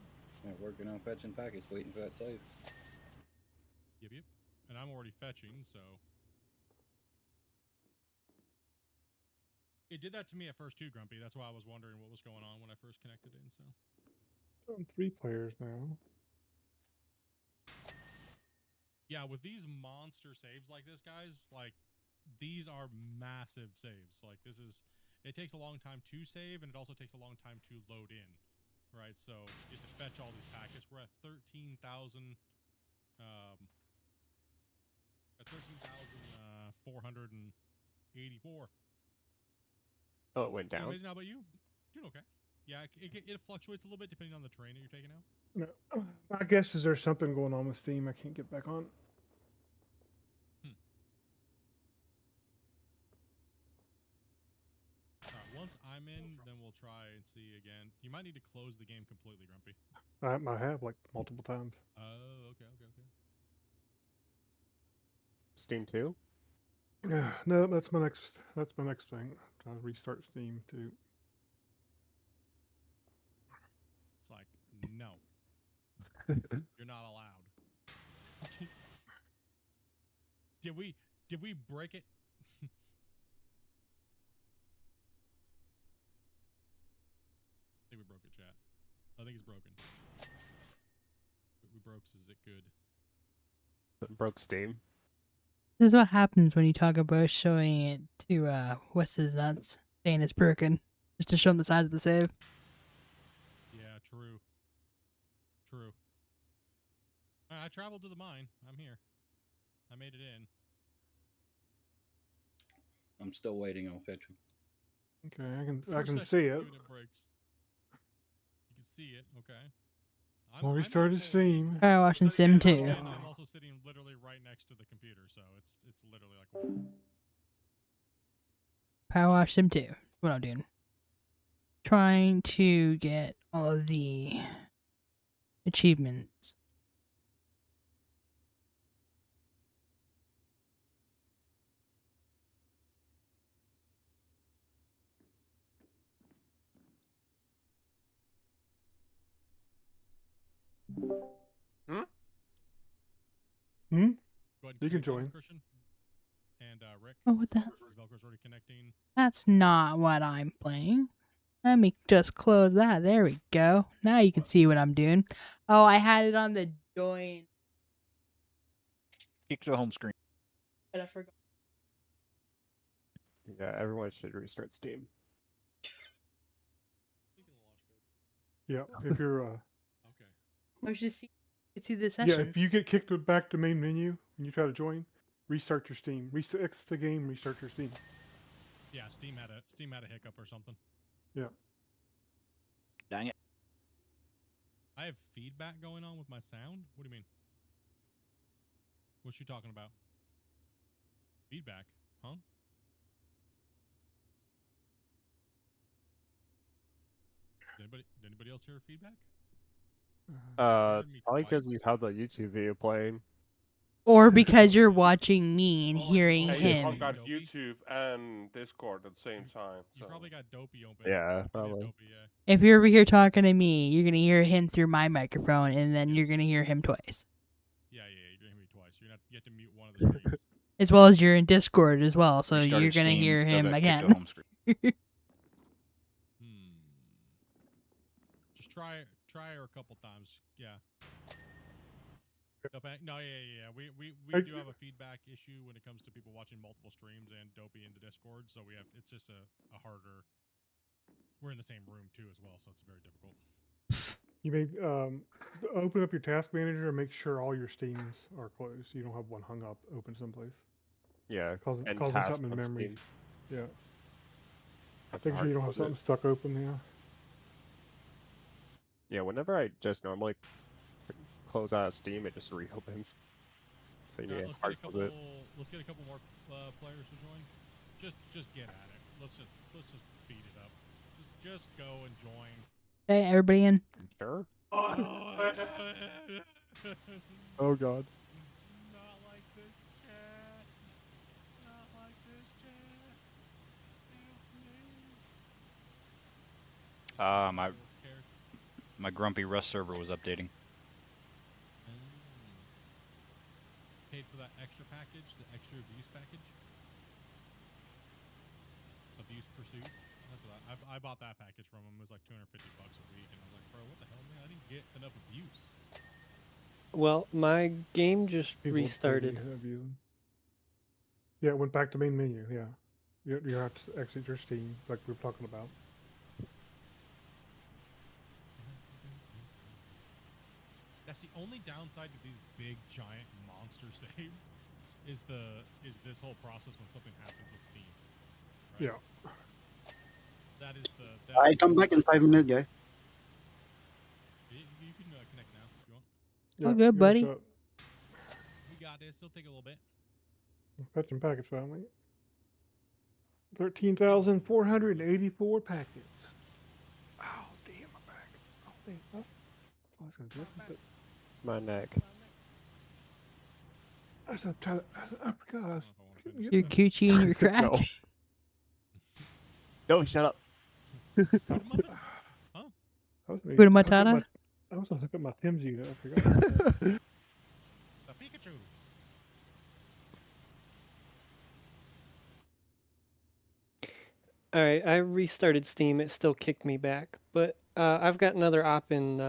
Yeah, working on fetching packets, waiting for that save. Yep. And I'm already fetching, so. It did that to me at first too, Grumpy. That's why I was wondering what was going on when I first connected in, so. I'm 3 players now. Yeah, with these monster saves like this, guys, like, these are massive saves. Like, this is, it takes a long time to save, and it also takes a long time to load in, right? So, you have to fetch all these packets. We're at 13,000, at 13,484. Oh, it went Doing down. amazing. How about you? Doing okay. Yeah, it fluctuates a little bit depending on the train that you're taking out. No, my guess is there's something going on with Steam. I can't get back on. Once I'm in, then we'll try and see again. You might need to close the game completely, Grumpy. I have like multiple times. Oh, okay. Steam 2? No, that's my next. That's my next thing. Try to restart Steam too. It's like, no. You're not allowed. Did we break it? I think we broke it, chat. I think it's broken. We broke. Is it good? Broke Steam. This is what happens when you talk about showing it to what's his nuts, saying it's broken, just to show him the size of the save. Yeah, true. I traveled to the mine. I'm here. I made it in. I'm still waiting on fetching. Okay, I can First see it. Even it breaks. You can see it. Okay. I'll restart his Steam. Power Wash and Sim 2. And I'm also sitting literally right next to the computer, so it's literally like. Power Wash Sim 2. What I'm doing. Trying to get all of the achievements. Hmm? Go ahead and You can connect join. Christian. And Rick. Oh, what the? Velcro's already connecting. That's not what I'm playing. Let me just close that. There we go. Now you can see what I'm doing. Oh, I had it on the join. Kick to the home screen. But I forgot. Yeah, everyone should restart Steam. Yeah, if you're Okay. I was just see. You can see the yeah, session. if you get kicked back to main menu when you try to join, restart your Steam. Exit the game, restart your Steam. Yeah, Steam had a hiccup or something. Yeah. Dang it. I have feedback going on with my sound. What do you mean? What you talking about? Feedback, huh? Did anybody else hear feedback? Probably twice? because you have the YouTube video playing. Or because you're watching me and hearing Hey, you all him. got YouTube and Discord at the same time. You So. probably got Dopey open. Yeah, probably. Dopey, yeah. If you're over here talking to me, you're going to hear him through my microphone, and then you're going to hear him twice. Yeah, you're gonna hear me twice. You have to mute one of the streams. As well as you're in Discord as well, so Restarted you're going to Steam, hear still him got kicked to the again. home screen. Just try her a couple times. Yeah. No, yeah. We do have a feedback issue when it comes to people watching multiple streams and Dopey into Discord, so it's just a harder. We're in the same room too as well, so it's very difficult. You may open up your task manager and make sure all your Steams are closed. You don't have one hung up open someplace. Yeah, Causing tasks something in on memory. Steam. Yeah. That's Make sure you don't hard have to something stuck open. Yeah. Yeah, whenever I just normally close out of Steam, it just reopens. So yeah, hard close it. Let's get a couple more players to join. Just get at it. Let's just beat it up. Just go and join. Okay, everybody in? Sure. Oh God. Not like this, chat. Not like this, chat. My Grumpy Rust server was updating. Paid for that extra package, the extra abuse package. Abuse Pursuit. That's what I bought that package from him. It was like $250 a week, and I was like, bro, what the hell, man? I didn't get enough abuse. Well, my game just People restarted. Yeah, it went back to main menu. Yeah. You have to exit your Steam, like we were talking about. That's the only downside to these big giant monster saves is this whole process when something happens with Steam. Right? Yeah. That is the. I come back in 5 minutes, guy. You can connect now if you want. Oh, good, buddy. We got this. It'll take a little bit. Fetching packets finally. 13,484 packets. Oh, damn, my back. Oh, damn. Oh, that's gonna do it. My neck. I was gonna try to. I forgot. Your coochie and your crack. No. No, shut up. Huh? Hakuna Matata? I was gonna look at my Tim's unit. I forgot. The Pikachu. All right, I restarted Steam. It still kicked me back, but I've got another op in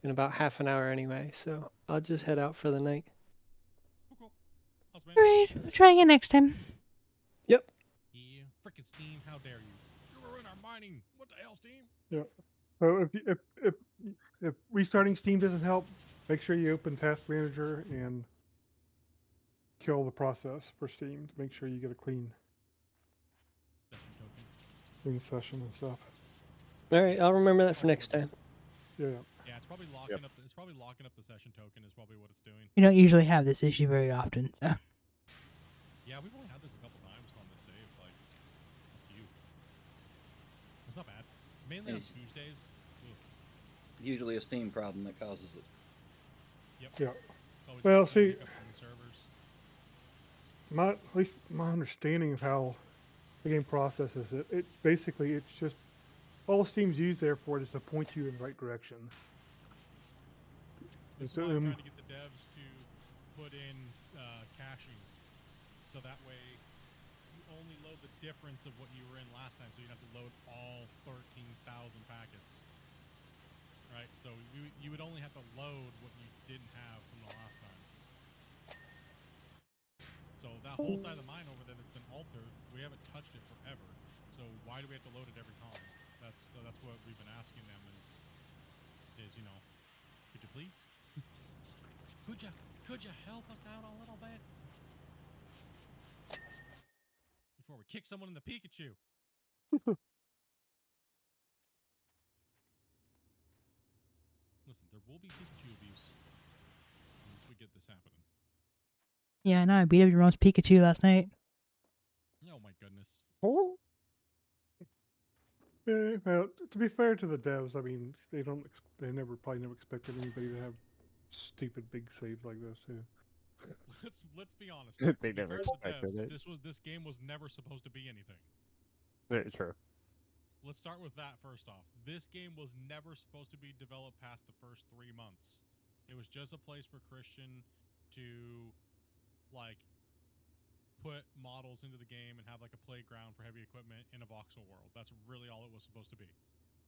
about half an hour anyway, so I'll just head out for the night. Cool. Alright, we'll try again next time. Yep. Yeah, frickin' Steam! How dare you? You ruin our mining. What the hell, Steam? Yeah. So if restarting Steam doesn't help, make sure you open Task Manager and kill the process for Steam to make sure you get a clean session and stuff. All right, I'll remember that for next time. Yeah. Yeah, it's probably locking up. It's probably locking up the session token. Is probably what it's doing. We don't usually have this issue very often, so. Yeah, we've only had this a couple times on this save. Like, a few. It's not bad. Mainly on It's- Tuesdays. Ugh. Usually a Steam problem that causes it. Yep. Yeah. It's always Well, just some see, hiccup from the servers. at least my understanding of how the game processes it, it's basically, it's just, all Steam's used there for is to point you in the right direction. This is why I'm trying to get the devs to put in caching, so that way you only load the difference of what you were in last time, so you don't have to load all 13,000 packets. Right? So you would only have to load what you didn't have from the last time. So that whole side of the mine over there that's been altered, we haven't touched it forever. So why do we have to load it every time? That's what we've been asking them is you know, could you please? Could you help us out a little bit? Before we kick someone in the Pikachu. Listen, there will be Pikachu abuse once we get this happening. Yeah, I know. I beat up your mom's Pikachu last night. Oh my goodness. Oh. Well, to be fair to the devs, I mean, they probably never expected anybody to have stupid big saves like this too. Let's be honest. They To be never fair to the expected devs, it. This game was never supposed to be anything. Very true. Let's start with that first off. This game was never supposed to be developed past the first 3 months. It was just a place for Christian to, like, put models into the game and have, like, a playground for heavy equipment in a voxel world. That's really all it was supposed to be.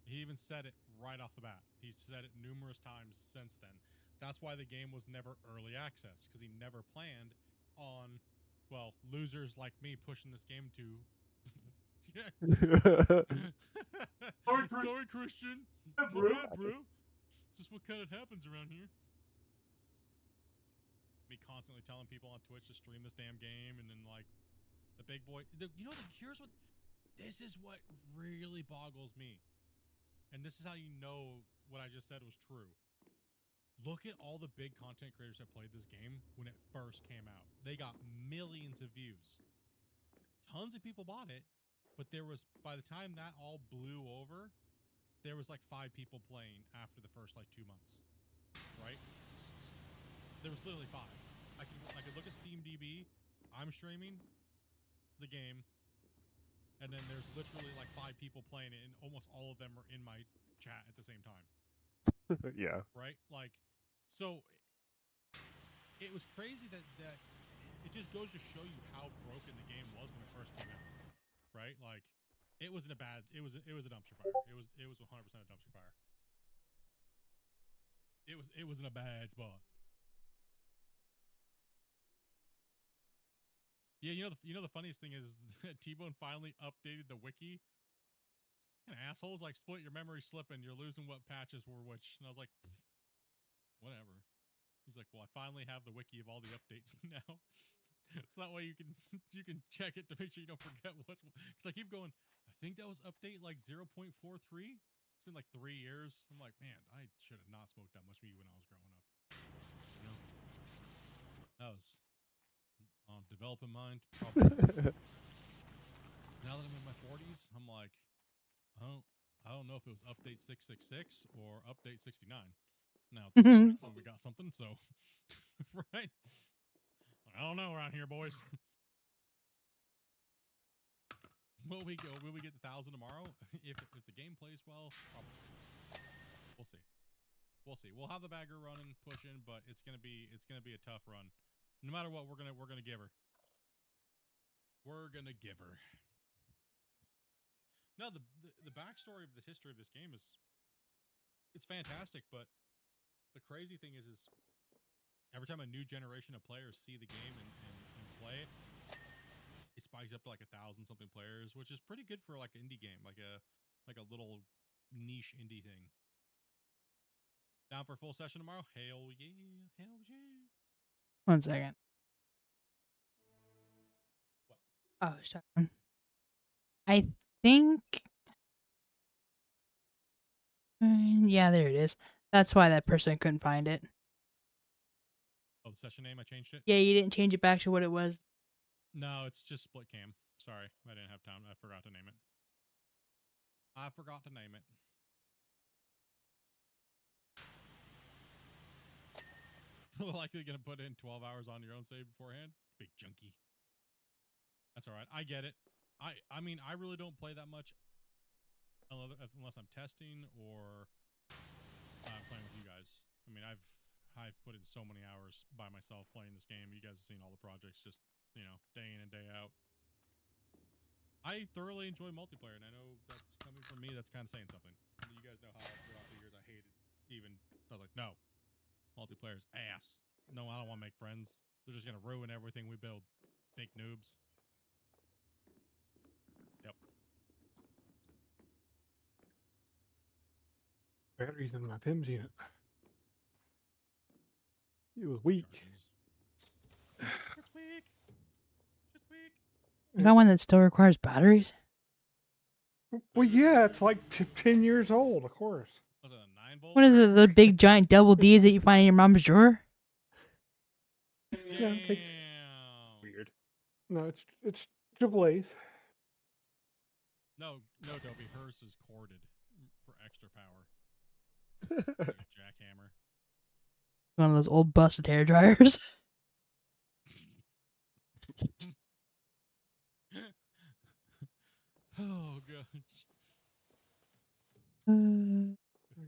He even said it right off the bat. He's said it numerous times since then. That's why the game was never early access, because he never planned on, well, losers like me pushing this game to... Sorry, Christian. My bad, bro. It's just what kind of happens around here. Me constantly telling people on Twitch to stream this damn game, and then like the big boy. Here's what. This is what really boggles me, and this is how you know what I just said was true. Look at all the big content creators that played this game when it first came out. They got millions of views. Tons of people bought it. But there was, by the time that all blew over, there was like 5 people playing after the first like 2 months, right? There was literally 5. I could look at SteamDB. I'm streaming the game, and then there's literally like 5 people playing it, and almost all of them are in my chat at the same time. Yeah. Right? Like, so it was crazy that it just goes to show you how broken the game was when it first came out. Right? Like, it was a dumpster fire. It was 100% a dumpster fire. It was in a bad spot. Yeah, you know the funniest thing is T-Bone finally updated the wiki. And assholes like split your memory slipping. You're losing what patches were which. And I was like, whatever. He's like, well, I finally have the wiki of all the updates now. So that way you can check it to make sure you don't forget what. Because I keep going, I think that was update like 0.43. It's been like 3 years. I'm like, man, I should have not smoked that much weed when I was growing up. You know, that was on developing mind. Probably. Now that I'm in my 40s, I'm like, I don't know if it was update 666 or update 69. Now at this point, so we got something. So, right? I don't know around here, boys. Will we get the 1,000 tomorrow? If the game plays well, probably. We'll see. We'll see. We'll have the bagger running, pushing, but it's gonna be a tough run. No matter what, we're gonna give her. We're gonna give her. No, the backstory of the history of this game it's fantastic, but the crazy thing is every time a new generation of players see the game and play it, it spikes up to like 1,000 something players, which is pretty good for like an indie game, like a little niche indie thing. Down for a full session tomorrow? Hell yeah! Hell yeah! 1 second. What? Oh, sorry. I think. Yeah, there it is. That's why that person couldn't find it. Oh, the session name, I changed it? Yeah, you didn't change it back to what it was. No, it's just split cam. Sorry, I didn't have time. I forgot to name it. Likely gonna put in 12 hours on your own save beforehand. Big junkie. That's all right. I get it. I mean, I really don't play that much unless I'm testing or playing with you guys. I mean, I've put in so many hours by myself playing this game. You guys have seen all the projects just, day in and day out. I thoroughly enjoy multiplayer, and I know that's coming from me. That's kind of saying something. You guys know how throughout the years I hated I was like, no, multiplayer's ass. No, I don't want to make friends. They're just going to ruin everything we build. Fake noobs. Yep. Batteries in my PIMS unit. It was weak. It's weak. Just weak. You got one that still requires batteries? Well, yeah, it's like 10 years old, of course. Was it a 9-volt? What is it? The big giant double D's that you find in your mom's drawer? Yeah, Weird. No, it's triple A's. No, Dopey. Hers is corded for extra power. Like a jackhammer. One of those old busted hair dryers. Oh gosh. I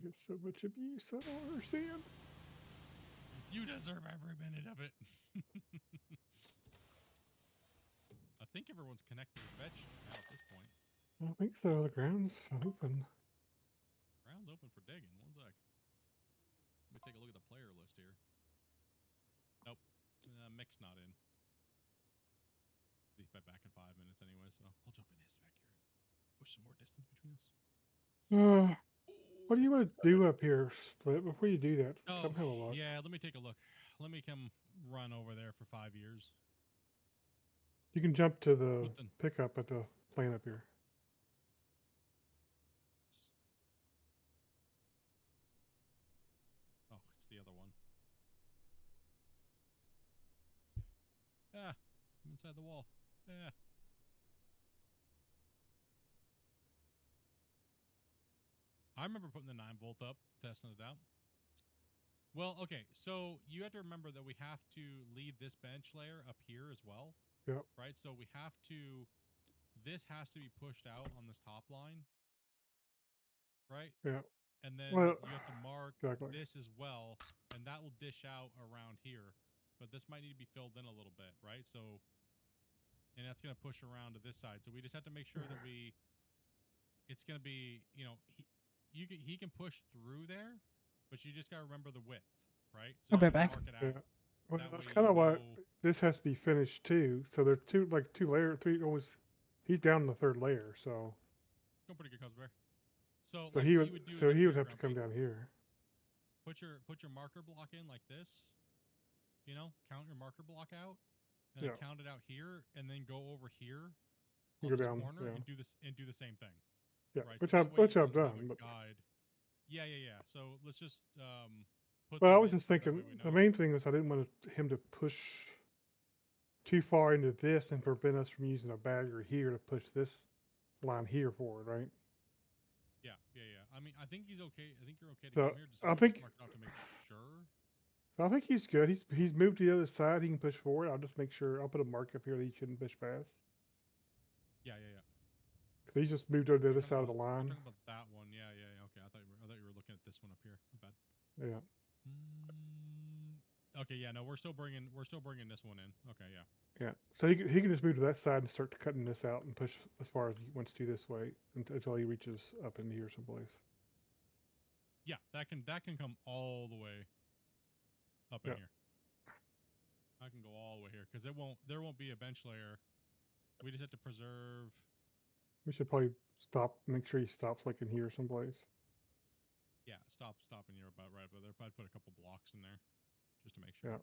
get so much abuse. I don't understand. You deserve every minute of it. I think everyone's connected to fetch now at this point. I think so. The ground's open. Ground's open for digging. 1 sec. Let me take a look at the player list here. Nope. Mick's not in. He's back in 5 minutes anyway, so I'll jump in his back here and push some more distance between us. What do you want to do up here, Split? Before you do that, Oh, come have a look. yeah, let me take a look. Let me come run over there for 5 years. You can jump to the pickup at the plane up here. Oh, it's the other one. Ah, I'm inside the wall. Yeah. I remember putting the 9-volt up, testing it out. Well, okay, so you have to remember that we have to leave this bench layer up here as well. Yep. Right? So we have to, this has to be pushed out on this top line. Right? Yeah. And then Well, you have to mark exactly. this as well, and that will dish out around here. But this might need to be filled in a little bit, right? So, and that's going to push around to this side. So we just have to make sure that it's going to be, he can push through there, but you just got to remember the width, right? So I'll be back. Mark it out. Yeah. Well, That that's way kind of you why know- this has to be finished too. So they're two layers, three almost. He's down in the 3rd layer, so. Going pretty good, Cubs Bear. So, So like he what would. you would do is So up he would here, have to come Grumpy, down here. Put your marker block in like this. Count your marker block out, and then Yeah. count it out here, and then go over here, You on go this down, corner yeah. and do the same thing. Yeah, Right. which so I've that way which you I've can have done. a But guide. Yeah. So let's just put. well, I them was in just so that way thinking we the know. main thing was I didn't want him to push too far into this and prevent us from using a bagger here to push this line here forward, right? Yeah. I mean, I think he's okay. I think you're okay to So come here. I Just think mark it off to make sure. I think he's good. He's moved to the other side. He can push forward. I'll just make sure. I'll put a mark up here that he shouldn't push fast. Yeah. So he's just moved over to the You're other talking side of the about, you're line. talking about that one. Yeah. Okay. I thought you were looking at this one up here. My bad. Yeah. Okay. Yeah. No, we're still bringing this one in. Okay. Yeah. Yeah. So he can just move to that side and start cutting this out and push as far as he wants to this way until he reaches up in here someplace. Yeah. That can come all the way up in Yeah. here. I can go all the way here because there won't be a bench layer. We just have to preserve. We should probably make sure he stops like in here someplace. Yeah, stop in here about right, but they'll probably put a couple blocks in there just to make sure. Yeah.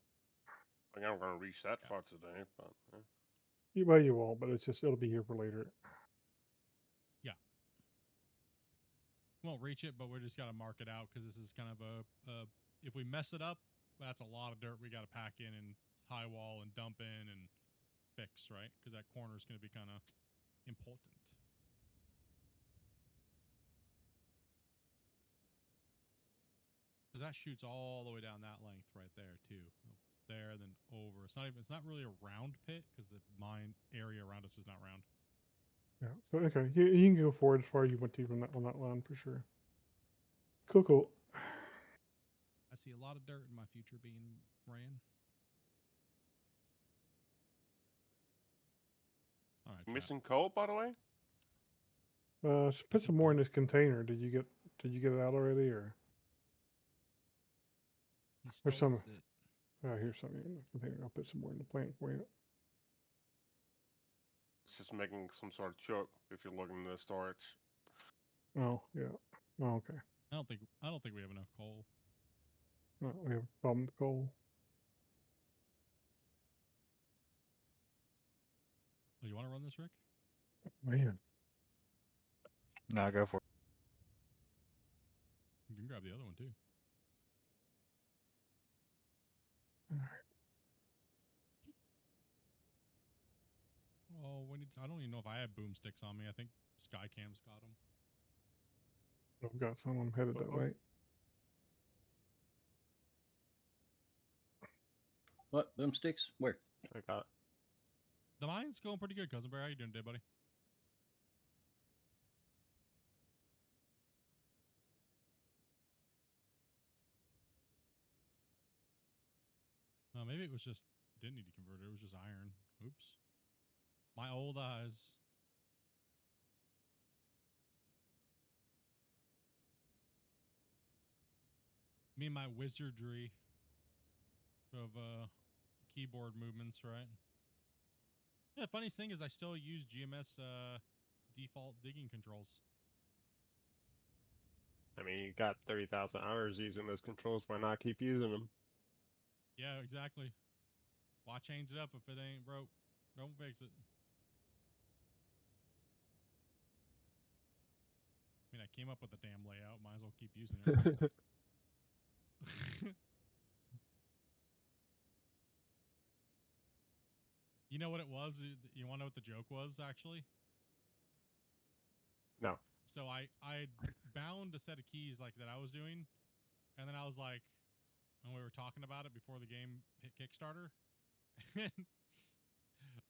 I think I'm going to reach that far today, but Well, you won't, but it'll be here for later. Yeah. Won't reach it, but we just got to mark it out because this is kind of a if we mess it up, that's a lot of dirt we got to pack in and high wall and dump in and fix, right? Because that corner is going to be kind of important. Because that shoots all the way down that length right there too. There, then over. It's not really a round pit because the mine area around us is not round. Yeah. So okay, you can go forward as far as you want to on that line for sure. Cool. I see a lot of dirt in my future being ran. All right. missing coal, by the way. Put some more in this container. Did you get it out already, or He there's stole some? it. Here's some in the container. I'll put some more in the plant for you. It's just making some sort of choke if you're looking in the storage. Oh yeah. Oh, okay. I don't think we have enough coal. No, we have a problem with coal. Oh, you want to run this, Rick? Man. No, go for it. You can grab the other one too. All right. Oh, I don't even know if I have boomsticks on me. I think Skycam's got them. I've got some. I'm headed that way. What? Boomsticks? Where? I got. The mine's going pretty good, Cousin Bear. How you doing today, buddy? Maybe it was just didn't need to convert it. It was just iron. Oops. My old eyes. Me and my wizardry of keyboard movements, right? Yeah, funniest thing is I still use GMS default digging controls. I mean, you got 30,000 hours using those controls. Why not keep using them? Yeah, exactly. Why change it up if it ain't broke? Don't fix it. I mean, I came up with the damn layout. Might as well keep using it. You know what it was? You want to know what the joke was, actually? No. So I bound a set of keys like that I was doing, and then I was like, and we were talking about it before the game hit Kickstarter, and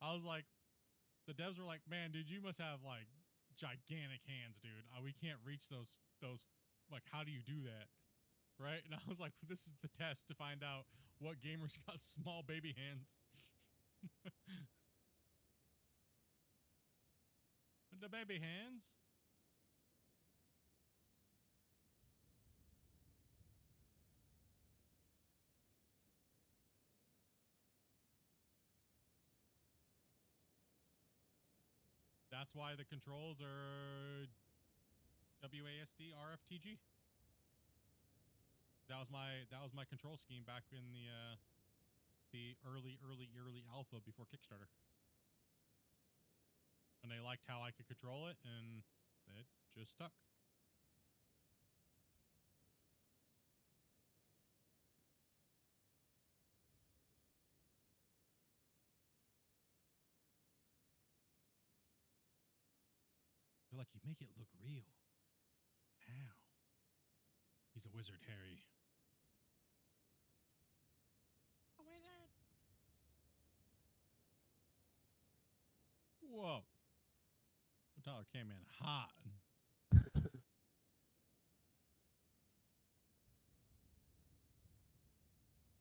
I was like, the devs were like, man, dude, you must have like gigantic hands, dude. We can't reach those, like, how do you do that? Right? And I was like, this is the test to find out what gamers got small baby hands. The baby hands? That's why the controls are WASD RFTG. That was my control scheme back in the early alpha before Kickstarter. And they liked how I could control it, and it just stuck. They're like, you make it look real. How? He's a wizard, Harry. A wizard. Whoa. Tyler came in hot.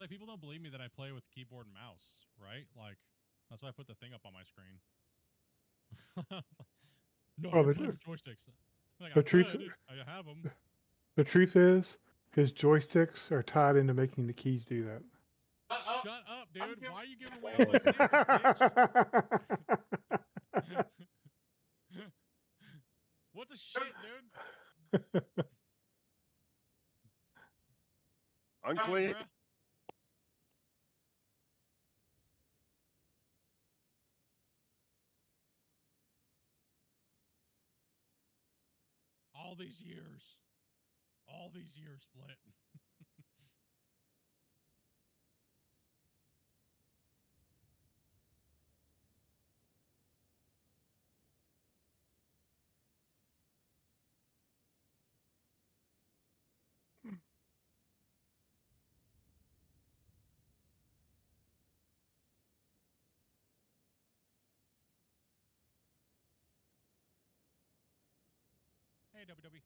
Like, people don't believe me that I play with keyboard and mouse, right? Like, that's why I put the thing up on my screen. No, Well, you're playing with joysticks. Like, the I truth, could. I have them. the truth is, his joysticks are tied into making the keys do that. Shut up, dude. Why are you giving away all these secrets, bitch? What the shit, dude? Unclear. Bruh. All these years. All these years, Split. Hey, Dopey.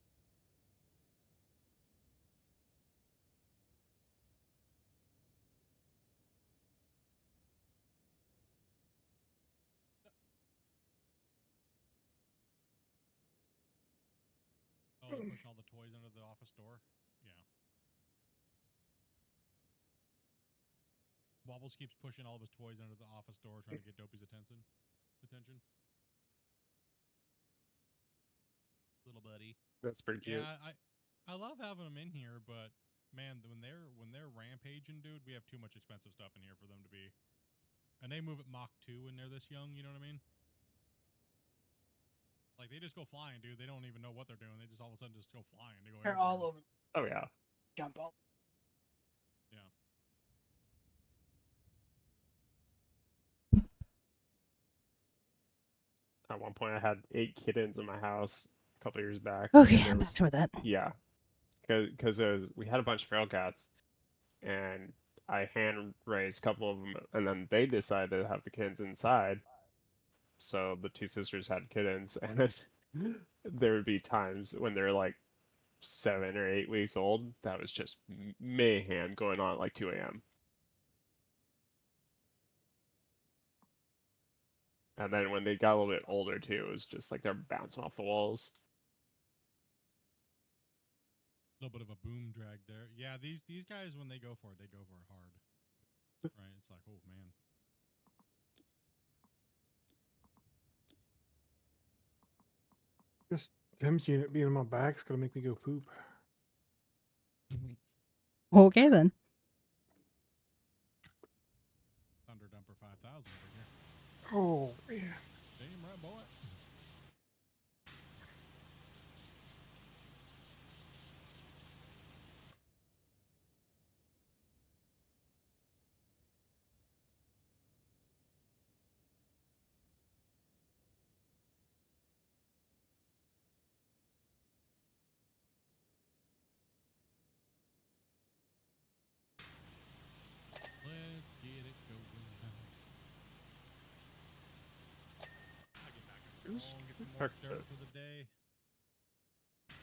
Oh, they're pushing all the toys under the office door? Yeah. Wobbles keeps pushing all of his toys under the office door, trying to get Dopey's attention. Little buddy. That's pretty cute. Yeah, I love having them in here, but man, when they're rampaging, dude, we have too much expensive stuff in here for them to be. And they move at Mach 2 when they're this young, you know what I mean? Like, they just go flying, dude. They don't even know what they're doing. They just all of a sudden just go flying. They go They're everywhere. all over. Oh yeah. Jump all. Yeah. At one point, I had 8 kittens in my house a couple years back. Okay, and I'm back to that. Yeah, because we had a bunch of feral cats, and I hand raised a couple of them, and then they decided to have the kittens inside. So the 2 sisters had kittens, and then there would be times when they're like 7 or 8 weeks old. That was just mayhem going on at like 2 a.m. And then when they got a little bit older too, it was just like they're bouncing off the walls. A little bit of a boom drag there. Yeah, these guys, when they go for it hard. Right? It's like, oh man. This Tim's unit being in my back's gonna make me go poop. Okay then. Thunder Dumper 5000 over here. Oh man. Damn right, boy. Let's get it going now. I get back and get some more dirt for the day.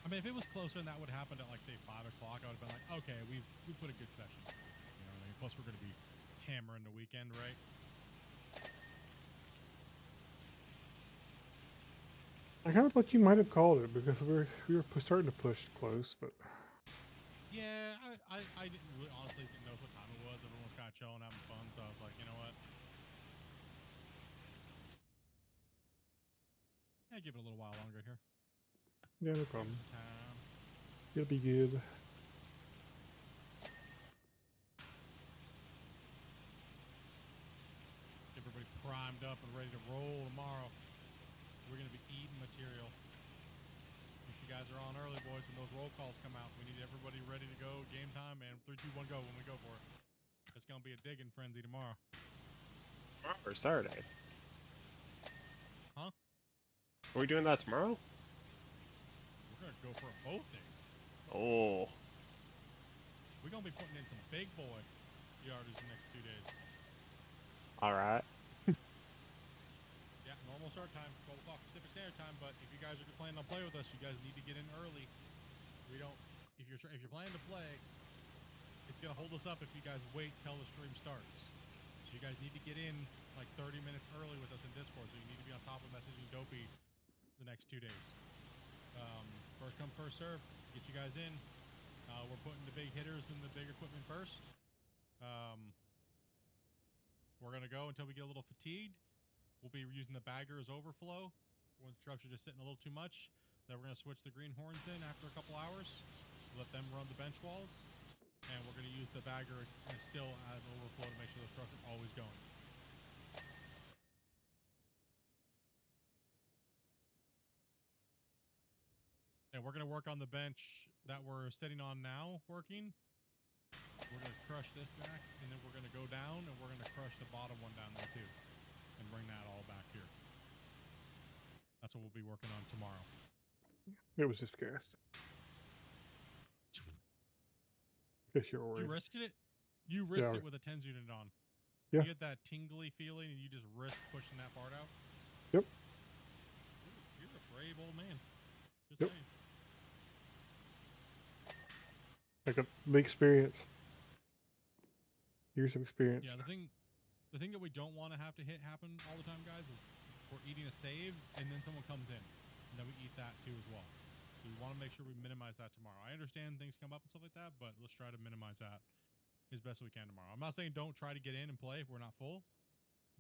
I mean, if it was closer and that would happen at, like, say, 5 o'clock, I would have been like, okay, we put a good session. You know what I mean? Plus, we're going to be hammering the weekend, right? I kind of thought you might have called it because we were starting to push close, but Yeah, I didn't really honestly know what time it was. Everyone was kind of chilling, having fun, so I was like, you know what? Yeah, give it a little while longer here. yeah, no problem. Time. It'll be good. Everybody primed up and ready to roll tomorrow. We're gonna be eating material. If you guys are on early, boys, when those roll calls come out, we need everybody ready to go. Game time, man. 3, 2, 1, go when we go for it. It's gonna be a digging frenzy tomorrow. Tomorrow or Saturday? Huh? Are we doing that tomorrow? We're gonna go for it both days. Oh. We're gonna be putting in some big boy yardage the next 2 days. Alright. Yeah, normal start time, 12 o'clock Pacific Standard Time. But if you guys are planning on playing with us, you guys need to get in early. We don't. If you're planning to play, it's gonna hold us up if you guys wait till the stream starts. So you guys need to get in like 30 minutes early with us in Discord. So you need to be on top of messaging Dopey the next 2 days. First come, first serve. Get you guys in. We're putting the big hitters in the big equipment first. We're gonna go until we get a little fatigued. We'll be using the bagger as overflow when the trucks are just sitting a little too much. Then we're gonna switch the greenhorns in after a couple hours. Let them run the bench walls, and we're gonna use the bagger still as overflow to make sure those trucks are always going. And we're going to work on the bench that we're sitting on now working. We're going to crush this back, and then we're going to go down, and we're going to crush the bottom one down there too, and bring that all back here. That's what we'll be working on tomorrow. It was just gas. Guess you're worried. You risked it? You risked it with a 10s unit on. Yeah. You get that tingly feeling, and you just risk pushing that part out? Yep. You're a brave old man. Just Yep. saying. I got big experience. Years of experience. Yeah, the thing that we don't want to have to happen all the time, guys, is we're eating a save and then someone comes in, and then we eat that too as well. So we want to make sure we minimize that tomorrow. I understand things come up and stuff like that, but let's try to minimize that as best we can tomorrow. I'm not saying don't try to get in and play if we're not full,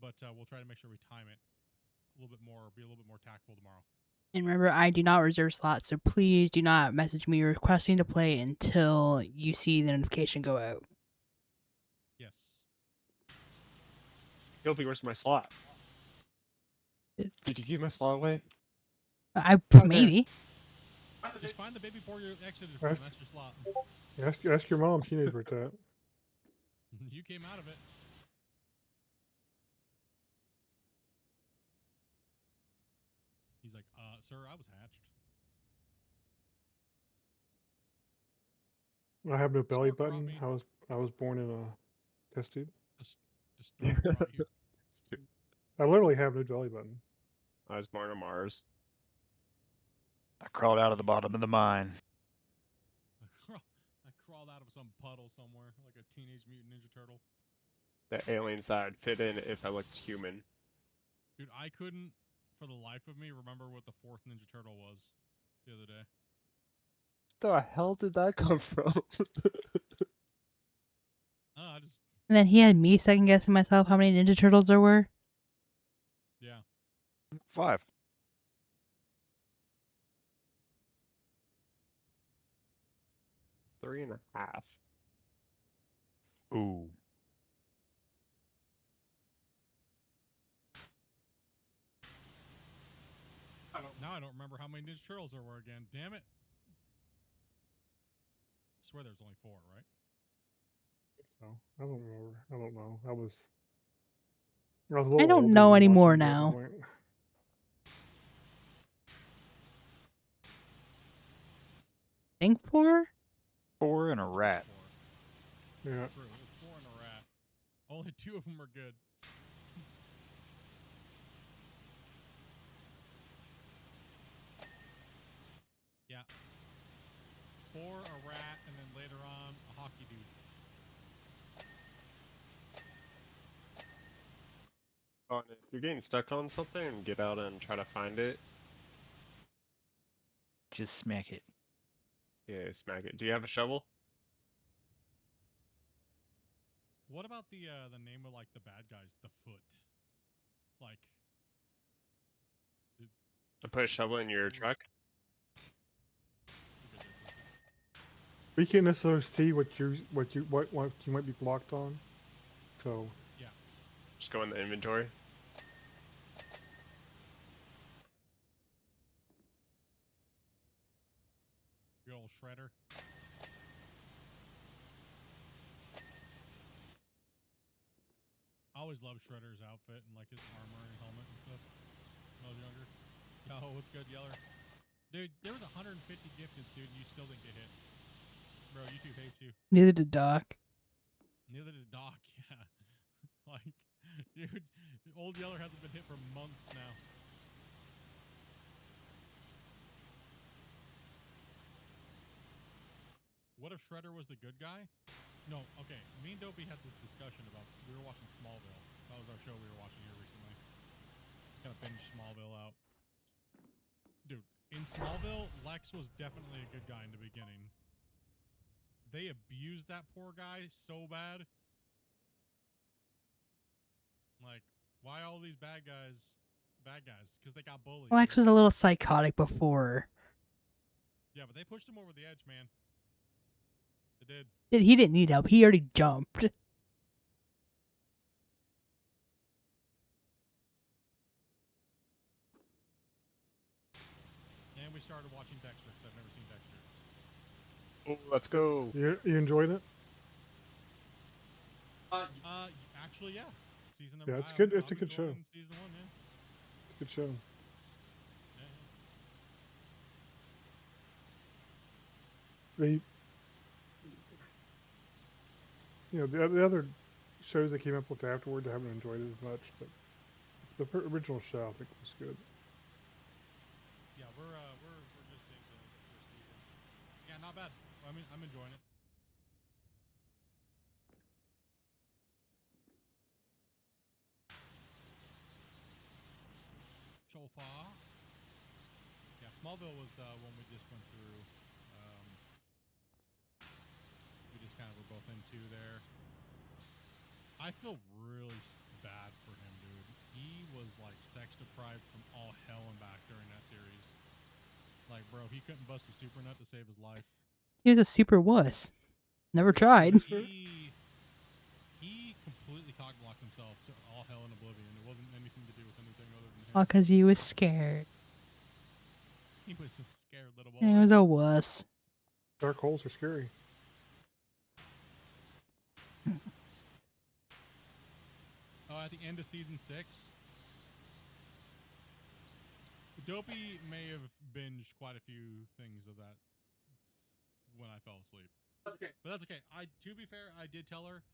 but we'll try to make sure we time it a little bit more, be a little bit more tactful tomorrow. And remember, I do not reserve slots, so please do not message me requesting to play until you see the notification go out. Yes. Dopey, where's my slot? Did you give my slot away? Maybe. Just find the baby before you exited from. That's your slot. Ask your mom. She knows where it's at. You came out of it. He's like, sir, I was hatched. I have no belly button. I was born in a test tube. I literally have no belly button. I was born on Mars. I crawled out of the bottom of the mine. I crawled out of some puddle somewhere, like a Teenage Mutant Ninja Turtle. The alien side fit in if I looked human. Dude, I couldn't, for the life of me, remember what the 4th Ninja Turtle was the other day. The hell did that come from? I just... And then he had me second guessing myself how many Ninja Turtles there were. Yeah. 5. Three and a half. Ooh. Now I don't remember how many Ninja Turtles there were again. Damn it. I swear there's only 4, right? So I don't remember. I don't know. I was a little I don't older know when anymore watching it now. went. Think 4? 4 and a rat. Yeah. True. It was 4 and a rat. Only 2 of them are good. Yeah. 4, a rat, and then later on, a hockey dude. Oh, and if you're getting stuck on something, get out and try to find it. Just smack it. Yeah, smack it. Do you have a shovel? What about the name of like the bad guys? The Foot. Like. To put a shovel in your truck? We can't necessarily see what you might be blocked on. So yeah. Just go in the inventory. old Shredder. I always loved Shredder's outfit and like his armor and helmet and stuff when I was younger. Yo, what's good, Yeller? Dude, there was 150 gifted, dude, and you still didn't get hit. Bro, YouTube hates you. Neither did Doc. Neither did Doc, yeah. Like, dude, old Yeller hasn't been hit for months now. What if Shredder was the good guy? No, okay. Me and Dopey had this discussion about, we were watching Smallville. That was our show we were watching here recently. Kind of binged Smallville out. Dude, in Smallville, Lex was definitely a good guy in the beginning. They abused that poor guy so bad. Like, why all these bad guys? Bad guys, because they got bullied. Lex was a little psychotic before. Yeah, but they pushed him over the edge, man. They did. He didn't need help. He already jumped. And we started watching Dexter, because I've never seen Dexter. Oh, let's go. You enjoyed it? Actually, yeah. Season Yeah, it's good. It's a good show. Season 1, yeah. Good show. The the other shows that came up with afterwards, I haven't enjoyed it as much, but the original show I think was good. Yeah, we're just into the first season. Yeah, not bad. I mean, I'm enjoying it. So far. Yeah, Smallville was one we just went through. We just kind of were both into there. I feel really bad for him, dude. He was like sex deprived from all hell and back during that series. Like, bro, he couldn't bust a super nut to save his life. He was a super wuss. Never tried. He completely cockblocked himself to all hell and oblivion. It wasn't anything to do with anything other than him. All because he was scared. He was a scared little boy. He was a wuss. Dark holes are scary. Oh, at the end of season 6, Dopey may have binged quite a few things of that when I fell asleep. That's okay. But that's okay. To be fair, I did tell her,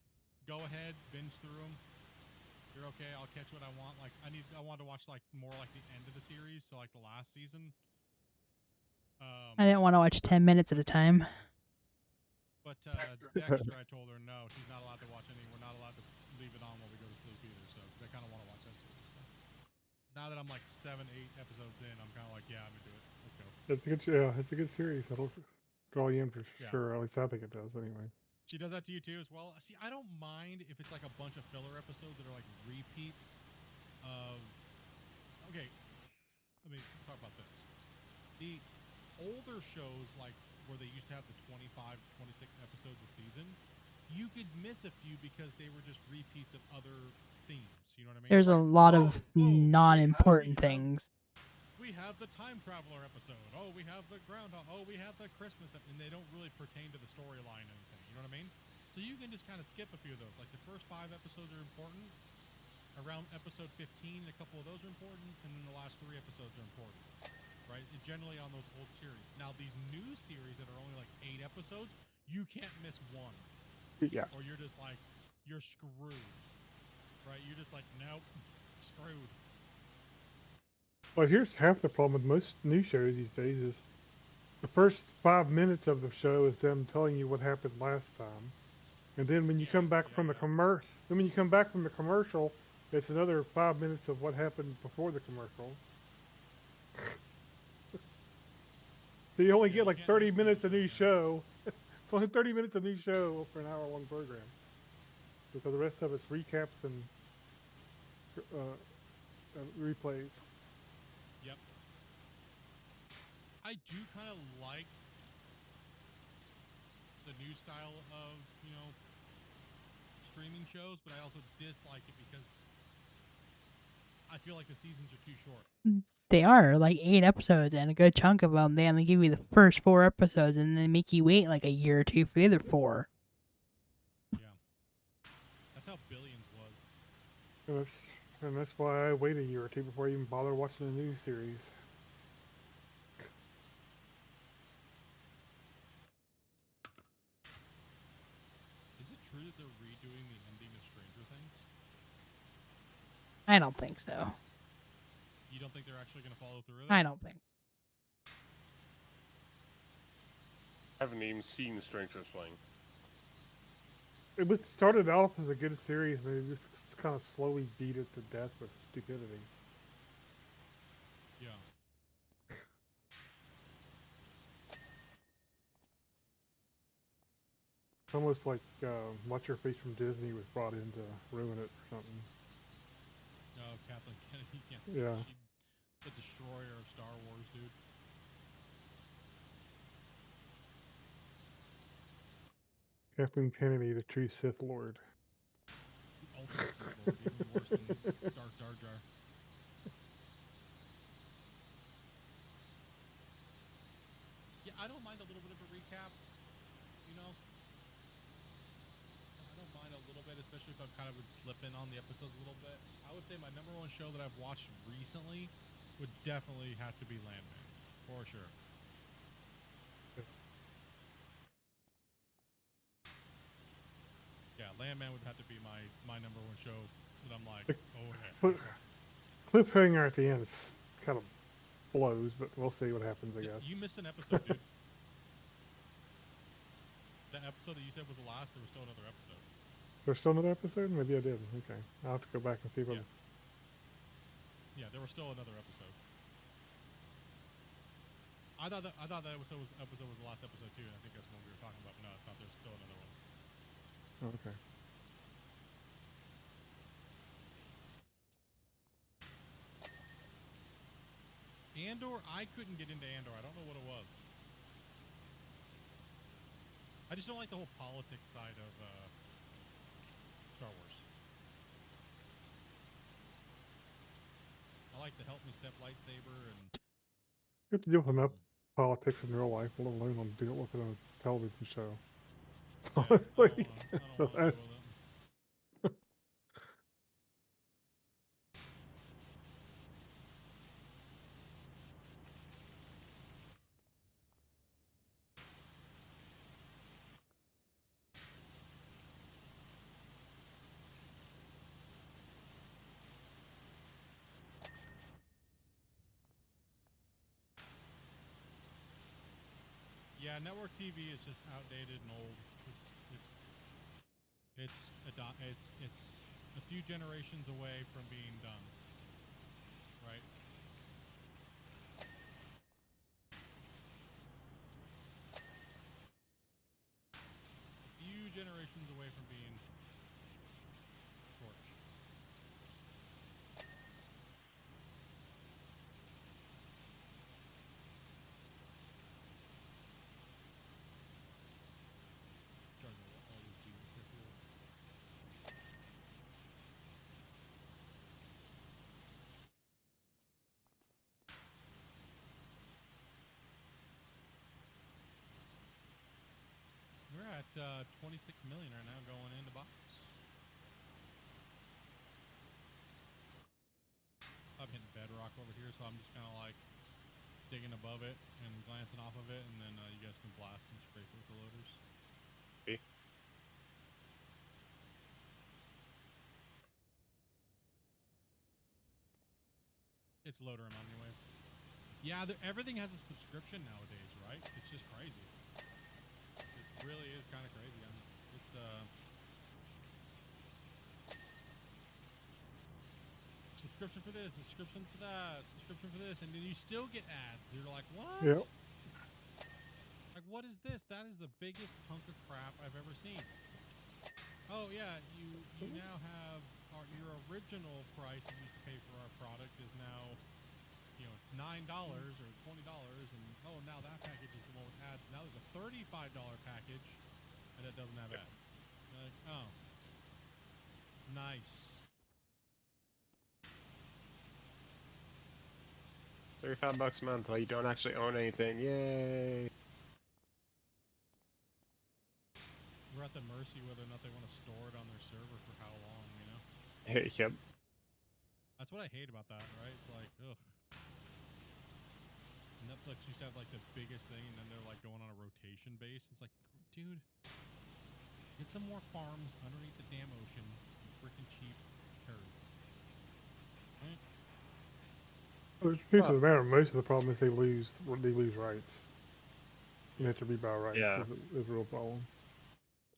go ahead, binge through them. You're okay. I'll catch what I want. Like I wanted to watch like more like the end of the series, so like the last season. I didn't want to watch 10 minutes at a time. But Dexter, I told her no, she's not allowed to watch any. We're not allowed to leave it on while we go to sleep either. So they kind of want to watch that series. So. Now that I'm like 7, 8 episodes in, I'm kind of like, yeah, I'm into it. Let's go. It's a good series. It'll draw you in for sure. At least I think it does. Anyway. She does that to you too as well. See, I don't mind if it's like a bunch of filler episodes that are like repeats of. Okay, let me talk about this. The older shows, like where they used to have the 25, 26 episodes a season, you could miss a few because they were just repeats of other themes. You know what I mean? There's a lot of non-important things. We have the time traveler episode. Oh, we have the groundhog. Oh, we have the Christmas, and they don't really pertain to the storyline or anything. You know what I mean? So you can just kind of skip a few of those. Like the first 5 episodes are important. Around episode 15, a couple of those are important, and then the last 3 episodes are important. Right? It's generally on those old series. Now these new series that are only like 8 episodes, you can't miss one. Yeah. Or you're just like, you're screwed. Right? You're just like, nope, screwed. Well, here's half the problem with most new shows these days is the first 5 minutes of the show is them telling you what happened last time, and then when you come back from the commercial, it's another 5 minutes of what happened before the commercial. So you only get like 30 minutes of new show. It's only 30 minutes of new show for an hour-long program, because the rest of it's recaps and replays. Yep. I do kind of like the new style of, streaming shows, but I also dislike it because I feel like the seasons are too short. They are like 8 episodes, and a good chunk of them, they only give you the first 4 episodes, and then make you wait like a year or two for the other 4. Yeah. That's how Billions was. And that's why I wait a year or two before I even bother watching a new series. Is it true that they're redoing the ending of Stranger Things? I don't think so. You don't think they're actually going to follow through with it? I don't think. I haven't even seen Stranger Things. It was started off as a good series, and they just kind of slowly beat it to death with stupidity. Yeah. It's almost like What's Your Face from Disney was brought in to ruin it or something. Oh, Kathleen Kennedy. Yeah. She's the destroyer of Star Wars, dude. Kathleen Kennedy, the true Sith Lord. The ultimate Sith Lord, even worse than Dark Jar Jar. Yeah, I don't mind a little bit of a recap, you know? I don't mind a little bit, especially if I've kind of been slipping on the episodes a little bit. I would say my number 1 show that I've watched recently would definitely have to be Landman, for sure. Yeah, Landman would have to be my number 1 show that I'm like, oh heck. Cliffhanger at the end kind of blows, but we'll see what happens, I guess. You missed an episode, dude. That episode that you said was the last, there was still another episode. There's still another episode? Maybe I did. Okay. I'll have to go back and see if I'm... Yeah, there was still another episode. I thought that episode was the last episode too, and I think that's what we were talking about. But no, it's not. There's still another one. Oh, okay. Andor, I couldn't get into Andor. I don't know what it was. I just don't like the whole politics side of Star Wars. I like the help me step lightsaber and. You have to deal with enough politics in real life, let alone on deal with it on a television show. Yeah, I don't wanna deal with it. Yeah, network TV is just outdated and old. It's a few generations away from being done. Right? A few generations away from being torched. We're at 26 million right now going into box. I'm hitting bedrock over here, so I'm just kind of like digging above it and glancing off of it, and then you guys can blast and scrape with the loaders. Okay. It's loader amount anyways. Yeah, everything has a subscription nowadays, right? It's just crazy. It really is kind of crazy. I mean, it's subscription for this, subscription for that, subscription for this, and then you still get ads. You're like, what? Yep. Like, what is this? That is the biggest hunk of crap I've ever seen. Oh yeah, you now have your original price you used to pay for our product is now, $9 or $20, and oh, now that package is the one with ads. Now there's a $35 package, and it doesn't have ads. You're like, oh, nice. $35 a month while you don't actually own anything. Yay! We're at the mercy whether or not they want to store it on their server for how long, you know? Yep. That's what I hate about that, right? It's like, ugh. Netflix used to have like the biggest thing, and then they're like going on a rotation base. It's like, dude, get some more farms underneath the damn ocean, you freaking cheap turds. Right? Well, the truth of the matter, most of the problem is they lose rights. You have to rebuy rights. Yeah. Is a real problem.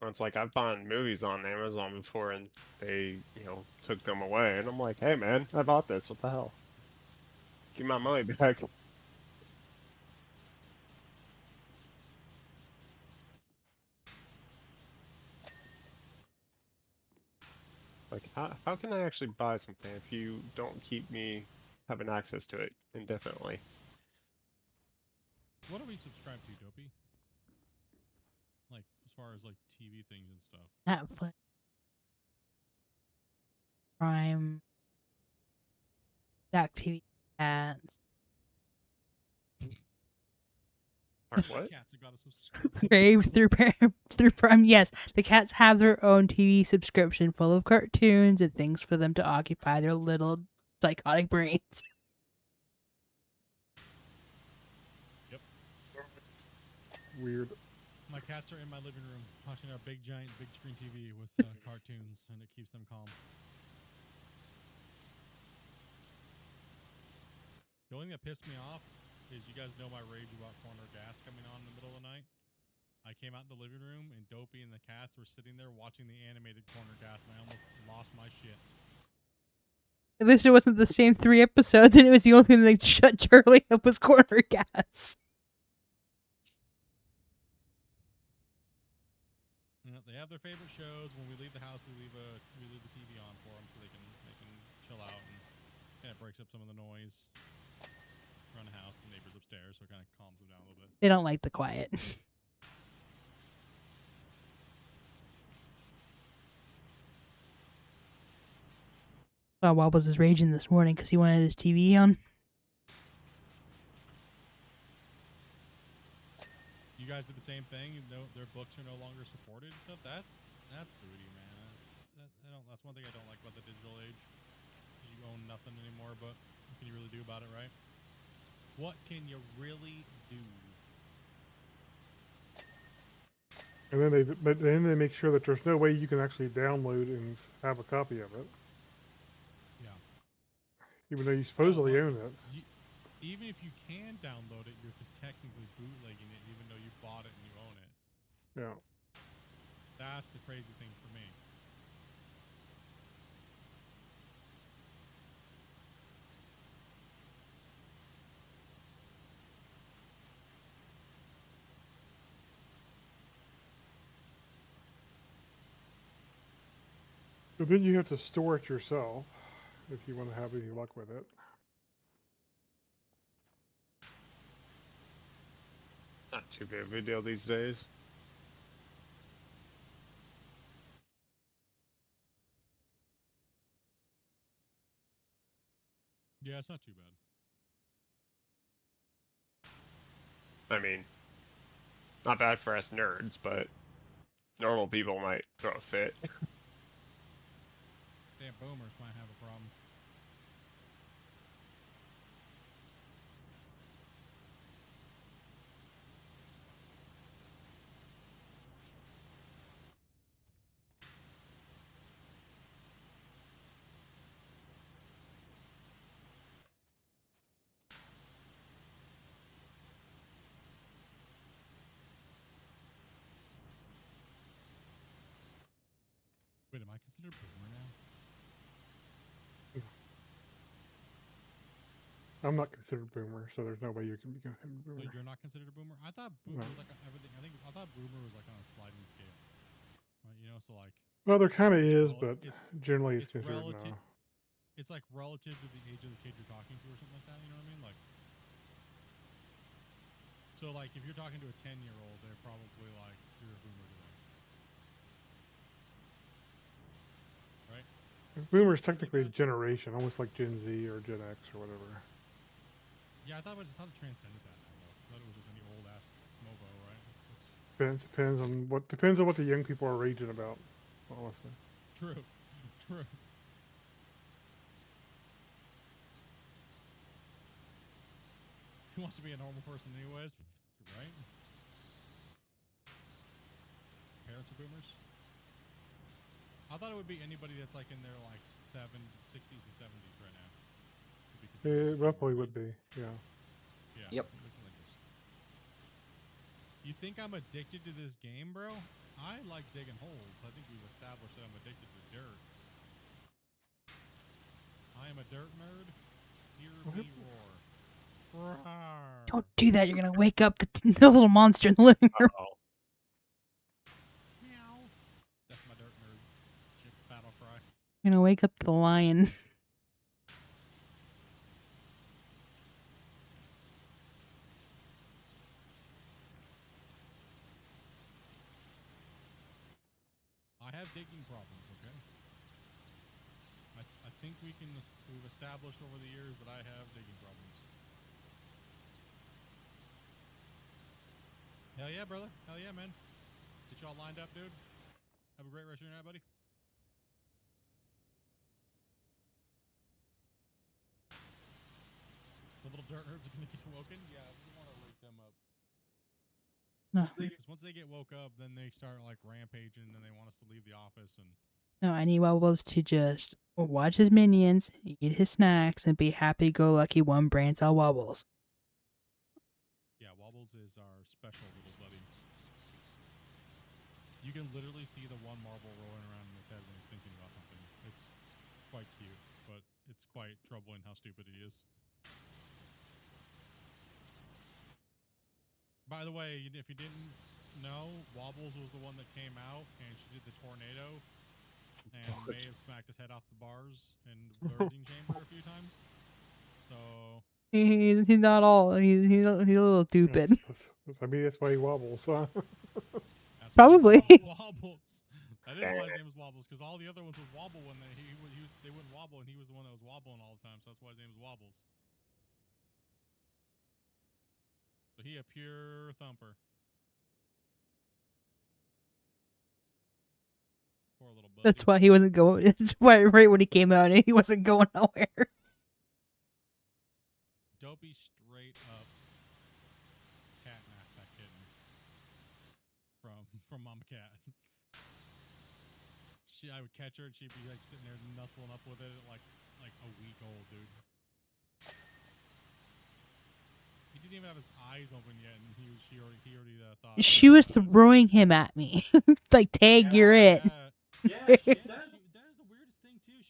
Well, it's like I've bought movies on Amazon before, and they, took them away, and I'm like, hey man, I bought this. What the hell? Give my money back. Like, how can I actually buy something if you don't keep me having access to it indefinitely? What do we subscribe to, Dopey? Like, as far as like TV things and stuff. Netflix, Prime, Jack TV, Cats. What? Cats have got a subscription. Brave through Prime. Yes, the cats have their own TV subscription full of cartoons and things for them to occupy their little psychotic brains. Yep. Weird. My cats are in my living room watching our big screen TV with cartoons, and it keeps them calm. The only thing that pissed me off is you guys know my rage about corner gas coming on in the middle of the night. I came out in the living room, and Dopey and the cats were sitting there watching the animated corner gas, and I almost lost my shit. At least it wasn't the same 3 episodes, and it was the only thing that shut Charlie up was corner gas. You know, they have their favorite shows. When we leave the house, we leave the TV on for them so they can chill out, and kind of breaks up some of the noise around the house. The neighbors upstairs, so it kind of calms them down a little bit. They don't like the quiet. Bob was just raging this morning because he wanted his TV on. You guys did the same thing. You know, their books are no longer supported and stuff. That's booty, man. That's one thing I don't like about the digital age. You own nothing anymore, but what can you really do about it, right? What can you really do? And then they make sure that there's no way you can actually download and have a copy of it. Yeah. Even though you supposedly own it. Even if you can download it, you're technically bootlegging it, even though you bought it and you own it. Yeah. That's the crazy thing for me. But then you have to store it yourself if you want to have any luck with it. Not too big of a deal these days. Yeah, it's not too bad. I mean, not bad for us nerds, but normal people might throw a fit. Damn boomers might have a problem. Wait, am I considered boomer now? I'm not considered boomer, so there's no way you can be considered boomer. Wait, you're not considered a boomer? I thought boomer was like everything. I thought boomer was like on a sliding scale, right? You know, so like. Well, there kind of is, but generally it's considered relative. no. It's like relative to the age of the kid you're talking to, or something like that. You know what I mean? Like. So like, if you're talking to a 10-year-old, they're probably like, you're a boomer today. Right? Boomer is technically a generation, almost like Gen Z or Gen X or whatever. Yeah, I thought it transcended that. I thought it was just any old ass MOBO, right? Depends on what the young people are raging about. Honestly. True. True. Who wants to be a normal person anyways, right? Parents are boomers. I thought it would be anybody that's like in their like 60s and 70s right now. It roughly would be, yeah. Yeah. Yep. You think I'm addicted to this game, bro? I like digging holes. I think we've established that I'm addicted to dirt. I am a dirt nerd. Hear me roar. Don't do that. You're gonna wake up the little monster in the living room. Meow. That's my dirt nerd. Chick battle cry. You're gonna wake up the lion. I have digging problems, okay? I think we've established over the years that I have digging problems. Hell yeah, brother. Hell yeah, man. Get y'all lined up, dude. Have a great rest of your night, buddy. The little dirt nerds are gonna get awoken? Yeah, we want to wake them up. No. Once they get woke up, then they start like rampaging and they want us to leave the office and No, I need Wobbles to just watch his minions, eat his snacks, and be happy-go-lucky one brain cell Wobbles. yeah, Wobbles is our special little buddy. You can literally see the one marble rolling around in his head when he's thinking about something. It's quite cute, but it's quite troubling how stupid he is. By the way, if you didn't know, Wobbles was the one that came out and she did the tornado and may have smacked his head off the bars in the birthing chamber a few times. So He's not all. He's a little stupid. I mean, that's why he wobbles. Huh? Probably. Wobbles. That is why his name is Wobbles, because all the other ones would wobble when they wouldn't wobble, and he was the one that was wobbling all the time. So that's why his name is Wobbles. So he a pure thumper. Poor little buddy. That's why he wasn't going. That's why right when he came out, he wasn't going nowhere. Dopey straight up catnapped that kitten from Mama Cat. I would catch her and she'd be like sitting there nuzzling up with it like a week old, dude. He didn't even have his eyes open yet, and he already thought. She was throwing him at me, like tag, you're it. Yeah, that is the weirdest thing too.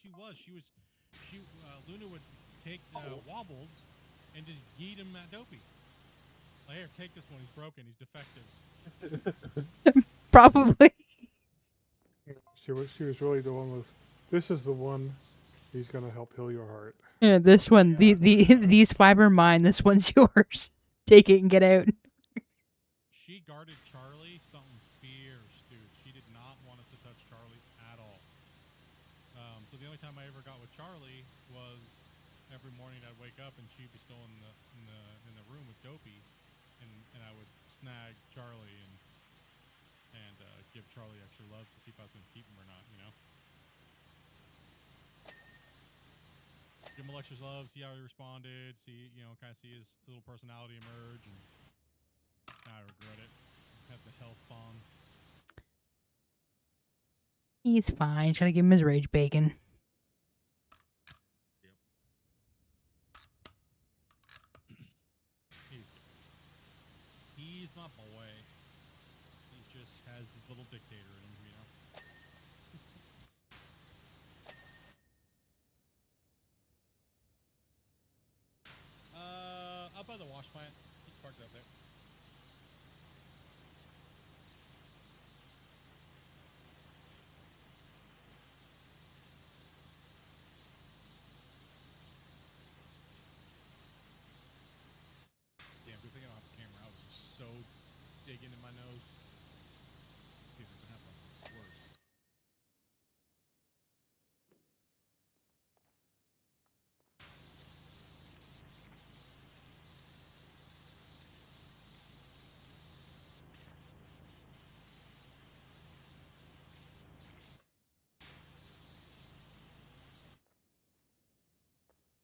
Luna would take Wobbles and just yeet him at Dopey. Like, here, take this one. He's broken. He's defective. Probably. She was really the one with. This is the one. He's gonna help heal your heart. Yeah, this one. These fiber mine. This one's yours. Take it and get out. She guarded Charlie something fierce, dude. She did not want us to touch Charlie at all. So the only time I ever got with Charlie was every morning I'd wake up and she'd be still in the room with Dopey, and I would snag Charlie and give Charlie extra love to see if I was going to keep him or not, you know? Give him extra love, see how he responded, kind of see his little personality emerge, and now I regret it. Have the hell spawn. He's fine. Trying to give him his rage bacon. Yep. He's my boy. He just has this little dictator in him, you know? Up by the wash plant. He's parked up there. Damn, good thing I don't have a camera. I was just so digging in my nose. People can have the worst.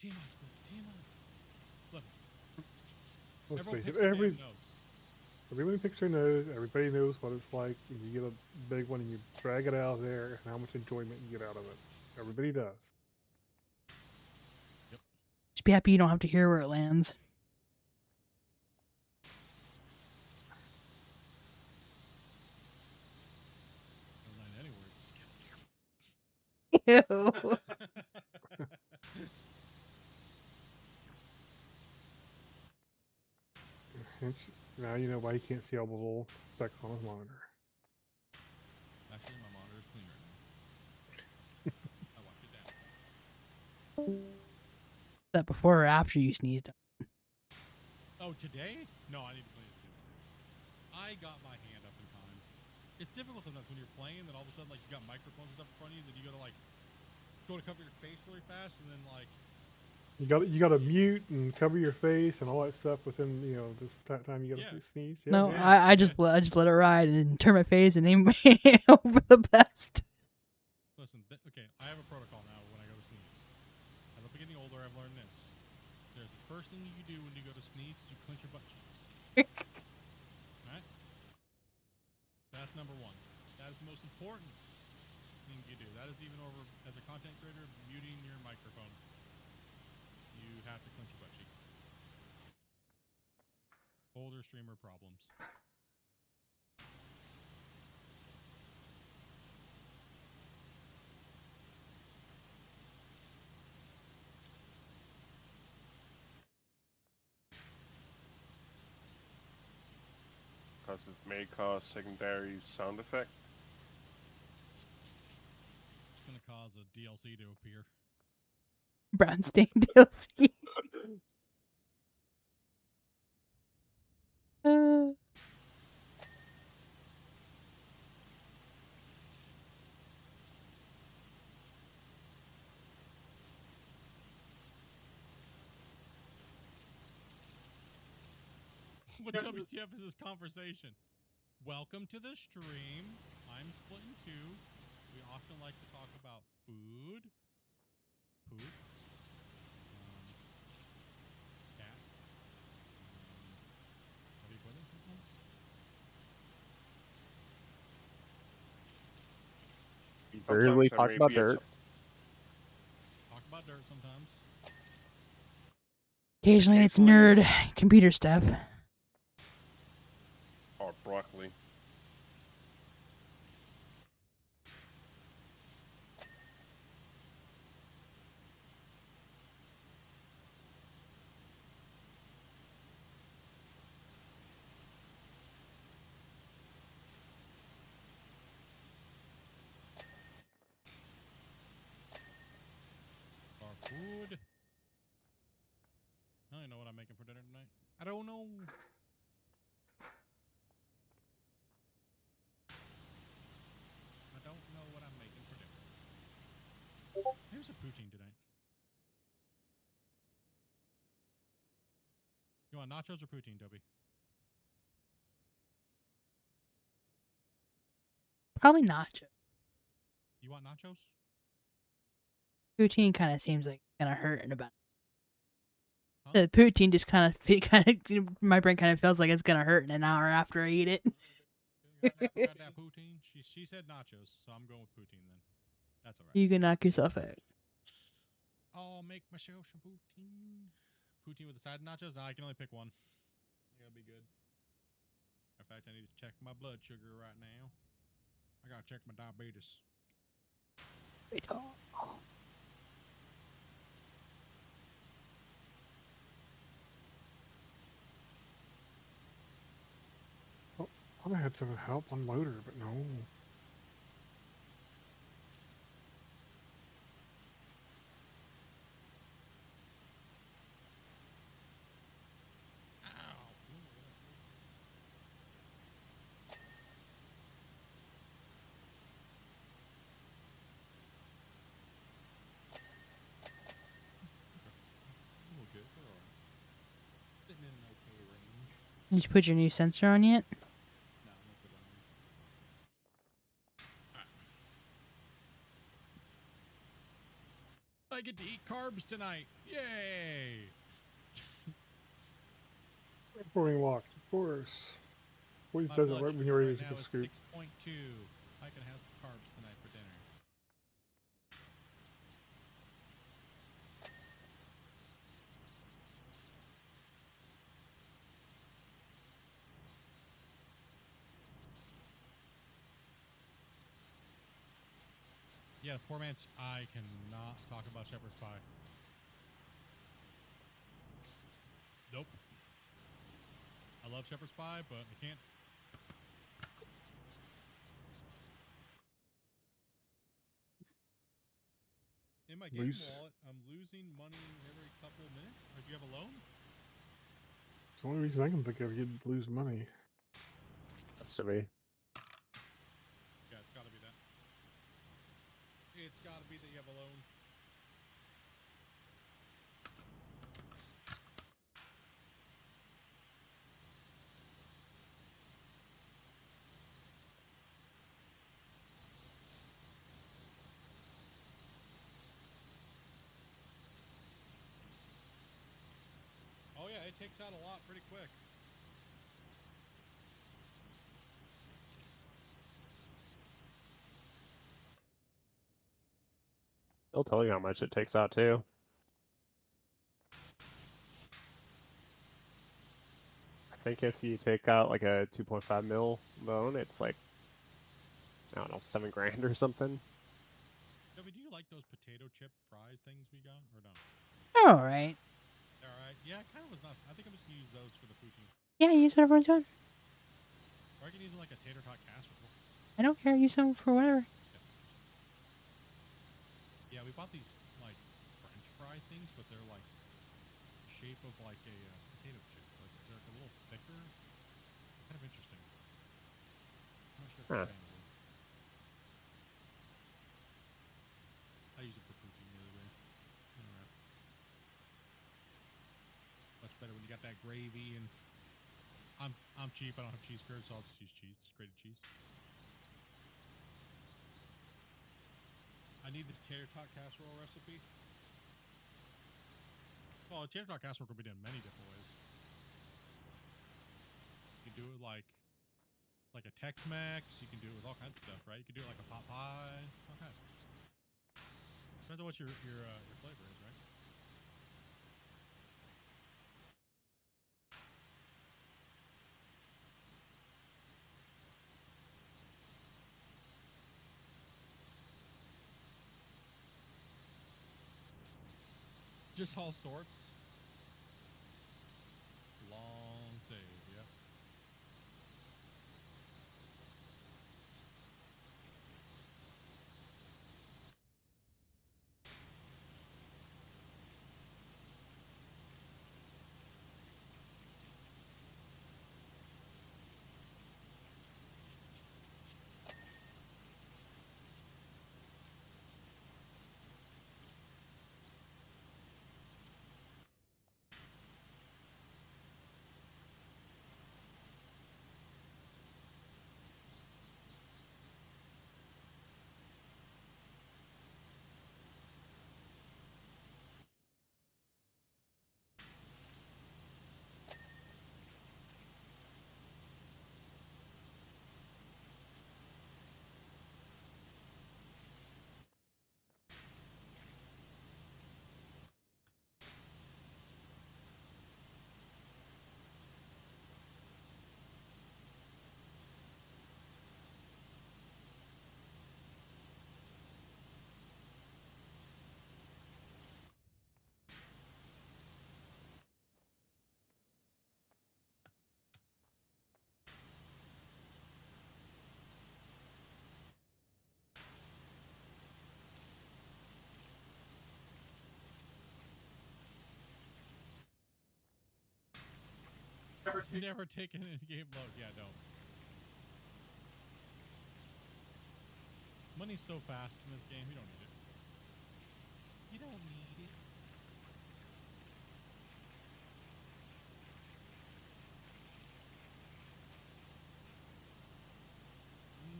TMI, TMI. Look, Let's everyone face it, picks their damn nose. everybody picks their nose. Everybody knows what it's like when you get a big one and you drag it out of there, and how much enjoyment you get out of it. Everybody does. Just be happy you don't have to hear where it lands. Don't land anywhere. Ew. Now you know why he can't see all the little specks on his monitor. Actually, my monitor is clean right now. I wiped it down. That before or after you sneezed? Oh, today? No, I need to clean it too. I got my hand up in time. It's difficult sometimes when you're playing, then all of a sudden, like, you got microphones and stuff in front of you, then you gotta, like, go to cover your face really fast, and then, like... You got to mute and cover your face and all that stuff within this time you got to sneeze. Yeah, No, yeah. I just let it ride and turn my face and aim over the best. Listen, okay, I have a protocol now when I go to sneeze. As I'm getting older, I've learned this. There's the first thing you do when you go to sneeze is you clench your butt cheeks. Alright? That's number one. That is the most important thing you do. That is even over, as a content creator, muting your microphone. You have to clench your butt cheeks. Older streamer problems. Because it may cause secondary sound effect. It's going to cause a DLC to appear. Brown stain DLC. What WTF is this conversation? Welcome to the stream. I'm Splitintwo. We often like to talk about food, poop, cats. How do you put it sometimes? Rarely Sometimes talk there may about be a dirt. Talk about dirt sometimes. Occasionally it's nerd computer stuff. Or broccoli. Or food. I don't even know what I'm making for dinner tonight. I don't know. I don't know what I'm making for dinner. Maybe some poutine tonight. You want nachos or poutine, Dopey? Probably nacho. You want nachos? Poutine kind of seems like it's gonna hurt in about. Huh? The poutine just kind of my brain kind of feels like it's gonna hurt in an hour after I eat it. Got that poutine? She said nachos, so I'm going with poutine then. That's alright. You can knock yourself out. I'll make myself some poutine. Poutine with the side of nachos? No, I can only pick one. I gotta be good. In fact, I need to check my blood sugar right now. I gotta check my diabetes. I had some help on loader, but no. Okay, we're alright. Sitting in an okay range. Did you put your new sensor on yet? No, I'm gonna put it on. Alright. I get to eat carbs tonight. Yay! Pouring locked, of course. Always My does it blood right when sugar you're ready right to now take a is scoop. 6.2. I can have some carbs tonight for dinner. Yeah, poor man's. I cannot talk about shepherd's pie. Nope. I love shepherd's pie, but I can't. In my game wallet, I'm losing money every couple of minutes. Or do you have a loan? It's the only reason I can think of you'd lose money. That's to be. Yeah, it's gotta be that. It's gotta be that you have a loan. Oh yeah, it takes out a lot pretty quick. They'll tell you how much it takes out too. I think if you take out like a 2.5 mil loan, it's like, I don't know, $7 grand or something. Dopey, do you like those potato chip fries things we got, or no? All right. All right. Yeah, it kind of was not. I think I'm just gonna use those for the poutine. Yeah, use whatever you want. Or I can use them like a tater tot casserole. I don't care. Use them for whatever. Yeah, we bought these like French fry things, but they're like the shape of like a potato chip. Like they're like a little thicker. Kind of interesting. I'm not sure if I'm a fan of them. I use it for poutine the other day. Alright. Much better when you got that gravy and I'm cheap. I don't have cheese curds, so I'll just use cheese, grated cheese. I need this tater tot casserole recipe. Well, a tater tot casserole could be done many different ways. You can do it like a Tex-Mex. You can do it with all kinds of stuff, right? You can do it like a pot pie, all kinds. Depends on what your flavor is, right? Just all sorts. Long save, yep. You never taken a game load. Yeah, don't. Money's so fast in this game, you don't need it. You don't need it.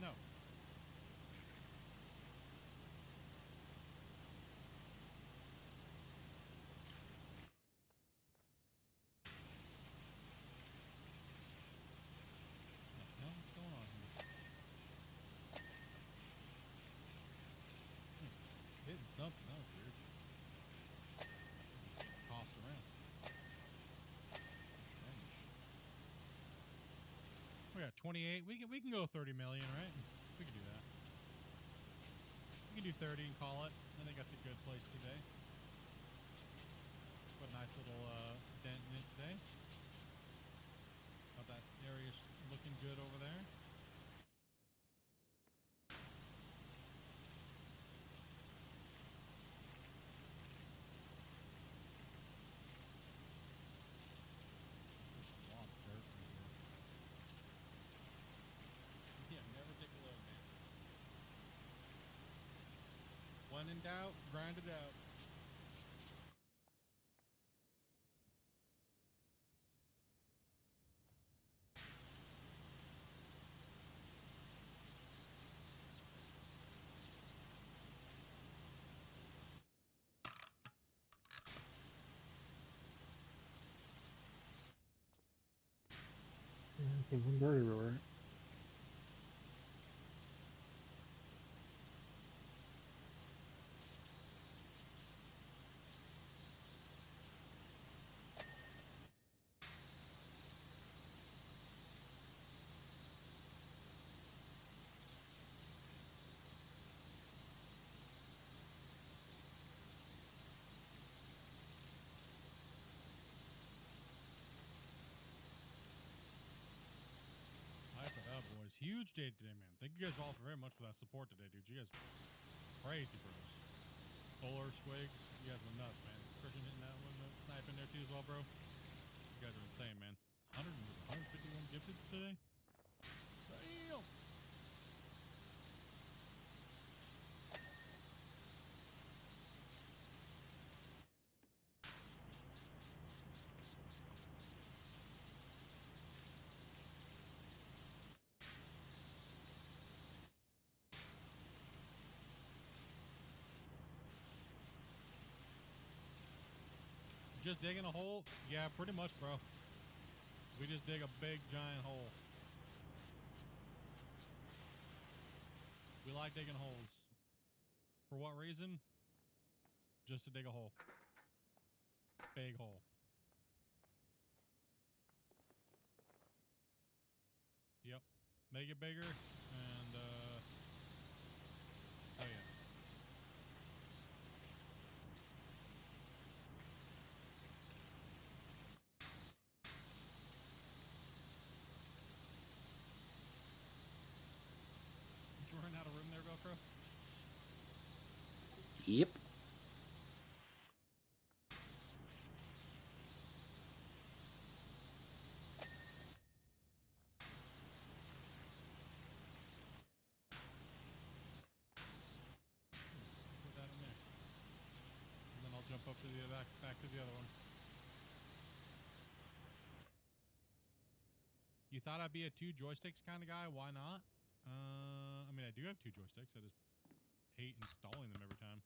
No. something. That was weird. Getting tossed around. Strange. We got 28. We can go 30 million, right? We can do that. We can do 30 and call it. I think that's a good place today. Put a nice little dent in it today. Got that area looking good over there. There's a lot of dirt in here. Yeah, never take a load, man. When in doubt, grind it out. Yeah, one bird everywhere. Hype it up, boys. Huge day today, man. Thank you guys all very much for that support today, dude. You guys crazy, bros. Solar Swigs, you guys were nuts, man. Christian hitting that one, sniping there too as well, bro. You guys are insane, man. 151 gifteds today? Damn! Just digging a hole? Yeah, pretty much, bro. We just dig a big, giant hole. We like digging holes. For what reason? Just to dig a hole. Big hole. Yep. Make it bigger, and, oh yeah. Did you run out of room there, Velcro? Yep. Put that in there. And then I'll jump up to the back to the other one. You thought I'd be a 2 joysticks kind of guy? Why not? I mean, I do have 2 joysticks. I just hate installing them every time.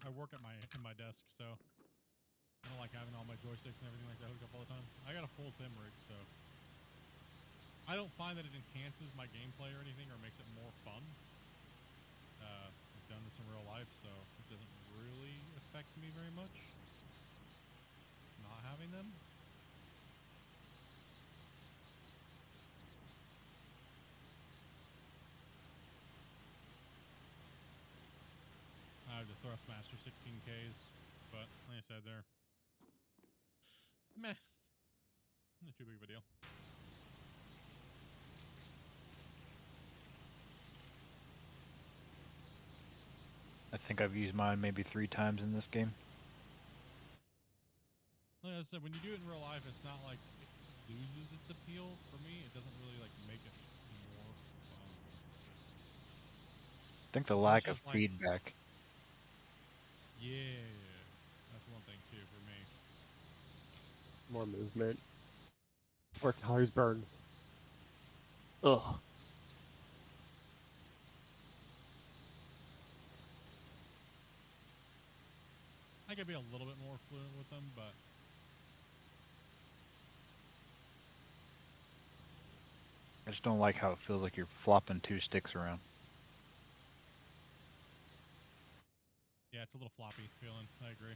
I work at my desk, so I don't like having all my joysticks and everything like that hooked up all the time. I got a full sim rig, so I don't find that it enhances my gameplay or anything or makes it more fun. I've done this in real life, so it doesn't really affect me very much. Not having them. I have the Thrustmaster 16Ks, but like I said, they're meh. Not too big of a deal. I think I've used mine maybe 3 times in this game. Like I said, when you do it in real life, it's not like it loses its appeal for me. It doesn't really like make it more fun. I think the It's lack of just like- feedback. Yeah, that's one thing too for me. More movement. Or calories burned. Ugh. I could be a little bit more fluent with them, but I just don't like how it feels like you're flopping 2 sticks around. Yeah, it's a little floppy feeling. I agree.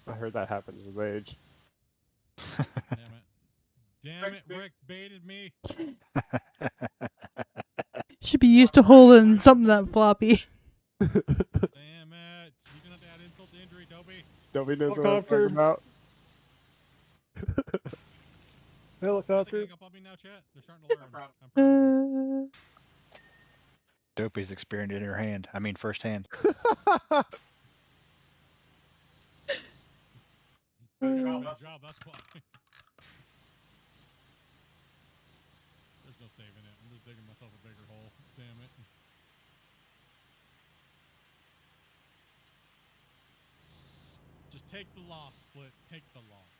I heard that happens with age. Damn it. Damn it, Rick baited me. Should be used to holding something that floppy. Damn it. You're gonna have to add insult to injury, Dopey. Nobody knows what I'm Helicopter. talking about. Helicopter. They up on me now, chat. They're starting to learn. I'm proud of them. Dopey's experienced in her hand. I mean, firsthand. Good job, that's why. There's no saving it. I'm just digging myself a bigger hole. Damn it. Just take the loss, Split. Take the loss.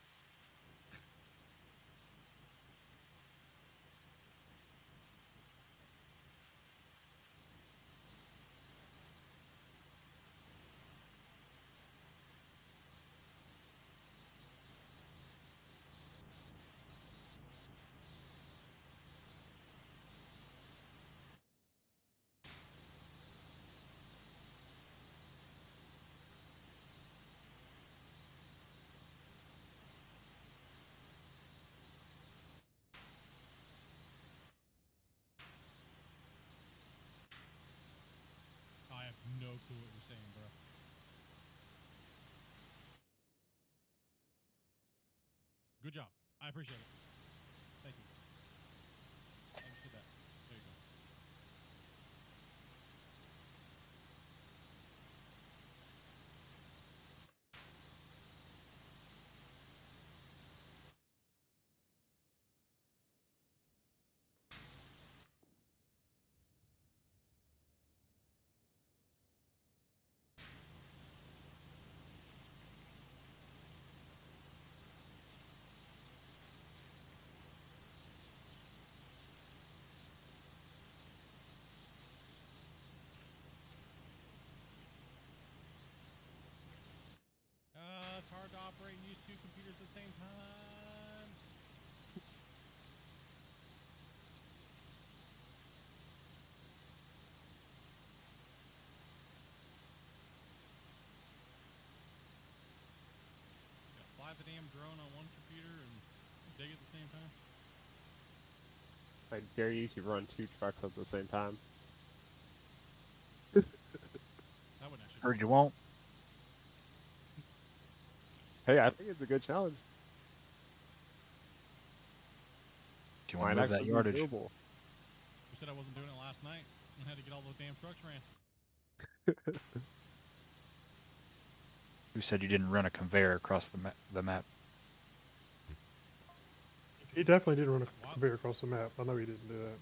I have no clue what you're saying, bro. Good job. I appreciate it. Thank you. Understood that. There you go. It's hard to operate and use two computers at the same time. Yeah, fly the damn drone on one computer and dig at the same time. I dare you to run 2 trucks at the same time. That wouldn't actually. Heard you won't. Hey, I think it's a good challenge. Do you want to Might move that actually be yardage? doable. You said I wasn't doing it last night and had to get all those damn trucks ran. Who said you didn't run a conveyor across the map? He definitely did run a conveyor across the map. I know he didn't do that.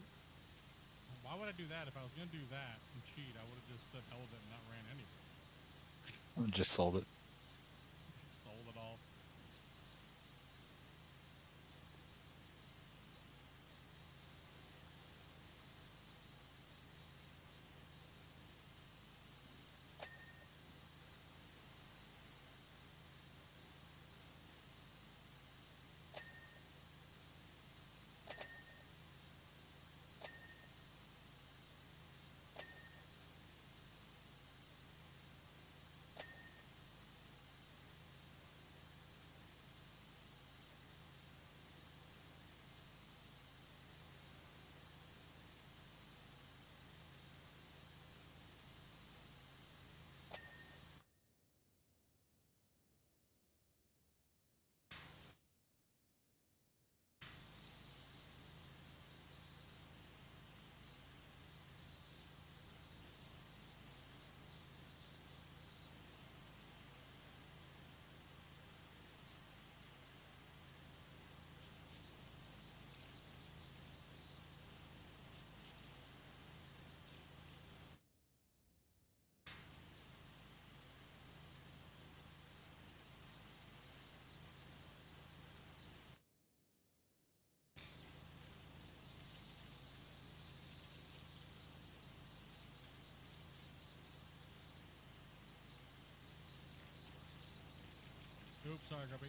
Why would I do that? If I was going to do that and cheat, I would have just said hell with it and not ran anyway. Just sold it. Sold it all. Oops, sorry, Guppy.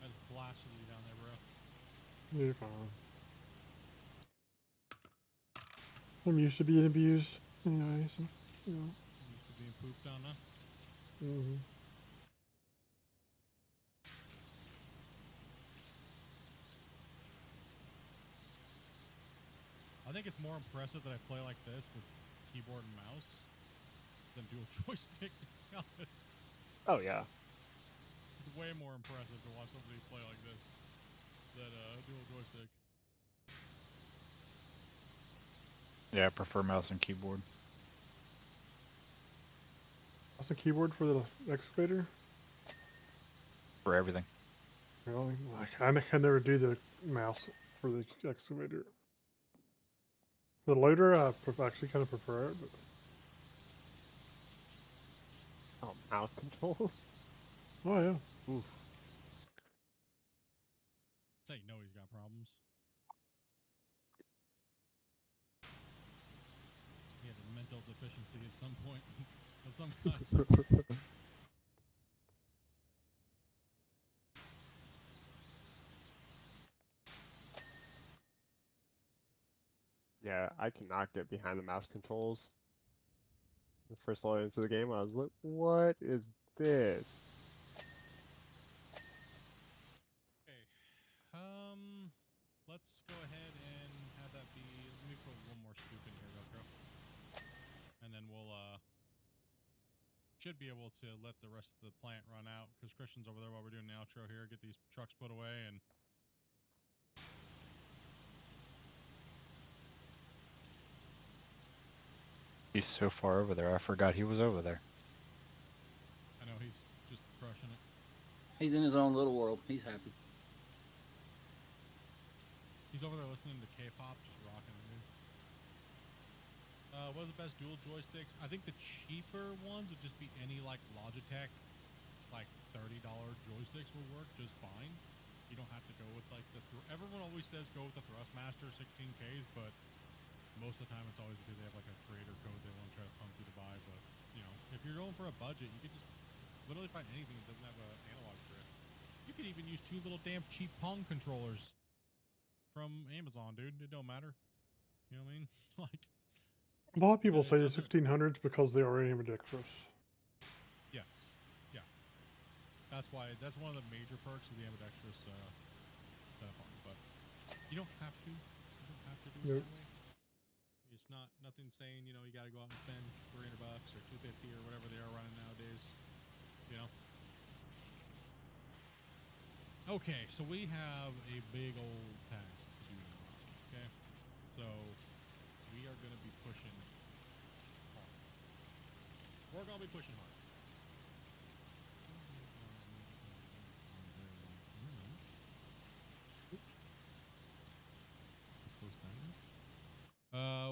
I just blasted you down there, bro. You're fine. I'm used to being abused. Yeah, he's, you know. Used to being pooped on, huh? Mm-hmm. I think it's more impressive that I play like this with keyboard and mouse than dual joystick, to be honest. Oh yeah. It's way more impressive to watch somebody play like this than dual joystick. Yeah, I prefer mouse and keyboard. That's the keyboard for the excavator? For everything. Really? Well, I can never do the mouse for the excavator. The loader, I actually kind of prefer it, but Oh, mouse controls. oh yeah. Oof. That's how you know he's got problems. He had a mental deficiency at some point of some kind. Yeah, I cannot get behind the mouse controls. The first I into the game, I was like, "What is this?" Okay. Let's go ahead and have that be. Let me put one more scoop in here, Velcro, and then we'll should be able to let the rest of the plant run out because Christian's over there while we're doing the outro here. Get these trucks put away and. He's so far over there, I forgot he was over there. I know he's just crushing it. He's in his own little world. He's happy. He's over there listening to K-pop, just rocking it, dude. What are the best dual joysticks? I think the cheaper ones would just be any like Logitech, like $30 joysticks will work just fine. You don't have to go with like the. Everyone always says go with the Thrustmaster 16Ks, but most of the time it's always because they have like a creator code they want to try to pump you to buy. But you know, if you're going for a budget, you could just literally find anything that doesn't have an analog grip. You could even use 2 little damn cheap Pong controllers from Amazon, dude. It don't matter. You know what I mean? Like. A lot of people It say the doesn't. 1600s because they are ambidextrous. Yes. Yeah. That's why. That's one of the major perks of the ambidextrous setup. But you don't have to. You don't have to do it Nope. that way. It's not nothing saying you got to go out and spend $300 or $250 or whatever they are running nowadays. You know. Okay, so we have a big old task to do now. Okay, so we are going to be pushing hard. We're going to be pushing hard.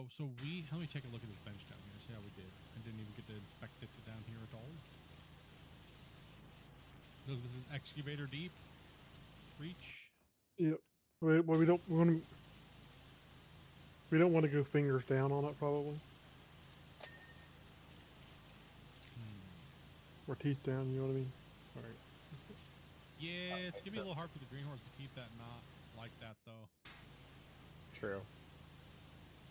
So let me take a look at this bench down here, see how we did. I didn't even get to inspect it down here at all. So this is excavator deep. Reach. Yep. Well, we don't want to go fingers down on it probably. Or teeth down, you know what I mean? All right. Yeah, it's gonna be a little hard for the greenhorns to keep that knot like that though. True.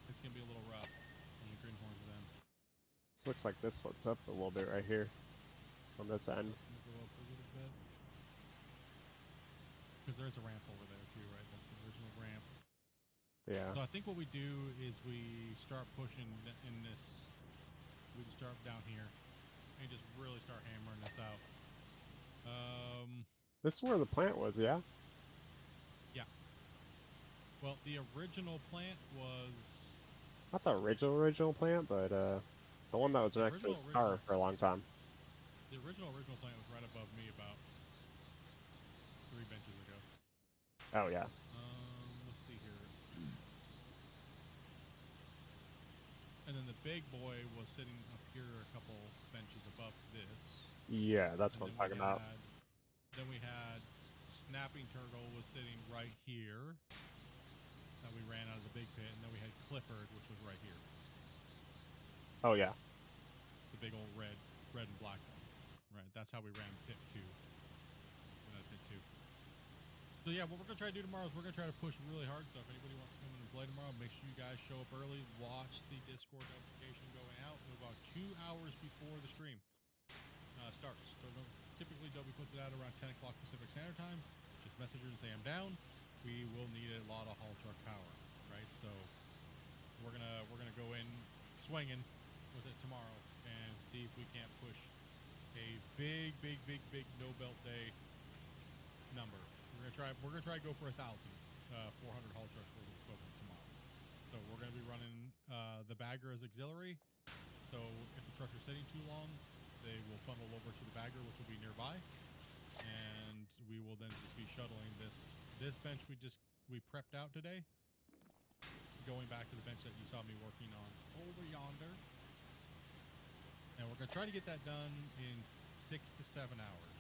It's gonna be a little rough on the greenhorns then. This looks like this splits up a little bit right here on this end. Go up a little bit. Because there's a ramp over there too, right? That's the original ramp. Yeah. So I think what we do is we start pushing in this. We just start down here and just really start hammering this out. This is where the plant was, yeah? Yeah. Well, the original plant was. Not the original plant, but the one that was next to his car for a long time. The original plant was right above me about 3 benches ago. Oh yeah. Let's see here. And then the big boy was sitting up here a couple benches above this. Yeah, that's what I'm talking about. Then we had Snapping Turtle was sitting right here that we ran out of the big pit, and then we had Clifford, which was right here. Oh yeah. The big old red and black one. Right, that's how we ran pit 2. Pit 2. So yeah, what we're gonna try to do tomorrow is we're gonna try to push really hard. So if anybody wants to come in and play tomorrow, make sure you guys show up early. Watch the Discord notification going out about 2 hours before the stream starts. So typically Dopey puts it out around 10 o'clock Pacific Standard Time. Just message her and say I'm down. We will need a lot of haul truck power, right? So we're gonna go in swinging with it tomorrow and see if we can't push a big no belt day number. We're gonna try to go for 1,000, 400 haul trucks worth of equipment tomorrow. So we're gonna be running the bagger as auxiliary. So if the trucks are sitting too long, they will funnel over to the bagger, which will be nearby, and we will then just be shuttling this bench we prepped out today, going back to the bench that you saw me working on over yonder. And we're gonna try to get that done in 6 to 7 hours.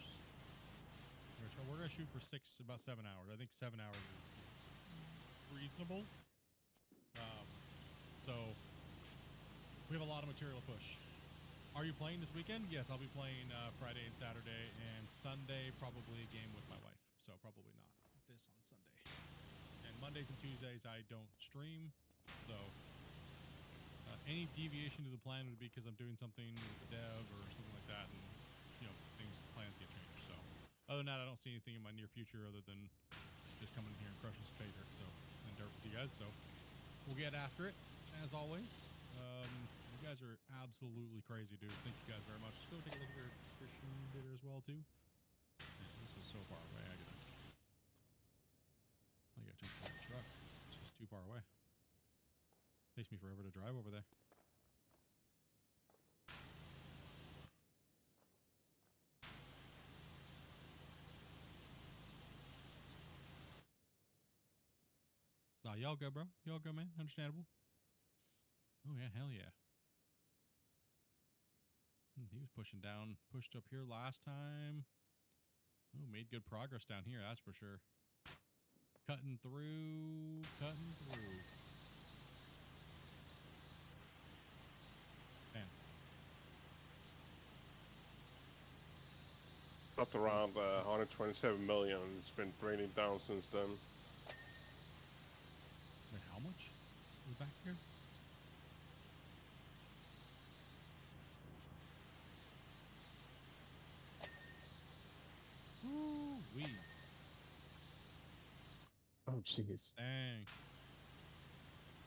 We're gonna shoot for about 7 hours. I think 7 hours is reasonable. So we have a lot of material to push. Are you playing this weekend? Yes, I'll be playing Friday and Saturday, and Sunday probably a game with my wife. So probably not this on Sunday. And Mondays and Tuesdays I don't stream. So any deviation to the plan would be because I'm doing something with the dev or something like that, and plans get changed. So other than that, I don't see anything in my near future other than just coming in here and crushing some pay dirt. So and dirt with you guys. So we'll get after it as always. You guys are absolutely crazy, dude. Thank you guys very much. Just go take a look at your Christian bidder as well, too. Man, this is so far away. I gotta jump on the truck. It's just too far away. Takes me forever to drive over there. Nah, y'all go, bro. Y'all go, man. Understandable. Oh, yeah. Hell yeah. He was pushed up here last time. Oh, made good progress down here, that's for sure. Cutting through. Man. Up around 127 million. It's been draining down since then. Wait, how much is back here? Ooh-wee. Oh, jeez. Dang.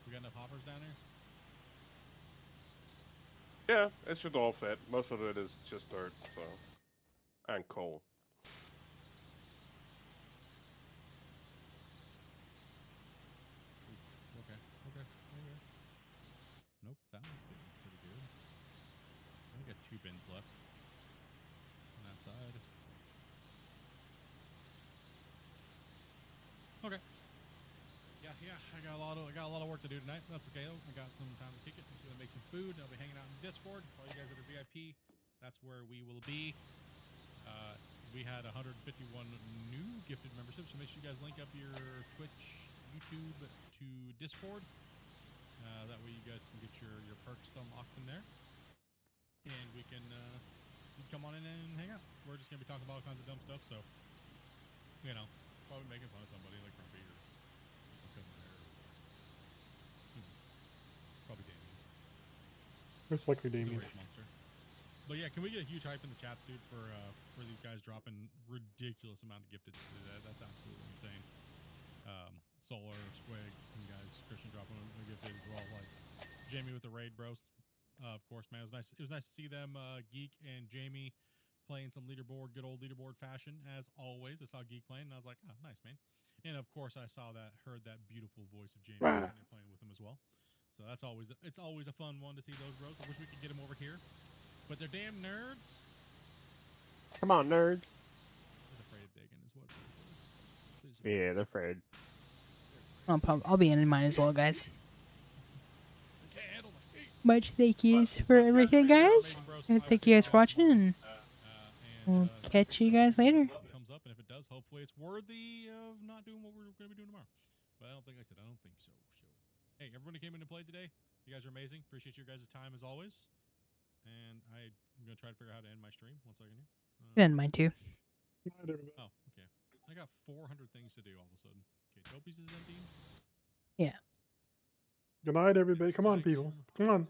We got enough hoppers down here? Yeah, it should all fit. Most of it is just dirt, so. And coal. Okay. Nope, that one's pretty good. I got 2 bins left on that side. Okay. Yeah. I got a lot of work to do tonight. That's okay. I got some time to kick it. I'm just gonna make some food. I'll be hanging out in Discord. For all you guys that are VIP, that's where we will be. We had 151 new gifted memberships, so make sure you guys link up your Twitch, YouTube to Discord. That way you guys can get your perks unlocked in there. And we can you come on in and hang out. We're just going to be talking about all kinds of dumb stuff, so, you know, probably making fun of somebody like Grumpy or probably Damien. Most likely Damien. Monster. But yeah, can we get a huge hype in the chat, dude, for these guys dropping ridiculous amount of gifted today? That's absolutely insane. Solar, Squig, some guys, Christian dropping a gifted as well. Like Jamie with the raid, bros. Of course, man, it was nice. It was nice to see them, Geek and Jamie, playing some leaderboard, good old leaderboard fashion as always. I saw Geek playing, and I was like, oh, nice, man. And of course, I heard that beautiful voice of Jamie playing with him as well. So it's always a fun one to see those bros. I wish we could get them over here. But they're damn nerds. Come on, nerds. They're afraid of digging is what it is. Yeah, they're afraid. I'll be in mine as well, guys. Much thank yous for everything, guys. And thank you guys for watching, and we'll catch you guys later. Comes up, and if it does, hopefully it's worthy of not doing what we're going to be doing tomorrow. But I don't think so. Hey, everyone who came in to play today, you guys are amazing. Appreciate your guys' time as always. And I'm going to try to figure out how to end my stream. 1 second here. And mine too. Oh, okay. I got 400 things to do all of a sudden. Okay, Dopey's is empty. Yeah. Good night, everybody. Come on, Sky people. Cube. Come on.